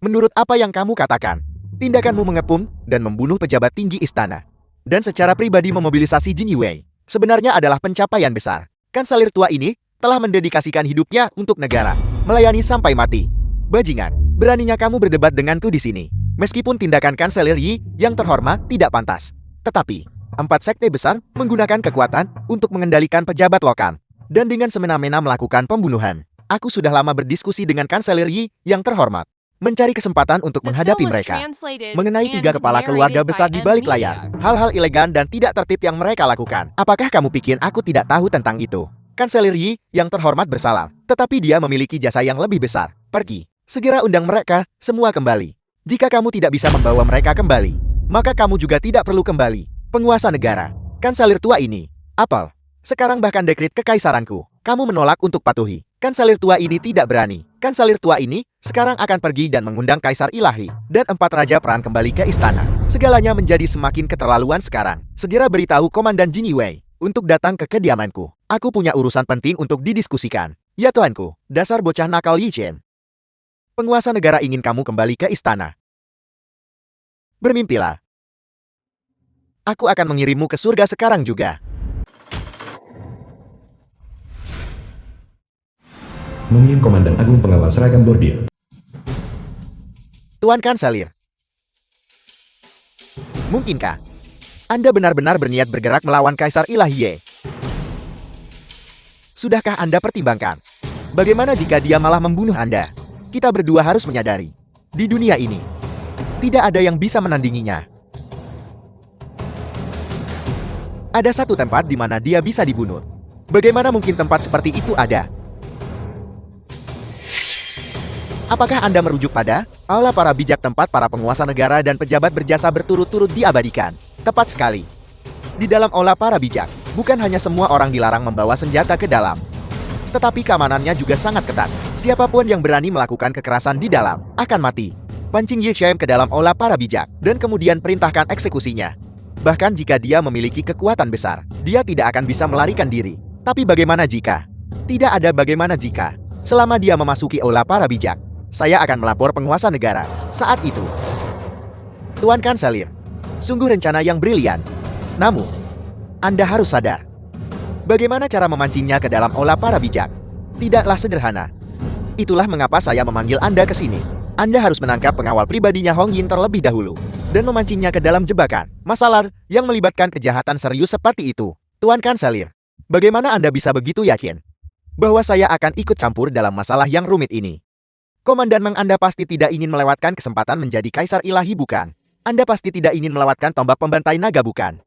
Menurut apa yang kamu katakan, tindakanmu mengepung dan membunuh pejabat tinggi istana, dan secara pribadi memobilisasi Jin Yue, sebenarnya adalah pencapaian besar. Kanselir tua ini telah mendedikasikan hidupnya untuk negara, melayani sampai mati. Bajingan, beraninya kamu berdebat denganku di sini. Meskipun tindakan Kanselir Yi yang terhormat tidak pantas, tetapi 4 sekte besar menggunakan kekuatan untuk mengendalikan pejabat lokal dan dengan semena-mena melakukan pembunuhan. Aku sudah lama berdiskusi dengan Kanselir Yi yang terhormat, mencari kesempatan untuk menghadapi mereka. Mengenai 3 kepala keluarga besar di balik layar, hal-hal elegan dan tidak tertib yang mereka lakukan. Apakah kamu pikir aku tidak tahu tentang itu? Kanselir Yi yang terhormat bersalah, tetapi dia memiliki jasa yang lebih besar. Pergi, segera undang mereka semua kembali. Jika kamu tidak bisa membawa mereka kembali, maka kamu juga tidak perlu kembali. Penguasa negara, Kanselir tua ini, apel. Sekarang bahkan dekrit kekaisaranku, kamu menolak untuk patuhi. Kanselir tua ini tidak berani. Kanselir tua ini sekarang akan pergi dan mengundang Kaisar Ilahi dan 4 raja perang kembali ke istana. Segalanya menjadi semakin keterlaluan sekarang. Segera beritahu Komandan Jin Yue untuk datang ke kediamanku. Aku punya urusan penting untuk didiskusikan. Ya tuanku, dasar bocah nakal Yi Chen. Penguasa negara ingin kamu kembali ke istana. Bermimpilah. Aku akan mengirimmu ke surga sekarang juga. Mungkin Komandan Agung Pengawal Seragam Bordir. Tuan Kanselir. Mungkinkah Anda benar-benar berniat bergerak melawan Kaisar Ilahi Ye? Sudahkah Anda pertimbangkan? Bagaimana jika dia malah membunuh Anda? Kita berdua harus menyadari, di dunia ini, tidak ada yang bisa menandinginya. Ada satu tempat di mana dia bisa dibunuh. Bagaimana mungkin tempat seperti itu ada? Apakah Anda merujuk pada aula para bijak, tempat para penguasa negara dan pejabat berjasa berturut-turut diabadikan? Tepat sekali. Di dalam aula para bijak, bukan hanya semua orang dilarang membawa senjata ke dalam, tetapi keamanannya juga sangat ketat. Siapapun yang berani melakukan kekerasan di dalam akan mati. Pancing Ye Shem ke dalam aula para bijak dan kemudian perintahkan eksekusinya. Bahkan jika dia memiliki kekuatan besar, dia tidak akan bisa melarikan diri. Tapi bagaimana jika? Tidak ada bagaimana jika. Selama dia memasuki aula para bijak, saya akan melapor penguasa negara. Saat itu, Tuan Kanselir, sungguh rencana yang brilian. Namun, Anda harus sadar. Bagaimana cara memancingnya ke dalam aula para bijak? Tidaklah sederhana. Itulah mengapa saya memanggil Anda ke sini. Anda harus menangkap pengawal pribadinya Hong Yin terlebih dahulu dan memancingnya ke dalam jebakan masalah yang melibatkan kejahatan serius seperti itu. Tuan Kanselir, bagaimana Anda bisa begitu yakin bahwa saya akan ikut campur dalam masalah yang rumit ini? Komandan Meng, Anda pasti tidak ingin melewatkan kesempatan menjadi Kaisar Ilahi, bukan? Anda pasti tidak ingin melewatkan tombak pembantai naga, bukan?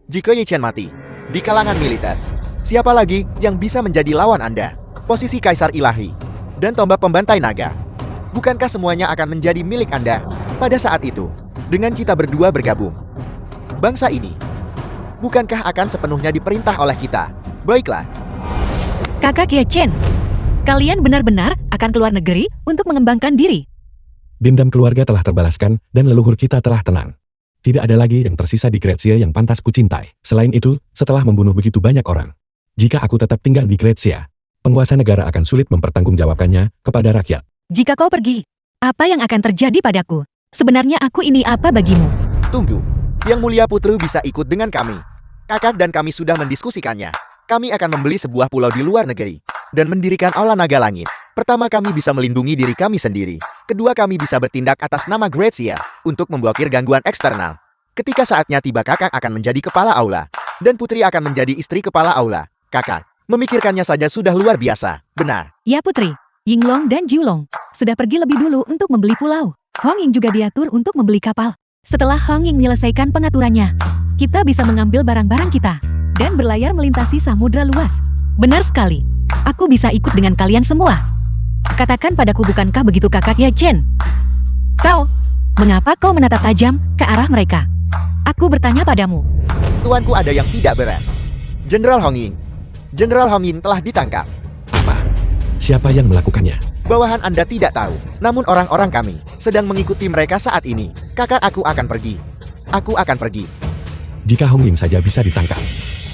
Jika Ye Chen mati di kalangan militer, siapa lagi yang bisa menjadi lawan Anda? Posisi Kaisar Ilahi dan tombak pembantai naga, bukankah semuanya akan menjadi milik Anda pada saat itu? Dengan kita berdua bergabung, bangsa ini bukankah akan sepenuhnya diperintah oleh kita? Baiklah. Kakak Ye Chen, kalian benar-benar akan keluar negeri untuk mengembangkan diri. Dendam keluarga telah terbalaskan dan leluhur kita telah tenang. Tidak ada lagi yang tersisa di Gretsia yang pantas kucintai. Selain itu, setelah membunuh begitu banyak orang, jika aku tetap tinggal di Gretsia, penguasa negara akan sulit mempertanggungjawabkannya kepada rakyat. Jika kau pergi, apa yang akan terjadi padaku? Sebenarnya aku ini apa bagimu? Tunggu, Yang Mulia Putru bisa ikut dengan kami. Kakak dan kami sudah mendiskusikannya. Kami akan membeli sebuah pulau di luar negeri dan mendirikan aula naga langit. Pertama, kami bisa melindungi diri kami sendiri. Kedua, kami bisa bertindak atas nama Gretsia untuk memblokir gangguan eksternal. Ketika saatnya tiba, kakak akan menjadi kepala aula dan putri akan menjadi istri kepala aula. Kakak, memikirkannya saja sudah luar biasa. Benar. Ya putri, Yinglong dan Jiulong sudah pergi lebih dulu untuk membeli pulau. Hong Ying juga diatur untuk membeli kapal. Setelah Hong Ying menyelesaikan pengaturannya, kita bisa mengambil barang-barang kita dan berlayar melintasi samudra luas. Benar sekali. Aku bisa ikut dengan kalian semua. Katakan padaku, bukankah begitu kakak Ye Chen? Kau, mengapa kau menatap tajam ke arah mereka? Aku bertanya padamu. Tuanku, ada yang tidak beres. Jenderal Hong Ying. Jenderal Hong Ying telah ditangkap. Apa? Siapa yang melakukannya? Bawahan Anda tidak tahu. Namun orang-orang kami sedang mengikuti mereka saat ini. Kakak, aku akan pergi. Aku akan pergi. Jika Hong Ying saja bisa ditangkap,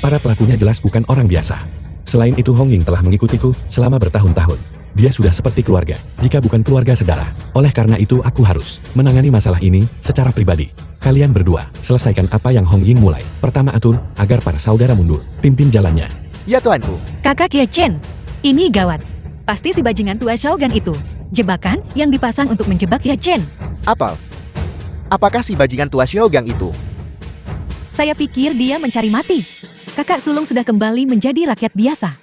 Para pelakunya jelas bukan orang biasa. Selain itu Hong Ying telah mengikutiku selama bertahun-tahun. Dia sudah seperti keluarga, jika bukan keluarga saudara. Oleh karena itu aku harus menangani masalah ini secara pribadi. Kalian berdua, selesaikan apa yang Hong Ying mulai. Pertama atur, agar para saudara mundur. Pimpin jalannya. Ya tuanku. Kakak Ye Chen, ini gawat. Pasti si bajingan tua Shogun itu. Jebakan yang dipasang untuk menjebak Ye Chen. Apakah si bajingan tua Xiaogang itu? Saya pikir dia mencari mati. Kakak sulung sudah kembali menjadi rakyat biasa.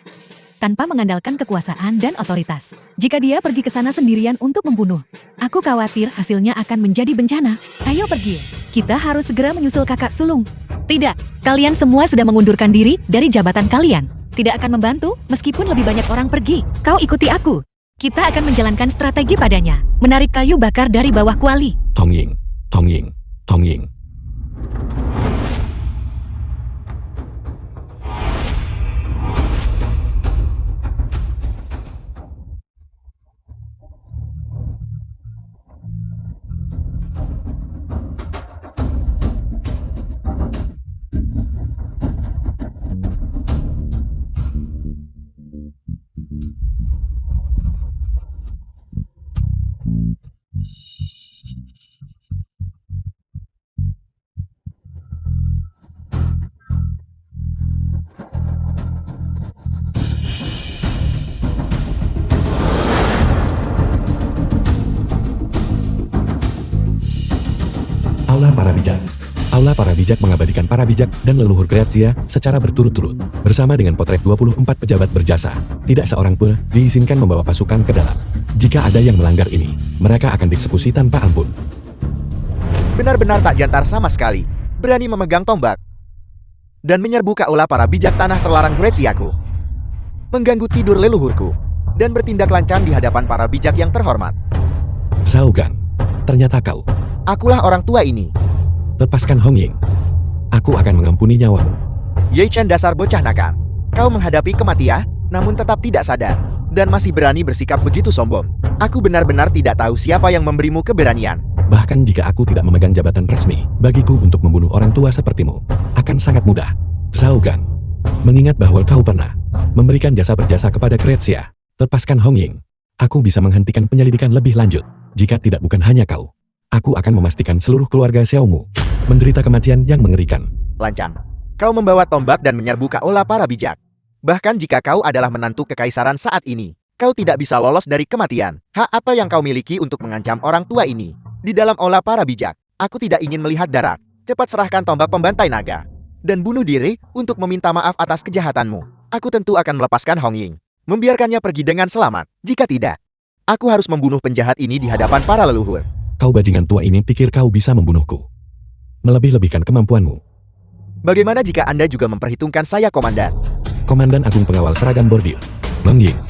Tanpa mengandalkan kekuasaan dan otoritas. Jika dia pergi ke sana sendirian untuk membunuh, aku khawatir hasilnya akan menjadi bencana. Ayo pergi. Kita harus segera menyusul kakak sulung. Tidak, kalian semua sudah mengundurkan diri dari jabatan kalian. Tidak akan membantu meskipun lebih banyak orang pergi. Kau ikuti aku. Kita akan menjalankan strategi padanya. Menarik kayu bakar dari bawah kuali. Hong Ying, Hong Ying, Hong Ying. Aula para bijak. Aula para bijak mengabadikan para bijak dan leluhur Grazia secara berturut-turut. Bersama dengan potret 24 pejabat berjasa, tidak seorang pun diizinkan membawa pasukan ke dalam. Jika ada yang melanggar ini, mereka akan dieksekusi tanpa ampun. Benar-benar tak jantar sama sekali. Berani memegang tombak. Dan menyerbu ke aula para bijak tanah terlarang Graziaku. Mengganggu tidur leluhurku. Dan bertindak lancang di hadapan para bijak yang terhormat. Xiaogang, ternyata kau. Akulah orang tua ini. Lepaskan Hong Ying. Aku akan mengampuni nyawamu. Ye Chen dasar bocah nakal. Kau menghadapi kematian, namun tetap tidak sadar. Dan masih berani bersikap begitu sombong. Aku benar-benar tidak tahu siapa yang memberimu keberanian. Bahkan jika aku tidak memegang jabatan resmi, bagiku untuk membunuh orang tua sepertimu akan sangat mudah. Xiaogang, mengingat bahwa kau pernah memberikan jasa berjasa kepada Grazia, lepaskan Hong Ying. Aku bisa menghentikan penyelidikan lebih lanjut. Jika tidak bukan hanya kau, aku akan memastikan seluruh keluarga Xiaomu menderita kematian yang mengerikan. Lancang. Kau membawa tombak dan menyerbu ke aula para bijak. Bahkan jika kau adalah menantu kekaisaran saat ini, kau tidak bisa lolos dari kematian. Hak apa yang kau miliki untuk mengancam orang tua ini? Di dalam aula para bijak, aku tidak ingin melihat darah. Cepat serahkan tombak pembantai naga. Dan bunuh diri untuk meminta maaf atas kejahatanmu. Aku tentu akan melepaskan Hong Ying. Membiarkannya pergi dengan selamat. Jika tidak, aku harus membunuh penjahat ini di hadapan para leluhur. Kau bajingan tua ini pikir kau bisa membunuhku? Melebih-lebihkan kemampuanmu. Bagaimana jika Anda juga memperhitungkan saya, Komandan? Komandan Agung Pengawal Seragam Bordir, Hong Ying.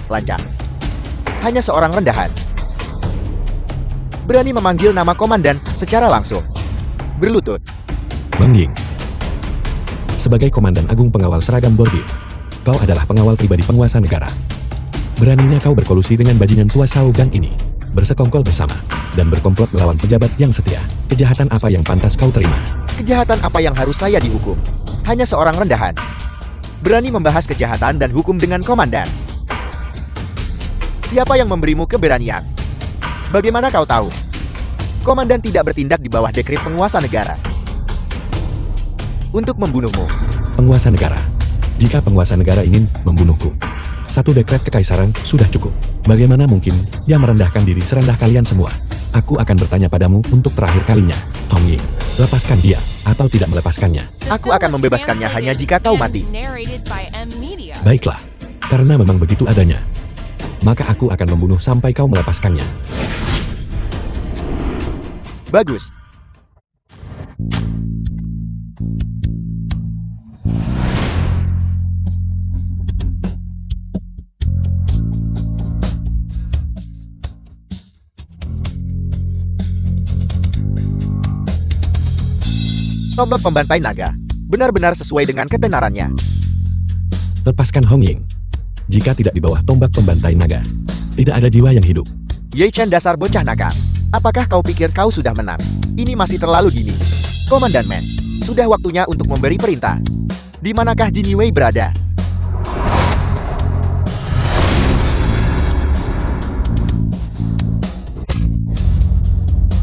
Lancang. Hanya seorang rendahan. Berani memanggil nama Komandan secara langsung. Berlutut. Hong Ying. Sebagai Komandan Agung Pengawal Seragam Bordir, kau adalah pengawal pribadi penguasa negara. Beraninya kau berkolusi dengan bajingan tua Xiaogang ini, bersekongkol bersama, dan berkomplot melawan pejabat yang setia. Kejahatan apa yang pantas kau terima? Kejahatan apa yang harus saya dihukum? Hanya seorang rendahan. Berani membahas kejahatan dan hukum dengan Komandan. Siapa yang memberimu keberanian? Bagaimana kau tahu? Komandan tidak bertindak di bawah dekret penguasa negara. Untuk membunuhmu. Penguasa negara. Jika penguasa negara ingin membunuhku, satu dekret kekaisaran sudah cukup. Bagaimana mungkin dia merendahkan diri serendah kalian semua? Aku akan bertanya padamu untuk terakhir kalinya, Hong Ying. Lepaskan dia, atau tidak melepaskannya. Aku akan membebaskannya hanya jika kau mati. Baiklah, karena memang begitu adanya. Maka aku akan membunuh sampai kau melepaskannya. Bagus. Tombak pembantai naga. Benar-benar sesuai dengan ketenarannya. Lepaskan Hong Ying. Jika tidak di bawah tombak pembantai naga, tidak ada jiwa yang hidup. Ye Chen dasar bocah nakal. Apakah kau pikir kau sudah menang? Ini masih terlalu dini. Komandan Men, sudah waktunya untuk memberi perintah. Di manakah Jinyi Wei berada?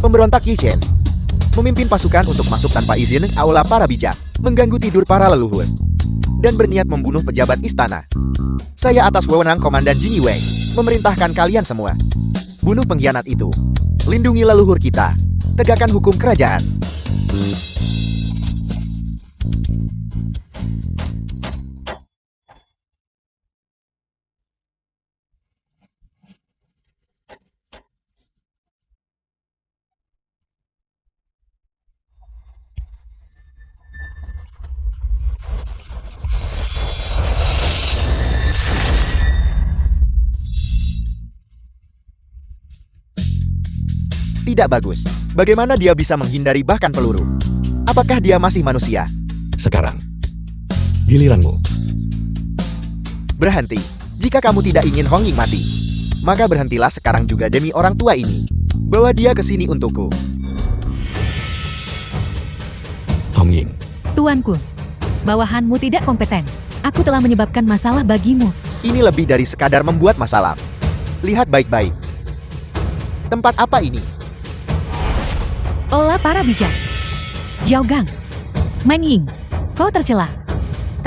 Pemberontak Yi Chen memimpin pasukan untuk masuk tanpa izin ke aula para bijak, mengganggu tidur para leluhur, dan berniat membunuh pejabat istana. Saya atas wewenang Komandan Jinyi Wei memerintahkan kalian semua. Bunuh pengkhianat itu. Lindungi leluhur kita. Tegakkan hukum kerajaan. Tidak bagus. Bagaimana dia bisa menghindari bahkan peluru? Apakah dia masih manusia? Sekarang, giliranmu. Berhenti. Jika kamu tidak ingin Hong Ying mati, maka berhentilah sekarang juga demi orang tua ini. Bawa dia ke sini untukku. Hong Ying, Tuanku, bawahanmu tidak kompeten. Aku telah menyebabkan masalah bagimu. Ini lebih dari sekadar membuat masalah. Lihat baik-baik. Tempat apa ini? Olah para bijak. Zhaogang, Man Ying, kau tercela.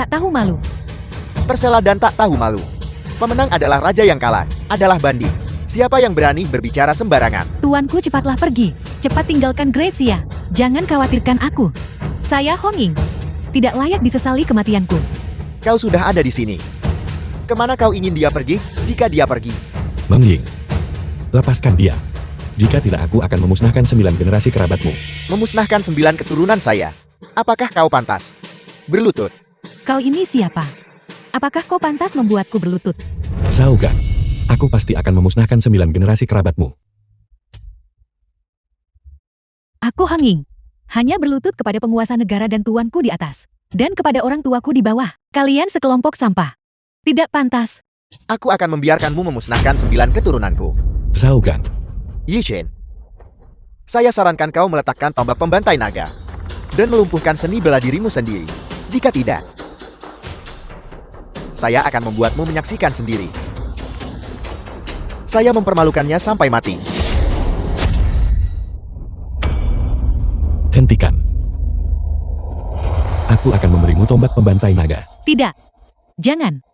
Tak tahu malu. Tercela dan tak tahu malu. Pemenang adalah raja yang kalah, adalah bandit. Siapa yang berani berbicara sembarangan? Tuanku, cepatlah pergi. Cepat tinggalkan Great Xia. Jangan khawatirkan aku. Saya Hong Ying. Tidak layak disesali kematianku. Kau sudah ada di sini. Kemana kau ingin dia pergi, jika dia pergi? Mang Ying, lepaskan dia. Jika tidak, aku akan memusnahkan 9 generasi kerabatmu. Memusnahkan 9 keturunan saya. Apakah kau pantas berlutut? Kau ini siapa? Apakah kau pantas membuatku berlutut? Zhaogang, aku pasti akan memusnahkan 9 generasi kerabatmu. Aku Hong Ying. Hanya berlutut kepada penguasa negara dan tuanku di atas. Dan kepada orang tuaku di bawah. Kalian sekelompok sampah. Tidak pantas. Aku akan membiarkanmu memusnahkan 9 keturunanku. Zhaogang, Yi Chen, saya sarankan kau meletakkan tombak pembantai naga dan melumpuhkan seni bela dirimu sendiri. Jika tidak, saya akan membuatmu menyaksikan sendiri. Saya mempermalukannya sampai mati. hentikan. Aku akan memberimu tombak pembantai naga. Tidak. Jangan.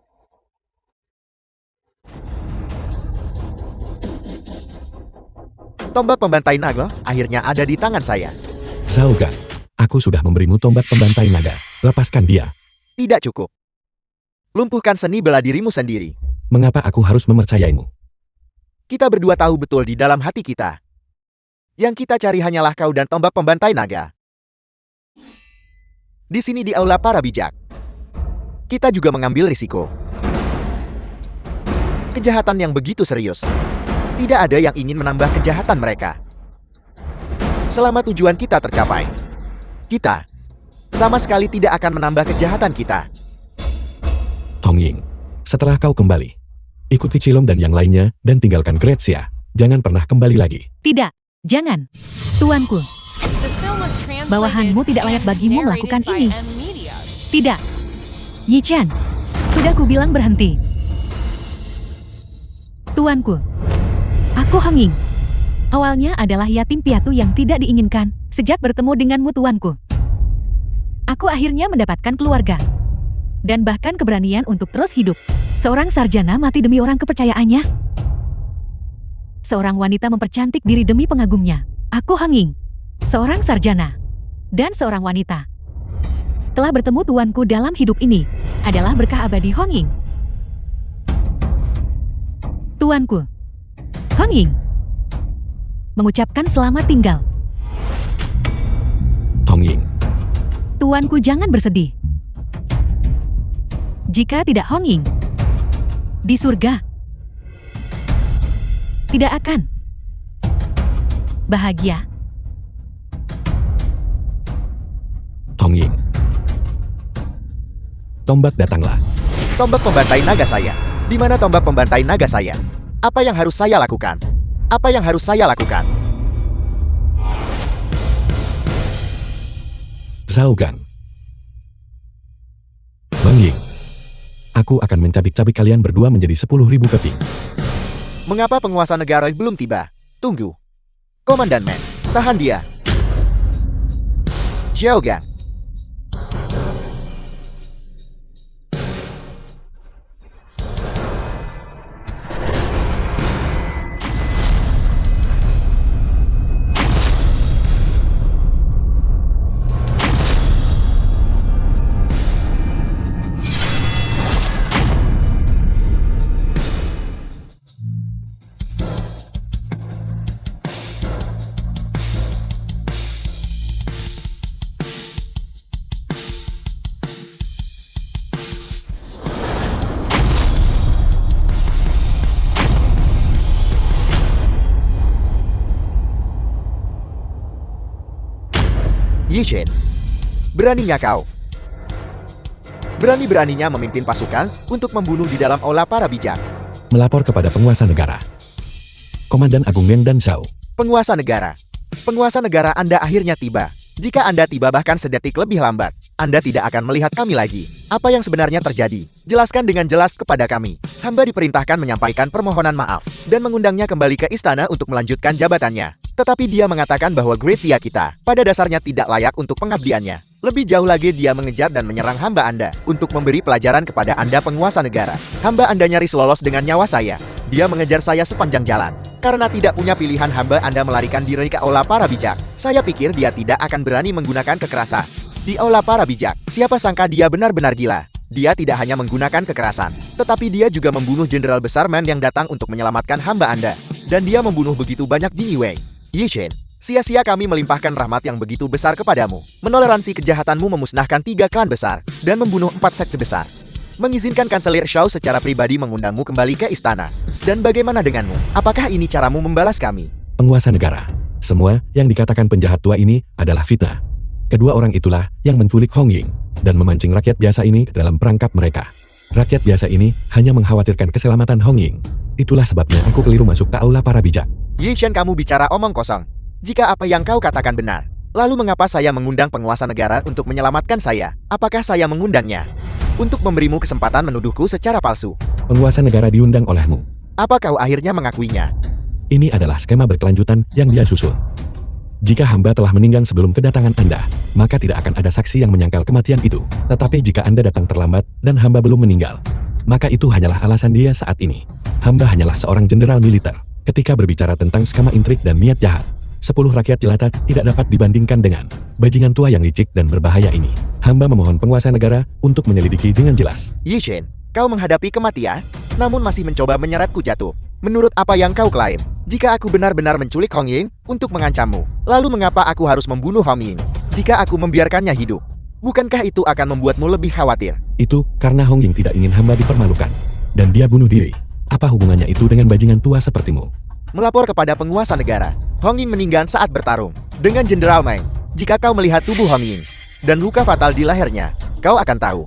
Tombak pembantai naga akhirnya ada di tangan saya. Zhaogang, aku sudah memberimu tombak pembantai naga. Lepaskan dia. Tidak cukup. Lumpuhkan seni bela dirimu sendiri. Mengapa aku harus mempercayaimu? Kita berdua tahu betul di dalam hati kita. Yang kita cari hanyalah kau dan tombak pembantai naga. Di sini di aula para bijak. Kita juga mengambil risiko. Kejahatan yang begitu serius. Tidak ada yang ingin menambah kejahatan mereka. Selama tujuan kita tercapai, kita sama sekali tidak akan menambah kejahatan kita. Hong Ying, setelah kau kembali, ikuti Cilong dan yang lainnya dan tinggalkan Great Xia. Jangan pernah kembali lagi. Tidak. Jangan. Tuanku, bawahanmu tidak layak bagimu melakukan ini. Tidak. Yi Chen, sudah kubilang berhenti. Tuanku, aku Hong Ying. Awalnya adalah yatim piatu yang tidak diinginkan sejak bertemu denganmu, tuanku. Aku akhirnya mendapatkan keluarga. Dan bahkan keberanian untuk terus hidup. Seorang sarjana mati demi orang kepercayaannya. Seorang wanita mempercantik diri demi pengagumnya. Aku Hong Ying. Seorang sarjana. Dan seorang wanita. Telah bertemu tuanku dalam hidup ini. Adalah berkah abadi Hong Ying. Tuanku, Hong Ying, mengucapkan selamat tinggal. Hong Ying, Tuanku, jangan bersedih. Jika tidak Hong Ying, di surga, tidak akan bahagia. Hong Ying, tombak datanglah. Tombak pembantai naga saya. Di mana tombak pembantai naga saya? Apa yang harus saya lakukan? Apa yang harus saya lakukan? Zhaogang, Aku akan mencabik-cabik kalian berdua menjadi 10.000 keping. Mengapa penguasa negara belum tiba? Tunggu. Komandan Man, tahan dia. Xiaogang. Yi Shen, beraninya kau. Berani-beraninya memimpin pasukan untuk membunuh di dalam aula para bijak. Melapor kepada penguasa negara. Komandan Agung Meng dan Zhao. Penguasa negara. Penguasa negara Anda akhirnya tiba. Jika Anda tiba bahkan sedetik lebih lambat, Anda tidak akan melihat kami lagi. Apa yang sebenarnya terjadi? Jelaskan dengan jelas kepada kami. Hamba diperintahkan menyampaikan permohonan maaf dan mengundangnya kembali ke istana untuk melanjutkan jabatannya. Tetapi dia mengatakan bahwa Grazia kita pada dasarnya tidak layak untuk pengabdiannya. Lebih jauh lagi dia mengejar dan menyerang hamba Anda untuk memberi pelajaran kepada Anda penguasa negara. Hamba Anda nyaris lolos dengan nyawa saya. Dia mengejar saya sepanjang jalan. Karena tidak punya pilihan hamba Anda melarikan diri ke aula para bijak. Saya pikir dia tidak akan berani menggunakan kekerasan. Di aula para bijak, siapa sangka dia benar-benar gila. Dia tidak hanya menggunakan kekerasan, tetapi dia juga membunuh Jenderal Besar Man yang datang untuk menyelamatkan hamba Anda. Dan dia membunuh begitu banyak di Yiwei. Yi Shen, sia-sia kami melimpahkan rahmat yang begitu besar kepadamu. Menoleransi kejahatanmu memusnahkan 3 klan besar dan membunuh 4 sekte besar. Mengizinkan Kanselir Shao secara pribadi mengundangmu kembali ke istana. Dan bagaimana denganmu? Apakah ini caramu membalas kami? Penguasa negara. Semua yang dikatakan penjahat tua ini adalah fitnah. Kedua orang itulah yang menculik Hong Ying dan memancing rakyat biasa ini dalam perangkap mereka. Rakyat biasa ini hanya mengkhawatirkan keselamatan Hong Ying. Itulah sebabnya aku keliru masuk ke aula para bijak. Yi Shen, kamu bicara omong kosong. Jika apa yang kau katakan benar, lalu mengapa saya mengundang penguasa negara untuk menyelamatkan saya? Apakah saya mengundangnya untuk memberimu kesempatan menuduhku secara palsu? Penguasa negara diundang olehmu. Apa kau akhirnya mengakuinya? Ini adalah skema berkelanjutan yang dia susun. Jika hamba telah meninggal sebelum kedatangan Anda, maka tidak akan ada saksi yang menyangkal kematian itu. Tetapi jika Anda datang terlambat dan hamba belum meninggal, maka itu hanyalah alasan dia saat ini. Hamba hanyalah seorang jenderal militer. Ketika berbicara tentang skema intrik dan niat jahat, 10 rakyat jelata tidak dapat dibandingkan dengan bajingan tua yang licik dan berbahaya ini. Hamba memohon penguasa negara untuk menyelidiki dengan jelas. Yi Shen, kau menghadapi kematian, namun masih mencoba menyeretku jatuh. Menurut apa yang kau klaim, jika aku benar-benar menculik Hong Ying untuk mengancammu, lalu mengapa aku harus membunuh Hong Ying jika aku membiarkannya hidup? Bukankah itu akan membuatmu lebih khawatir? Itu karena Hong Ying tidak ingin hamba dipermalukan, dan dia bunuh diri. Apa hubungannya itu dengan bajingan tua sepertimu? Melapor kepada penguasa negara. Hong Ying meninggal saat bertarung dengan Jenderal Meng. Jika kau melihat tubuh Hong Ying dan luka fatal di lehernya, kau akan tahu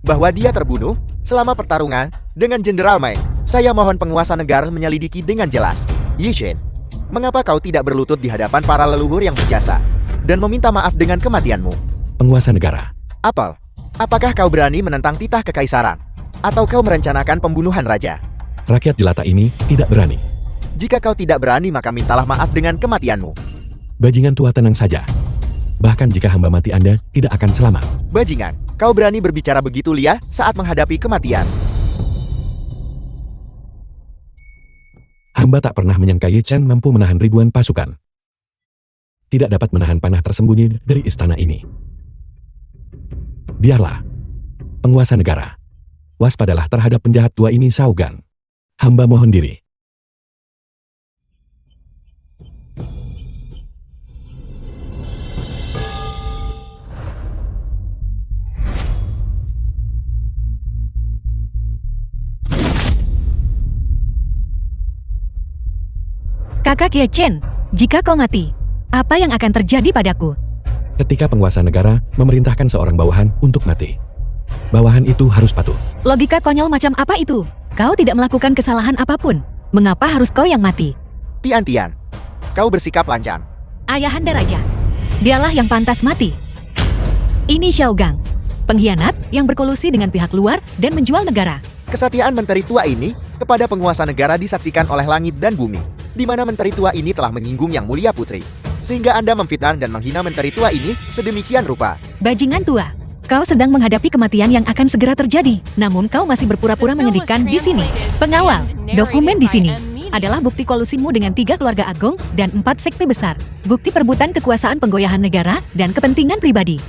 bahwa dia terbunuh selama pertarungan dengan Jenderal Meng. Saya mohon penguasa negara menyelidiki dengan jelas. Yi Shen, mengapa kau tidak berlutut di hadapan para leluhur yang berjasa dan meminta maaf dengan kematianmu? Penguasa negara. Apel, apakah kau berani menentang titah kekaisaran? Atau kau merencanakan pembunuhan raja? Rakyat jelata ini tidak berani. Jika kau tidak berani maka mintalah maaf dengan kematianmu. Bajingan tua, tenang saja. Bahkan jika hamba mati Anda tidak akan selamat. Bajingan, kau berani berbicara begitu liar saat menghadapi kematian. Hamba tak pernah menyangka Ye Chen mampu menahan ribuan pasukan. Tidak dapat menahan panah tersembunyi dari istana ini. Biarlah. Penguasa negara. Waspadalah terhadap penjahat tua ini, Xiaogang. Hamba mohon diri. Kakak Ye Chen, jika kau mati, apa yang akan terjadi padaku? Ketika penguasa negara memerintahkan seorang bawahan untuk mati, bawahan itu harus patuh. Logika konyol macam apa itu? Kau tidak melakukan kesalahan apapun. Mengapa harus kau yang mati? Tian-Tian, kau bersikap lancang. Ayahanda Raja, dialah yang pantas mati. Ini Xiaogang. pengkhianat yang berkolusi dengan pihak luar dan menjual negara. Kesetiaan menteri tua ini kepada penguasa negara disaksikan oleh langit dan bumi, di mana menteri tua ini telah menyinggung Yang Mulia Putri. Sehingga Anda memfitnah dan menghina menteri tua ini sedemikian rupa. Bajingan tua, kau sedang menghadapi kematian yang akan segera terjadi, namun kau masih berpura-pura menyedihkan di sini. Pengawal, dokumen di sini adalah bukti kolusimu dengan 3 keluarga agung dan 4 sekte besar. Bukti perebutan kekuasaan penggoyahan negara dan kepentingan pribadi.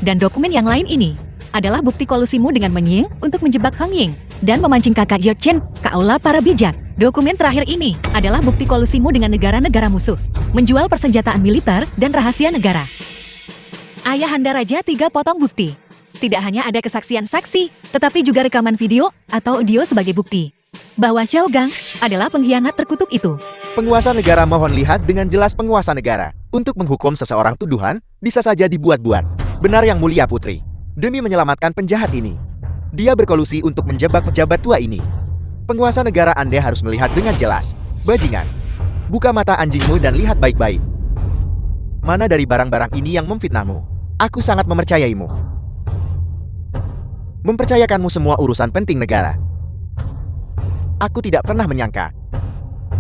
Dan dokumen yang lain ini adalah bukti kolusimu dengan Menying untuk menjebak Hong Ying dan memancing kakak Ye Chen ke aula para bijak. Dokumen terakhir ini adalah bukti kolusimu dengan negara-negara musuh, menjual persenjataan militer dan rahasia negara. Ayahanda Raja 3 potong bukti. Tidak hanya ada kesaksian saksi, tetapi juga rekaman video atau audio sebagai bukti bahwa Xiao Gang adalah pengkhianat terkutuk itu. Penguasa negara mohon lihat dengan jelas penguasa negara. Untuk menghukum seseorang tuduhan, bisa saja dibuat-buat. Benar Yang Mulia Putri. Demi menyelamatkan penjahat ini, dia berkolusi untuk menjebak pejabat tua ini. Penguasa negara Anda harus melihat dengan jelas. Bajingan, buka mata anjingmu dan lihat baik-baik. Mana dari barang-barang ini yang memfitnahmu? Aku sangat mempercayaimu. Mempercayakanmu semua urusan penting negara. Aku tidak pernah menyangka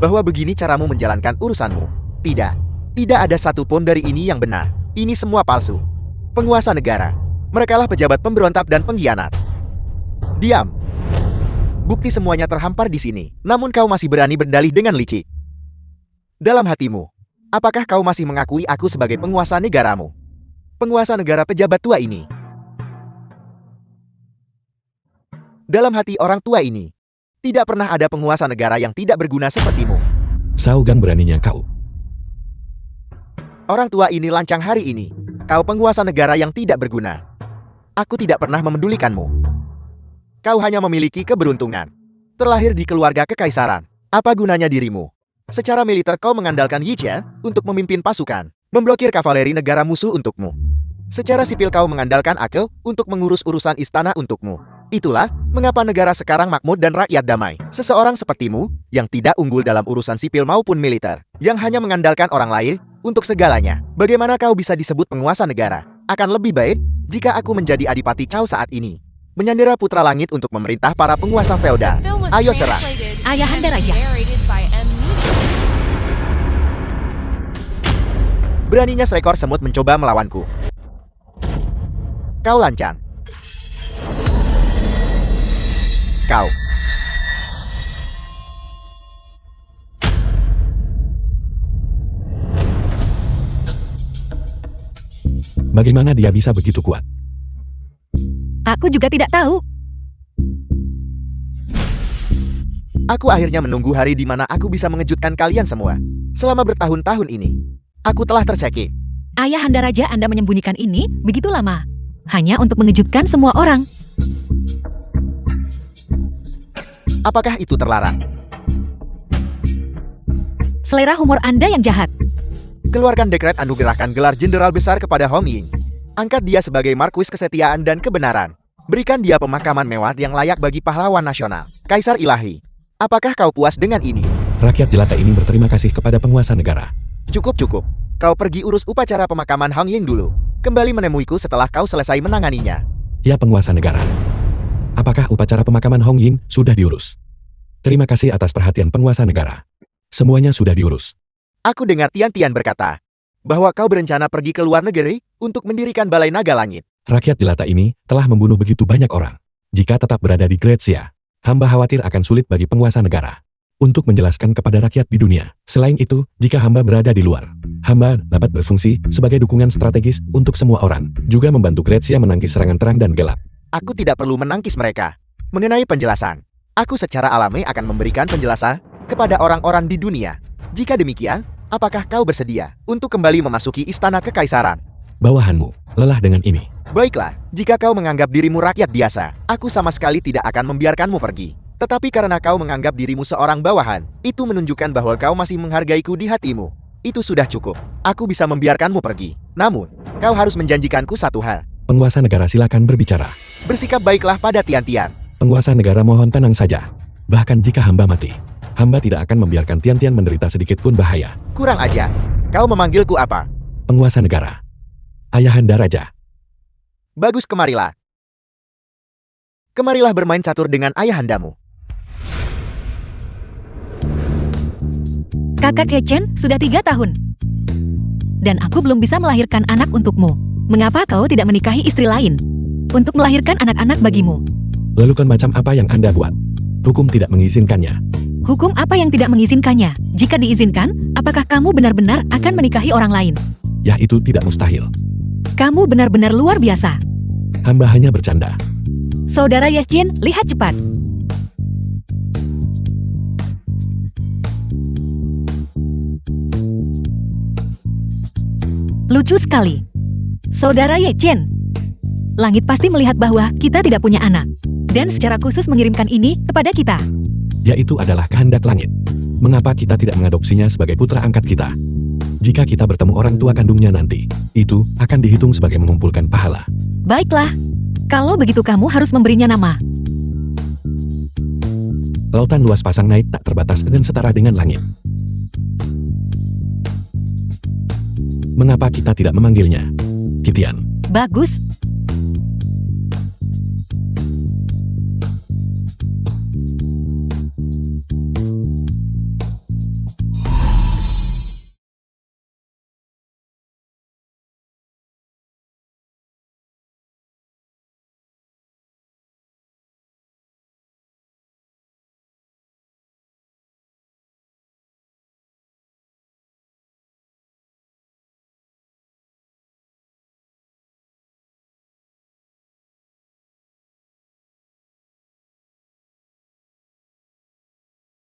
bahwa begini caramu menjalankan urusanmu. Tidak ada satupun dari ini yang benar. Ini semua palsu. Penguasa negara, merekalah pejabat pemberontak dan pengkhianat. Diam. Bukti semuanya terhampar di sini, namun kau masih berani berdalih dengan licik. Dalam hatimu, apakah kau masih mengakui aku sebagai penguasa negaramu? Penguasa negara pejabat tua ini. Dalam hati orang tua ini, tidak pernah ada penguasa negara yang tidak berguna sepertimu. Xiao Gang beraninya kau. Orang tua ini lancang hari ini. Kau penguasa negara yang tidak berguna. Aku tidak pernah memedulikanmu. Kau hanya memiliki keberuntungan. Terlahir di keluarga kekaisaran. Apa gunanya dirimu? Secara militer kau mengandalkan Yi Jie untuk memimpin pasukan, memblokir kavaleri negara musuh untukmu. Secara sipil kau mengandalkan aku untuk mengurus urusan istana untukmu. Itulah mengapa negara sekarang makmur dan rakyat damai. Seseorang sepertimu yang tidak unggul dalam urusan sipil maupun militer, yang hanya mengandalkan orang lain untuk segalanya. Bagaimana kau bisa disebut penguasa negara? Akan lebih baik jika aku menjadi Adipati Cao saat ini, menyandera putra langit untuk memerintah para penguasa feodal. Ayo serang. Ayahanda Raja. Beraninya seekor semut mencoba melawanku. Kau lancang. Kau. Bagaimana dia bisa begitu kuat? Aku juga tidak tahu. Aku akhirnya menunggu hari di mana aku bisa mengejutkan kalian semua. Selama bertahun-tahun ini, aku telah tercekik. Ayahanda Raja Anda menyembunyikan ini begitu lama, hanya untuk mengejutkan semua orang. Apakah itu terlarang? Selera humor Anda yang jahat. Keluarkan dekret anugerahkan gelar jenderal besar kepada Hong Ying. Angkat dia sebagai markuis kesetiaan dan kebenaran. Berikan dia pemakaman mewah yang layak bagi pahlawan nasional. Kaisar ilahi, apakah kau puas dengan ini? Rakyat jelata ini berterima kasih kepada penguasa negara. Cukup. Kau pergi urus upacara pemakaman Hong Ying dulu. Kembali menemuiku setelah kau selesai menanganinya. Ya penguasa negara. Apakah upacara pemakaman Hong Ying sudah diurus? Terima kasih atas perhatian penguasa negara. Semuanya sudah diurus. Aku dengar Tian berkata bahwa kau berencana pergi ke luar negeri untuk mendirikan Balai Naga Langit. Rakyat jelata ini telah membunuh begitu banyak orang. Jika tetap berada di Great Xia, hamba khawatir akan sulit bagi penguasa negara untuk menjelaskan kepada rakyat di dunia. Selain itu, jika hamba berada di luar, hamba dapat berfungsi sebagai dukungan strategis untuk semua orang, juga membantu Great Xia menangkis serangan terang dan gelap. Aku tidak perlu menangkis mereka. Mengenai penjelasan, aku secara alami akan memberikan penjelasan kepada orang-orang di dunia. Jika demikian, apakah kau bersedia untuk kembali memasuki istana kekaisaran? Bawahanmu lelah dengan ini. Baiklah, jika kau menganggap dirimu rakyat biasa, aku sama sekali tidak akan membiarkanmu pergi. Tetapi karena kau menganggap dirimu seorang bawahan, itu menunjukkan bahwa kau masih menghargaiku di hatimu. Itu sudah cukup. Aku bisa membiarkanmu pergi. Namun, kau harus menjanjikanku satu hal. Penguasa negara silakan berbicara. Bersikap baiklah pada Tian. Penguasa negara mohon tenang saja. Bahkan jika hamba mati, hamba tidak akan membiarkan Tian menderita sedikit pun bahaya. Kurang aja. Kau memanggilku apa? Penguasa negara. Ayahanda Raja. Bagus, kemarilah. Kemarilah bermain catur dengan ayahandamu. Kakak Hechen sudah 3 tahun. Dan aku belum bisa melahirkan anak untukmu. Mengapa kau tidak menikahi istri lain? Untuk melahirkan anak-anak bagimu. Lelucon macam apa yang Anda buat? Hukum tidak mengizinkannya. Hukum apa yang tidak mengizinkannya? Jika diizinkan, apakah kamu benar-benar akan menikahi orang lain? Ya itu tidak mustahil. Kamu benar-benar luar biasa. Hamba hanya bercanda. Saudara Yechin, lihat cepat. Lucu sekali. Saudara Yechin. Langit pasti melihat bahwa kita tidak punya anak. Dan secara khusus mengirimkan ini kepada kita. Yaitu adalah kehendak langit. Mengapa kita tidak mengadopsinya sebagai putra angkat kita? Jika kita bertemu orang tua kandungnya nanti, itu akan dihitung sebagai mengumpulkan pahala. Baiklah. Kalau begitu kamu harus memberinya nama. Lautan luas pasang naik tak terbatas dan setara dengan langit. Mengapa kita tidak memanggilnya Kitian? Bagus,